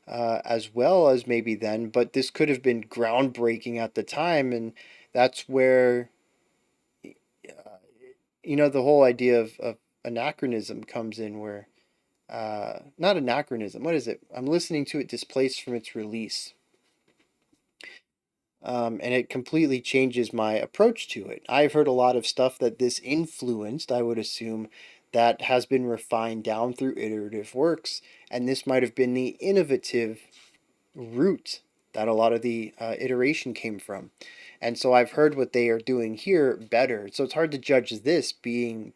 as well as maybe then, but this could have been groundbreaking at the time, and that's where the whole idea of anachronism comes in, where not anachronism, what is it? I'm listening to it displaced from its release. And it completely changes my approach to it. I've heard a lot of stuff that this influenced, I would assume, that has been refined down through iterative works, and this might have been the innovative route that a lot of the iteration came from. And so I've heard what they are doing here better. So it's hard to judge this being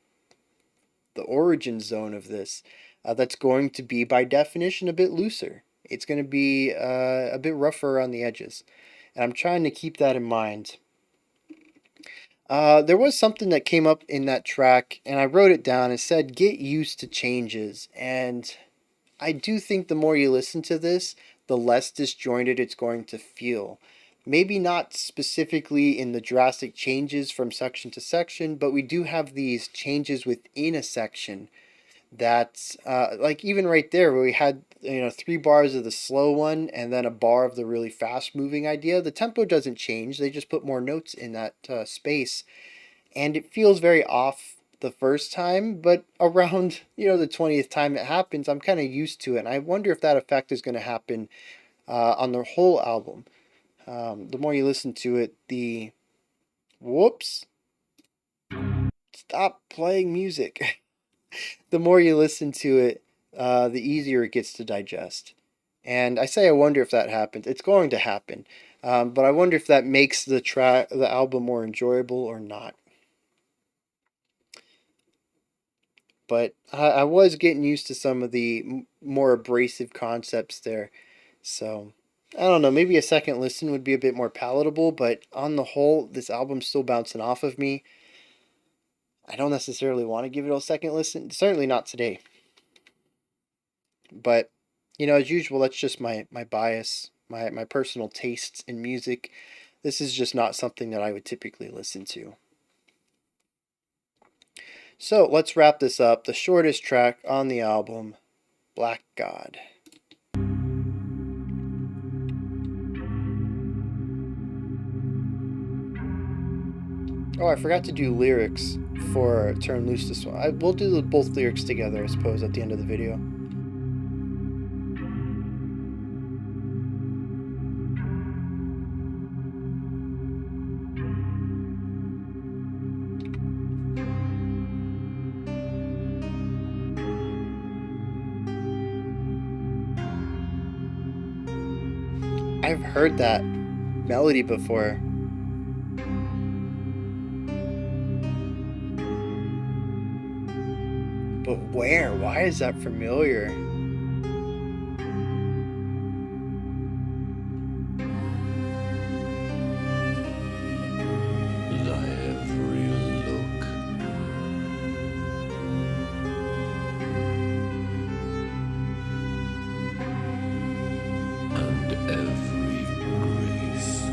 the origin zone of this. That's going to be, by definition, a bit looser. It's going to be a bit rougher around the edges. And I'm trying to keep that in mind. There was something that came up in that track, and I wrote it down. It said, "Get used to changes." And I do think the more you listen to this, the less disjointed it's going to feel. Maybe not specifically in the drastic changes from section to section, but we do have these changes within a section that's like even right there where we had 3 bars of the slow one and then a bar of the really fast moving idea. The tempo doesn't change, they just put more notes in that space, and it feels very off the first time, but around the 20th time it happens, I'm kind of used to it, and I wonder if that effect is going to happen on the whole album. The more you listen to it, the whoops, stop playing music. The more you listen to it, the easier it gets to digest. And I say I wonder if that happens. It's going to happen, but I wonder if that makes the album more enjoyable or not. But I was getting used to some of the more abrasive concepts there, so I don't know. Maybe a second listen would be a bit more palatable. But on the whole, this album's still bouncing off of me. I don't necessarily want to give it a second listen. Certainly not today. But, as usual, that's just my bias, my personal tastes in music. This is just not something that I would typically listen to. So let's wrap this up. The shortest track on the album, Black God. Oh, I forgot to do lyrics for Turn Loose The Swans. We'll do both lyrics together, I suppose, at the end of the video. I've heard that melody before. But where? Why is that familiar? Thy every look, and every grace.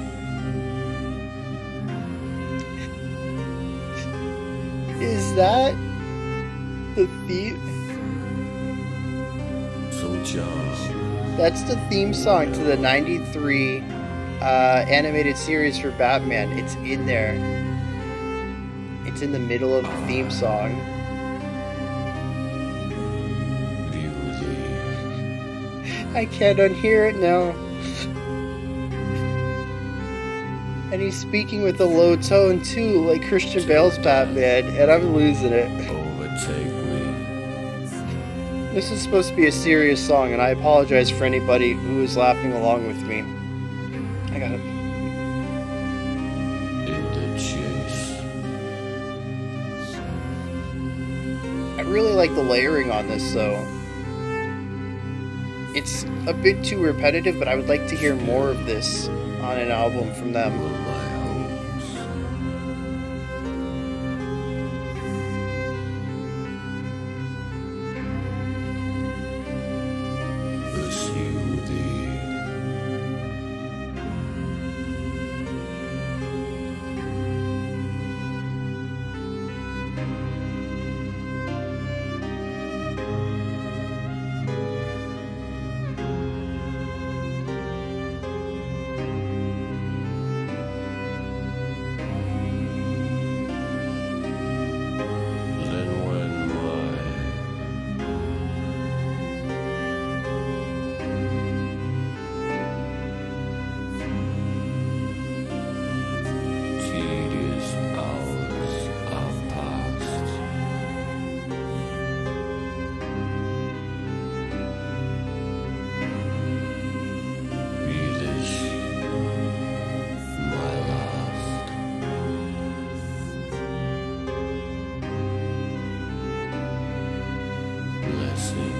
Is that the theme? So John, That's the theme song to the 93 animated series for Batman. It's in there. It's in the middle of the theme song. view thee, I can't unhear it now. And he's speaking with a low tone too, like Christian Bale's Batman, and I'm losing it. overtake me. This is supposed to be a serious song, and I apologize for anybody who is laughing along with me. I got it. In the chase, I really like the layering on this, though. It's a bit too repetitive, but I would like to hear more of this on an album from them. will my hopes pursue thee. Then when my tedious hours are past, be this my last. Blessing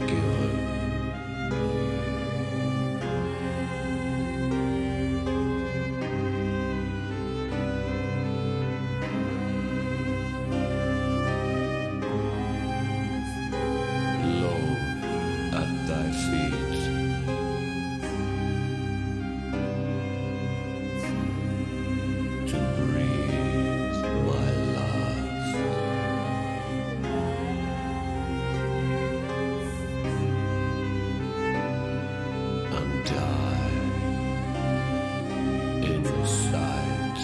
given. Low at thy feet, to breathe my last. And die in sight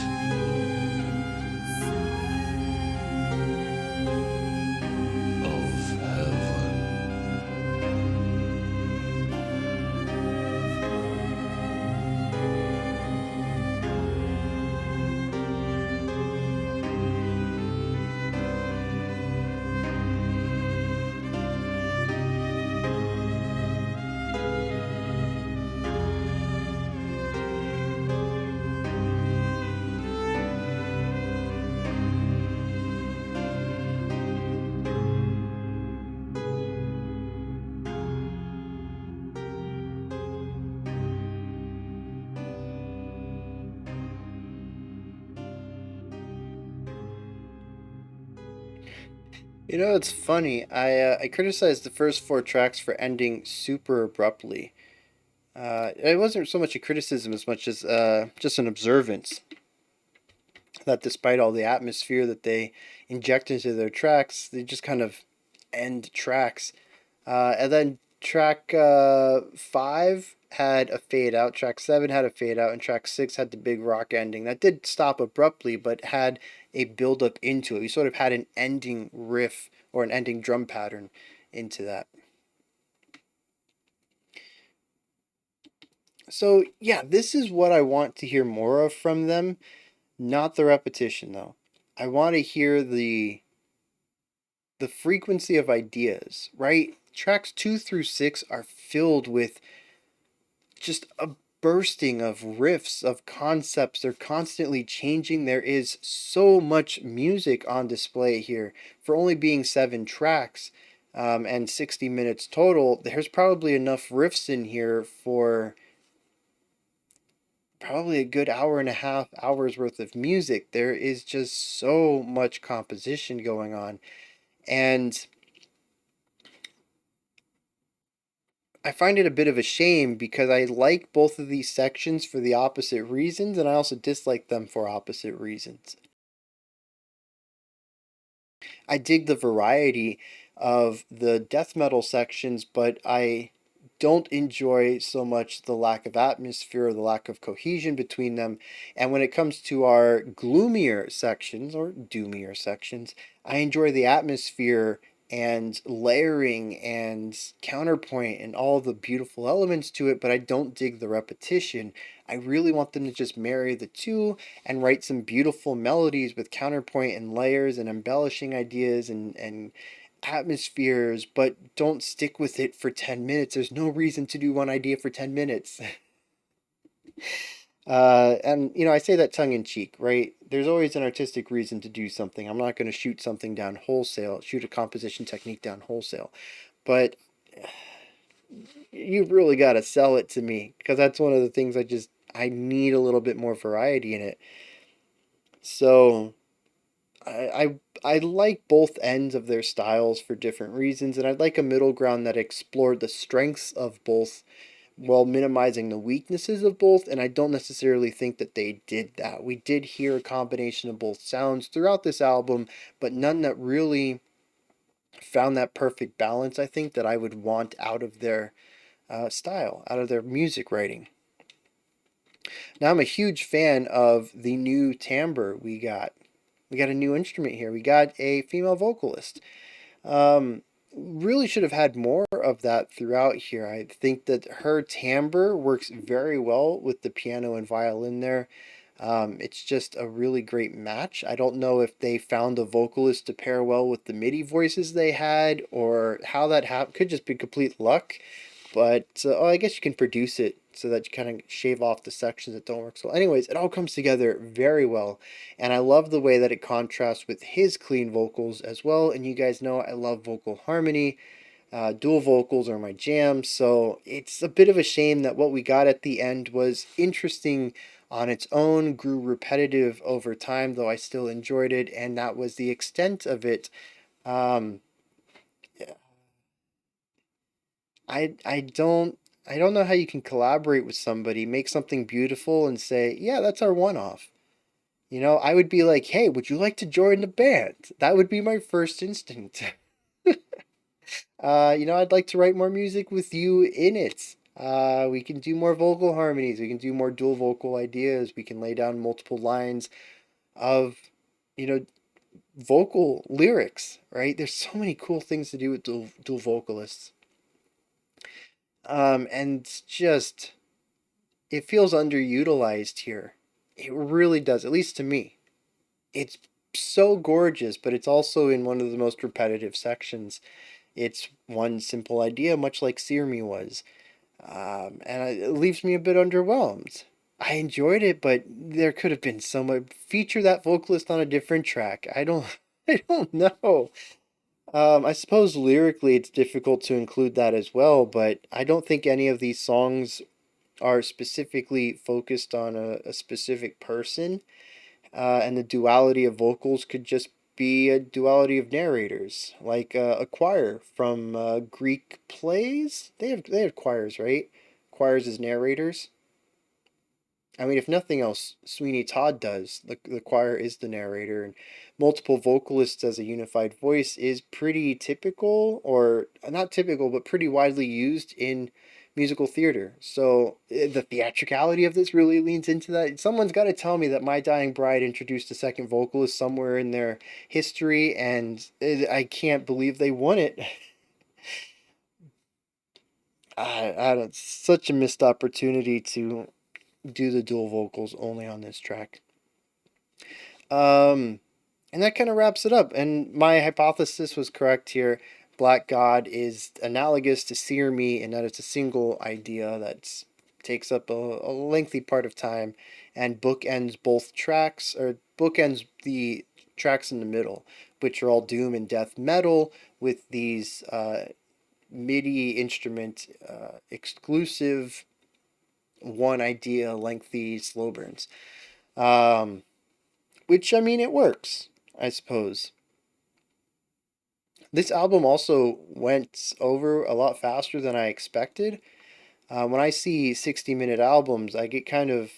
of heaven. You know, it's funny. I criticized the first four tracks for ending super abruptly. It wasn't so much a criticism as much as just an observance that despite all the atmosphere that they inject into their tracks, they just kind of end tracks. And then track 5 had a fade out, track 7 had a fade out, and track 6 had the big rock ending. That did stop abruptly, but had a build up into it. We sort of had an ending riff or an ending drum pattern into that. So, yeah, this is what I want to hear more of from them, not the repetition though. I want to hear the frequency of ideas, right? Tracks 2 through 6 are filled with just a bursting of riffs, of concepts. They're constantly changing. There is so much music on display here for only being 7 tracks, and 60 minutes total. There's probably enough riffs in here for probably a good hour and a half, hours worth of music. There is just so much composition going on. And I find it a bit of a shame because I like both of these sections for the opposite reasons, and I also dislike them for opposite reasons. I dig the variety of the death metal sections, but I don't enjoy so much the lack of atmosphere or the lack of cohesion between them. And when it comes to our gloomier sections or doomier sections, I enjoy the atmosphere and layering and counterpoint and all the beautiful elements to it, but I don't dig the repetition. I really want them to just marry the two and write some beautiful melodies with counterpoint and layers and embellishing ideas and atmospheres, but don't stick with it for 10 minutes. There's no reason to do one idea for 10 minutes. And, I say that tongue in cheek, right? There's always an artistic reason to do something. I'm not going to shoot something down wholesale, shoot a composition technique down wholesale. But you've really got to sell it to me because that's one of the things I need a little bit more variety in it. So I like both ends of their styles for different reasons, and I'd like a middle ground that explored the strengths of both while minimizing the weaknesses of both, and I don't necessarily think that they did that. We did hear a combination of both sounds throughout this album, but none that really found that perfect balance, I think, that I would want out of their style, out of their music writing. Now, I'm a huge fan of the new timbre we got. We got a new instrument here. We got a female vocalist. Really should have had more of that throughout here. I think that her timbre works very well with the piano and violin there. It's just a really great match. I don't know if they found a vocalist to pair well with the MIDI voices they had or how that happened. Could just be complete luck. But I guess you can produce it so that you kind of shave off the sections that don't work so well. Anyways, it all comes together very well. And I love the way that it contrasts with his clean vocals as well. And you guys know I love vocal harmony. Dual vocals are my jam. So it's a bit of a shame that what we got at the end was interesting on its own, grew repetitive over time, though I still enjoyed it. And that was the extent of it. Um, I don't know how you can collaborate with somebody, make something beautiful and say, "Yeah, that's our one-off." I would be like, "Hey, would you like to join the band?" That would be my first instinct. I'd like to write more music with you in it. We can do more vocal harmonies. We can do more dual vocal ideas. We can lay down multiple lines of, you know, vocal lyrics, right? There's so many cool things to do with dual vocalists. And just it feels underutilized here. It really does, at least to me. It's so gorgeous, but it's also in one of the most repetitive sections. It's one simple idea, much like Sear Me was. And it leaves me a bit underwhelmed. I enjoyed it, but there could have been so much. Feature that vocalist on a different track. I don't, I don't know. I suppose lyrically it's difficult to include that as well, but I don't think any of these songs are specifically focused on a specific person, and the duality of vocals could just be a duality of narrators, like a choir from Greek plays. They have choirs, right? Choirs as narrators. I mean, if nothing else, Sweeney Todd does. The choir is the narrator, and multiple vocalists as a unified voice is pretty typical, or not typical, but pretty widely used in musical theater. So the theatricality of this really leans into that. Someone's got to tell me that My Dying Bride introduced a second vocalist somewhere in their history, and I can't believe they won it. I don't. Such a missed opportunity to do the dual vocals only on this track. Um, and that kind of wraps it up. And my hypothesis was correct here. Black God is analogous to Sear Me in that it's a single idea that's takes up a lengthy part of time, and bookends both tracks, or bookends the tracks in the middle, which are all doom and death metal with these MIDI instrument exclusive one idea lengthy slow burns. Um, which, I mean, it works, I suppose. This album also went over a lot faster than I expected. When I see 60-minute albums, I get kind of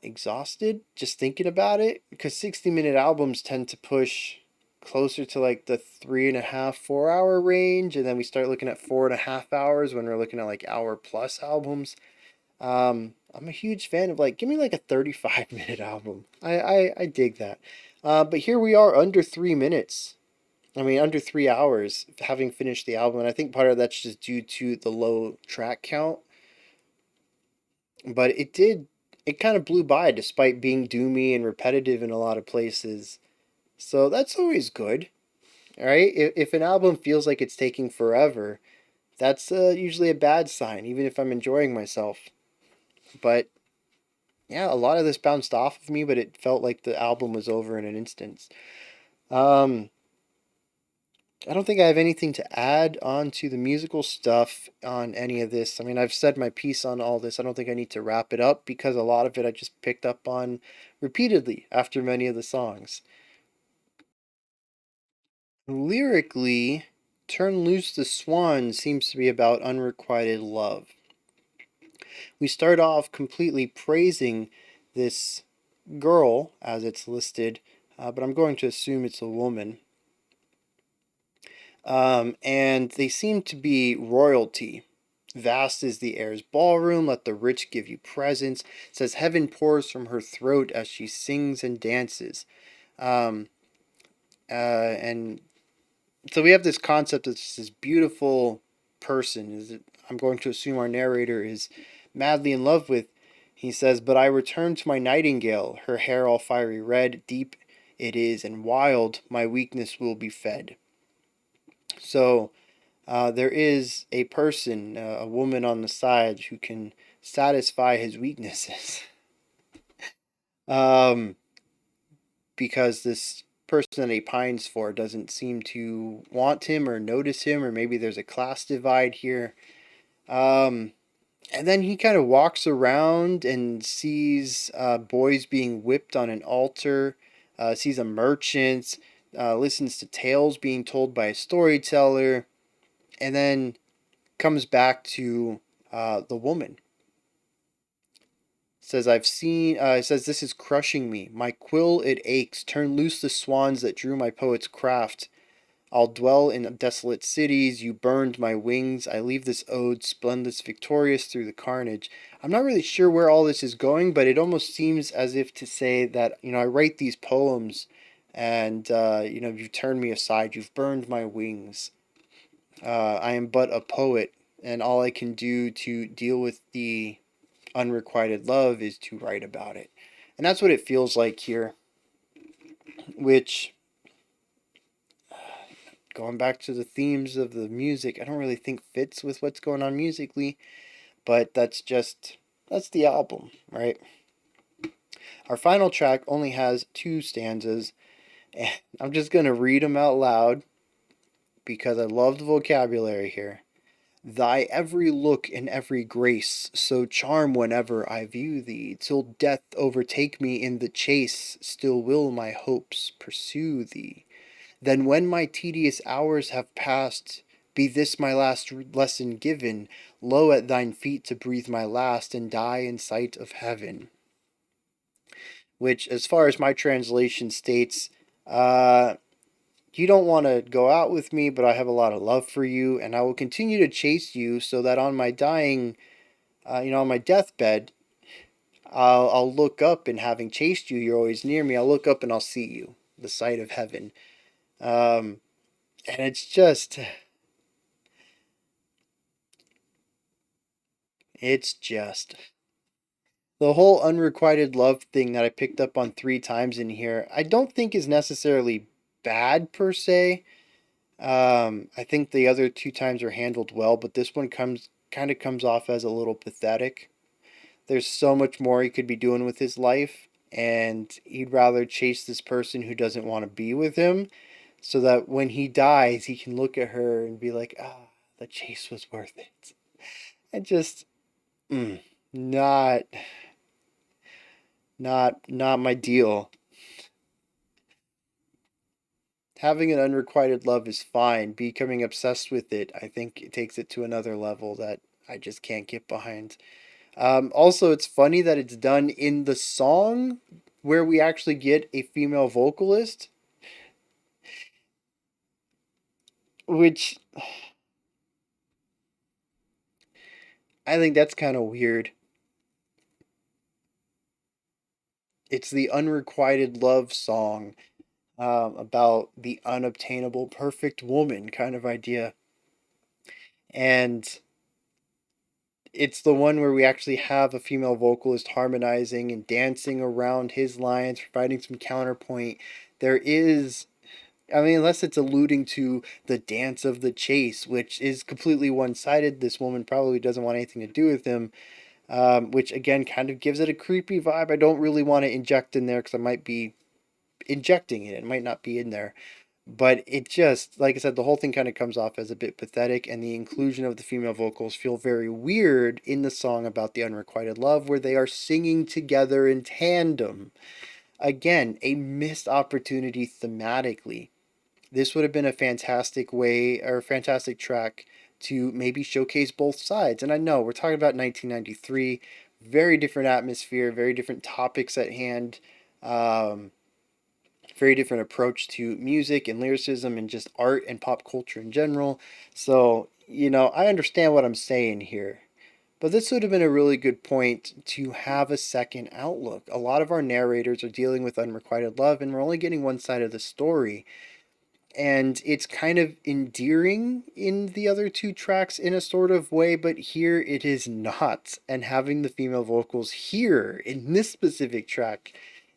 exhausted just thinking about it, because 60-minute albums tend to push closer to like the 3.5, 4 hour range, and then we start looking at 4.5 hours when we're looking at like hour plus albums. I'm a huge fan of, like, give me like a 35-minute album. I dig that. But here we are under 3 minutes. I mean, under 3 hours having finished the album. And I think part of that's just due to the low track count. But it kind of blew by despite being doomy and repetitive in a lot of places. So that's always good. All right. If an album feels like it's taking forever, that's usually a bad sign, even if I'm enjoying myself. But yeah, a lot of this bounced off of me, but it felt like the album was over in an instant. Um, I don't think I have anything to add on to the musical stuff on any of this. I mean, I've said my piece on all this. I don't think I need to wrap it up because a lot of it I just picked up on repeatedly after many of the songs. Lyrically, Turn Loose the Swans seems to be about unrequited love. We start off completely praising this girl, as it's listed, but I'm going to assume it's a woman. And they seem to be royalty. Vast is the air's ballroom, let the rich give you presents. It says heaven pours from her throat as she sings and dances. Um, and so we have this concept of this beautiful person. I'm going to assume our narrator is madly in love with. He says, but I return to my nightingale, her hair all fiery red, deep it is and wild, my weakness will be fed. So there is a person, a woman on the side who can satisfy his weaknesses. um, because this person that he pines for doesn't seem to want him or notice him, or maybe there's a class divide here. Um, and then he kind of walks around and sees boys being whipped on an altar, sees a merchant, listens to tales being told by a storyteller, and then comes back to the woman. Says, I've seen, it says, this is crushing me. My quill, it aches. Turn loose the swans that drew my poet's craft. I'll dwell in desolate cities. You burned my wings. I leave this ode, splendid, victorious through the carnage. I'm not really sure where all this is going, but it almost seems as if to say that, I write these poems and, you've turned me aside. You've burned my wings. I am but a poet, and all I can do to deal with the unrequited love is to write about it. And that's what it feels like here, which, going back to the themes of the music, I don't really think fits with what's going on musically, but that's the album, right? Our final track only has 2 stanzas, and I'm just going to read them out loud because I love the vocabulary here. Thy every look and every grace so charm whenever I view thee, till death overtake me in the chase, still will my hopes pursue thee. Then when my tedious hours have passed, be this my last lesson given, low at thine feet to breathe my last and die in sight of heaven. Which, as far as my translation states, you don't want to go out with me, but I have a lot of love for you, and I will continue to chase you so that on my dying, on my deathbed, I'll look up, and having chased you, you're always near me. I'll look up and I'll see you, the sight of heaven. And it's just the whole unrequited love thing that I picked up on 3 times in here. I don't think is necessarily bad per se. I think the other 2 times are handled well, but this one comes kind of comes off as a little pathetic. There's so much more he could be doing with his life, and he'd rather chase this person who doesn't want to be with him, so that when he dies, he can look at her and be like, ah, the chase was worth it. And just, mm, not, not my deal. Having an unrequited love is fine. Becoming obsessed with it, I think it takes it to another level that I just can't get behind. Also, it's funny that it's done in the song where we actually get a female vocalist, which I think that's kind of weird. It's the unrequited love song, about the unobtainable perfect woman kind of idea. And it's the one where we actually have a female vocalist harmonizing and dancing around his lines, providing some counterpoint. There is, I mean, unless it's alluding to the dance of the chase, which is completely one sided. This woman probably doesn't want anything to do with him, which again kind of gives it a creepy vibe. I don't really want to inject in there because I might be injecting it. It might not be in there. But it just, like I said, the whole thing kind of comes off as a bit pathetic, and the inclusion of the female vocals feel very weird in the song about the unrequited love, where they are singing together in tandem. Again, a missed opportunity thematically. This would have been a fantastic way, or a fantastic track to maybe showcase both sides. And I know we're talking about 1993, very different atmosphere, very different topics at hand. Um, Very different approach to music and lyricism and just art and pop culture in general. So, I understand what I'm saying here. But this would have been a really good point to have a second outlook. A lot of our narrators are dealing with unrequited love, and we're only getting one side of the story. And it's kind of endearing in the other two tracks in a sort of way, but here it is not. And having the female vocals here in this specific track,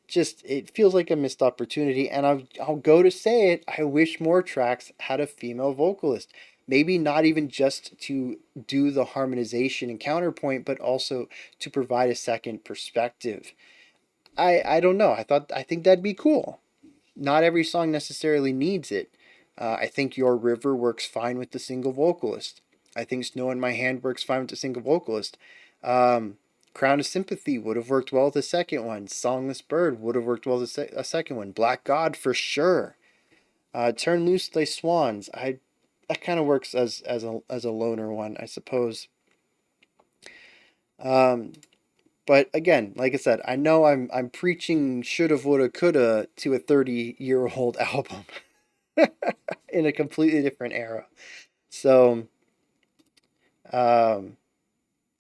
just it feels like a missed opportunity. And I'll go to say it, I wish more tracks had a female vocalist. Maybe not even just to do the harmonization and counterpoint, but also to provide a second perspective. I don't know. I think that'd be cool. Not every song necessarily needs it. I think Your River works fine with the single vocalist. I think Snow in My Hand works fine with the single vocalist. Crown of Sympathy would have worked well with the second one. Songless Bird would have worked well with a second one. Black God for sure. Turn Loose The Swans. That kind of works as a loner one, I suppose. Um, but again, like I said, I know I'm preaching shoulda, woulda, coulda to a 30-year-old album in a completely different era. So, um,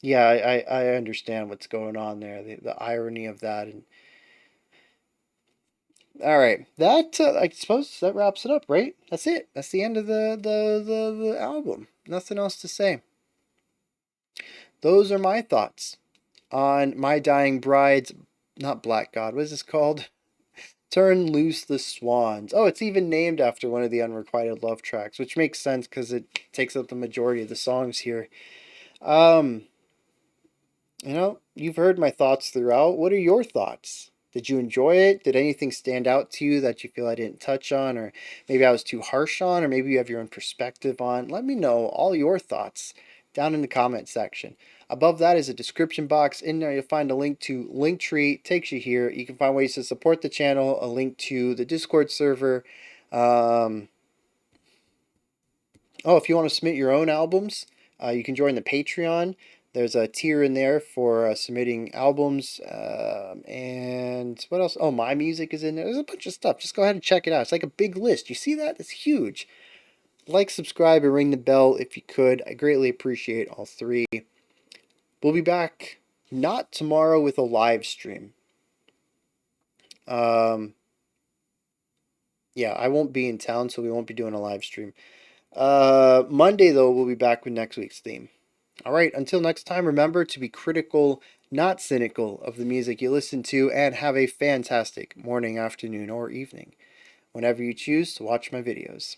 yeah, I understand what's going on there, the irony of that. And all right, that I suppose that wraps it up, right? That's it. That's the end of the album. Nothing else to say. Those are my thoughts on My Dying Bride's, not Black God. What is this called? Turn Loose the Swans. Oh, it's even named after one of the unrequited love tracks, which makes sense because it takes up the majority of the songs here. Um, you've heard my thoughts throughout. What are your thoughts? Did you enjoy it? Did anything stand out to you that you feel I didn't touch on, or maybe I was too harsh on, or maybe you have your own perspective on? Let me know all your thoughts down in the comment section. Above that is a description box. In there, you'll find a link to Linktree. Takes you here. You can find ways to support the channel, a link to the Discord server. Oh, if you want to submit your own albums, you can join the Patreon. There's a tier in there for submitting albums. And what else? Oh, my music is in there. There's a bunch of stuff. Just go ahead and check it out. It's like a big list. You see that? It's huge. Like, subscribe, and ring the bell if you could. I greatly appreciate all three. We'll be back not tomorrow with a live stream. Yeah, I won't be in town, so we won't be doing a live stream. Monday, though, we'll be back with next week's theme. All right, until next time, remember to be critical, not cynical, of the music you listen to, and have a fantastic morning, afternoon, or evening whenever you choose to watch my videos.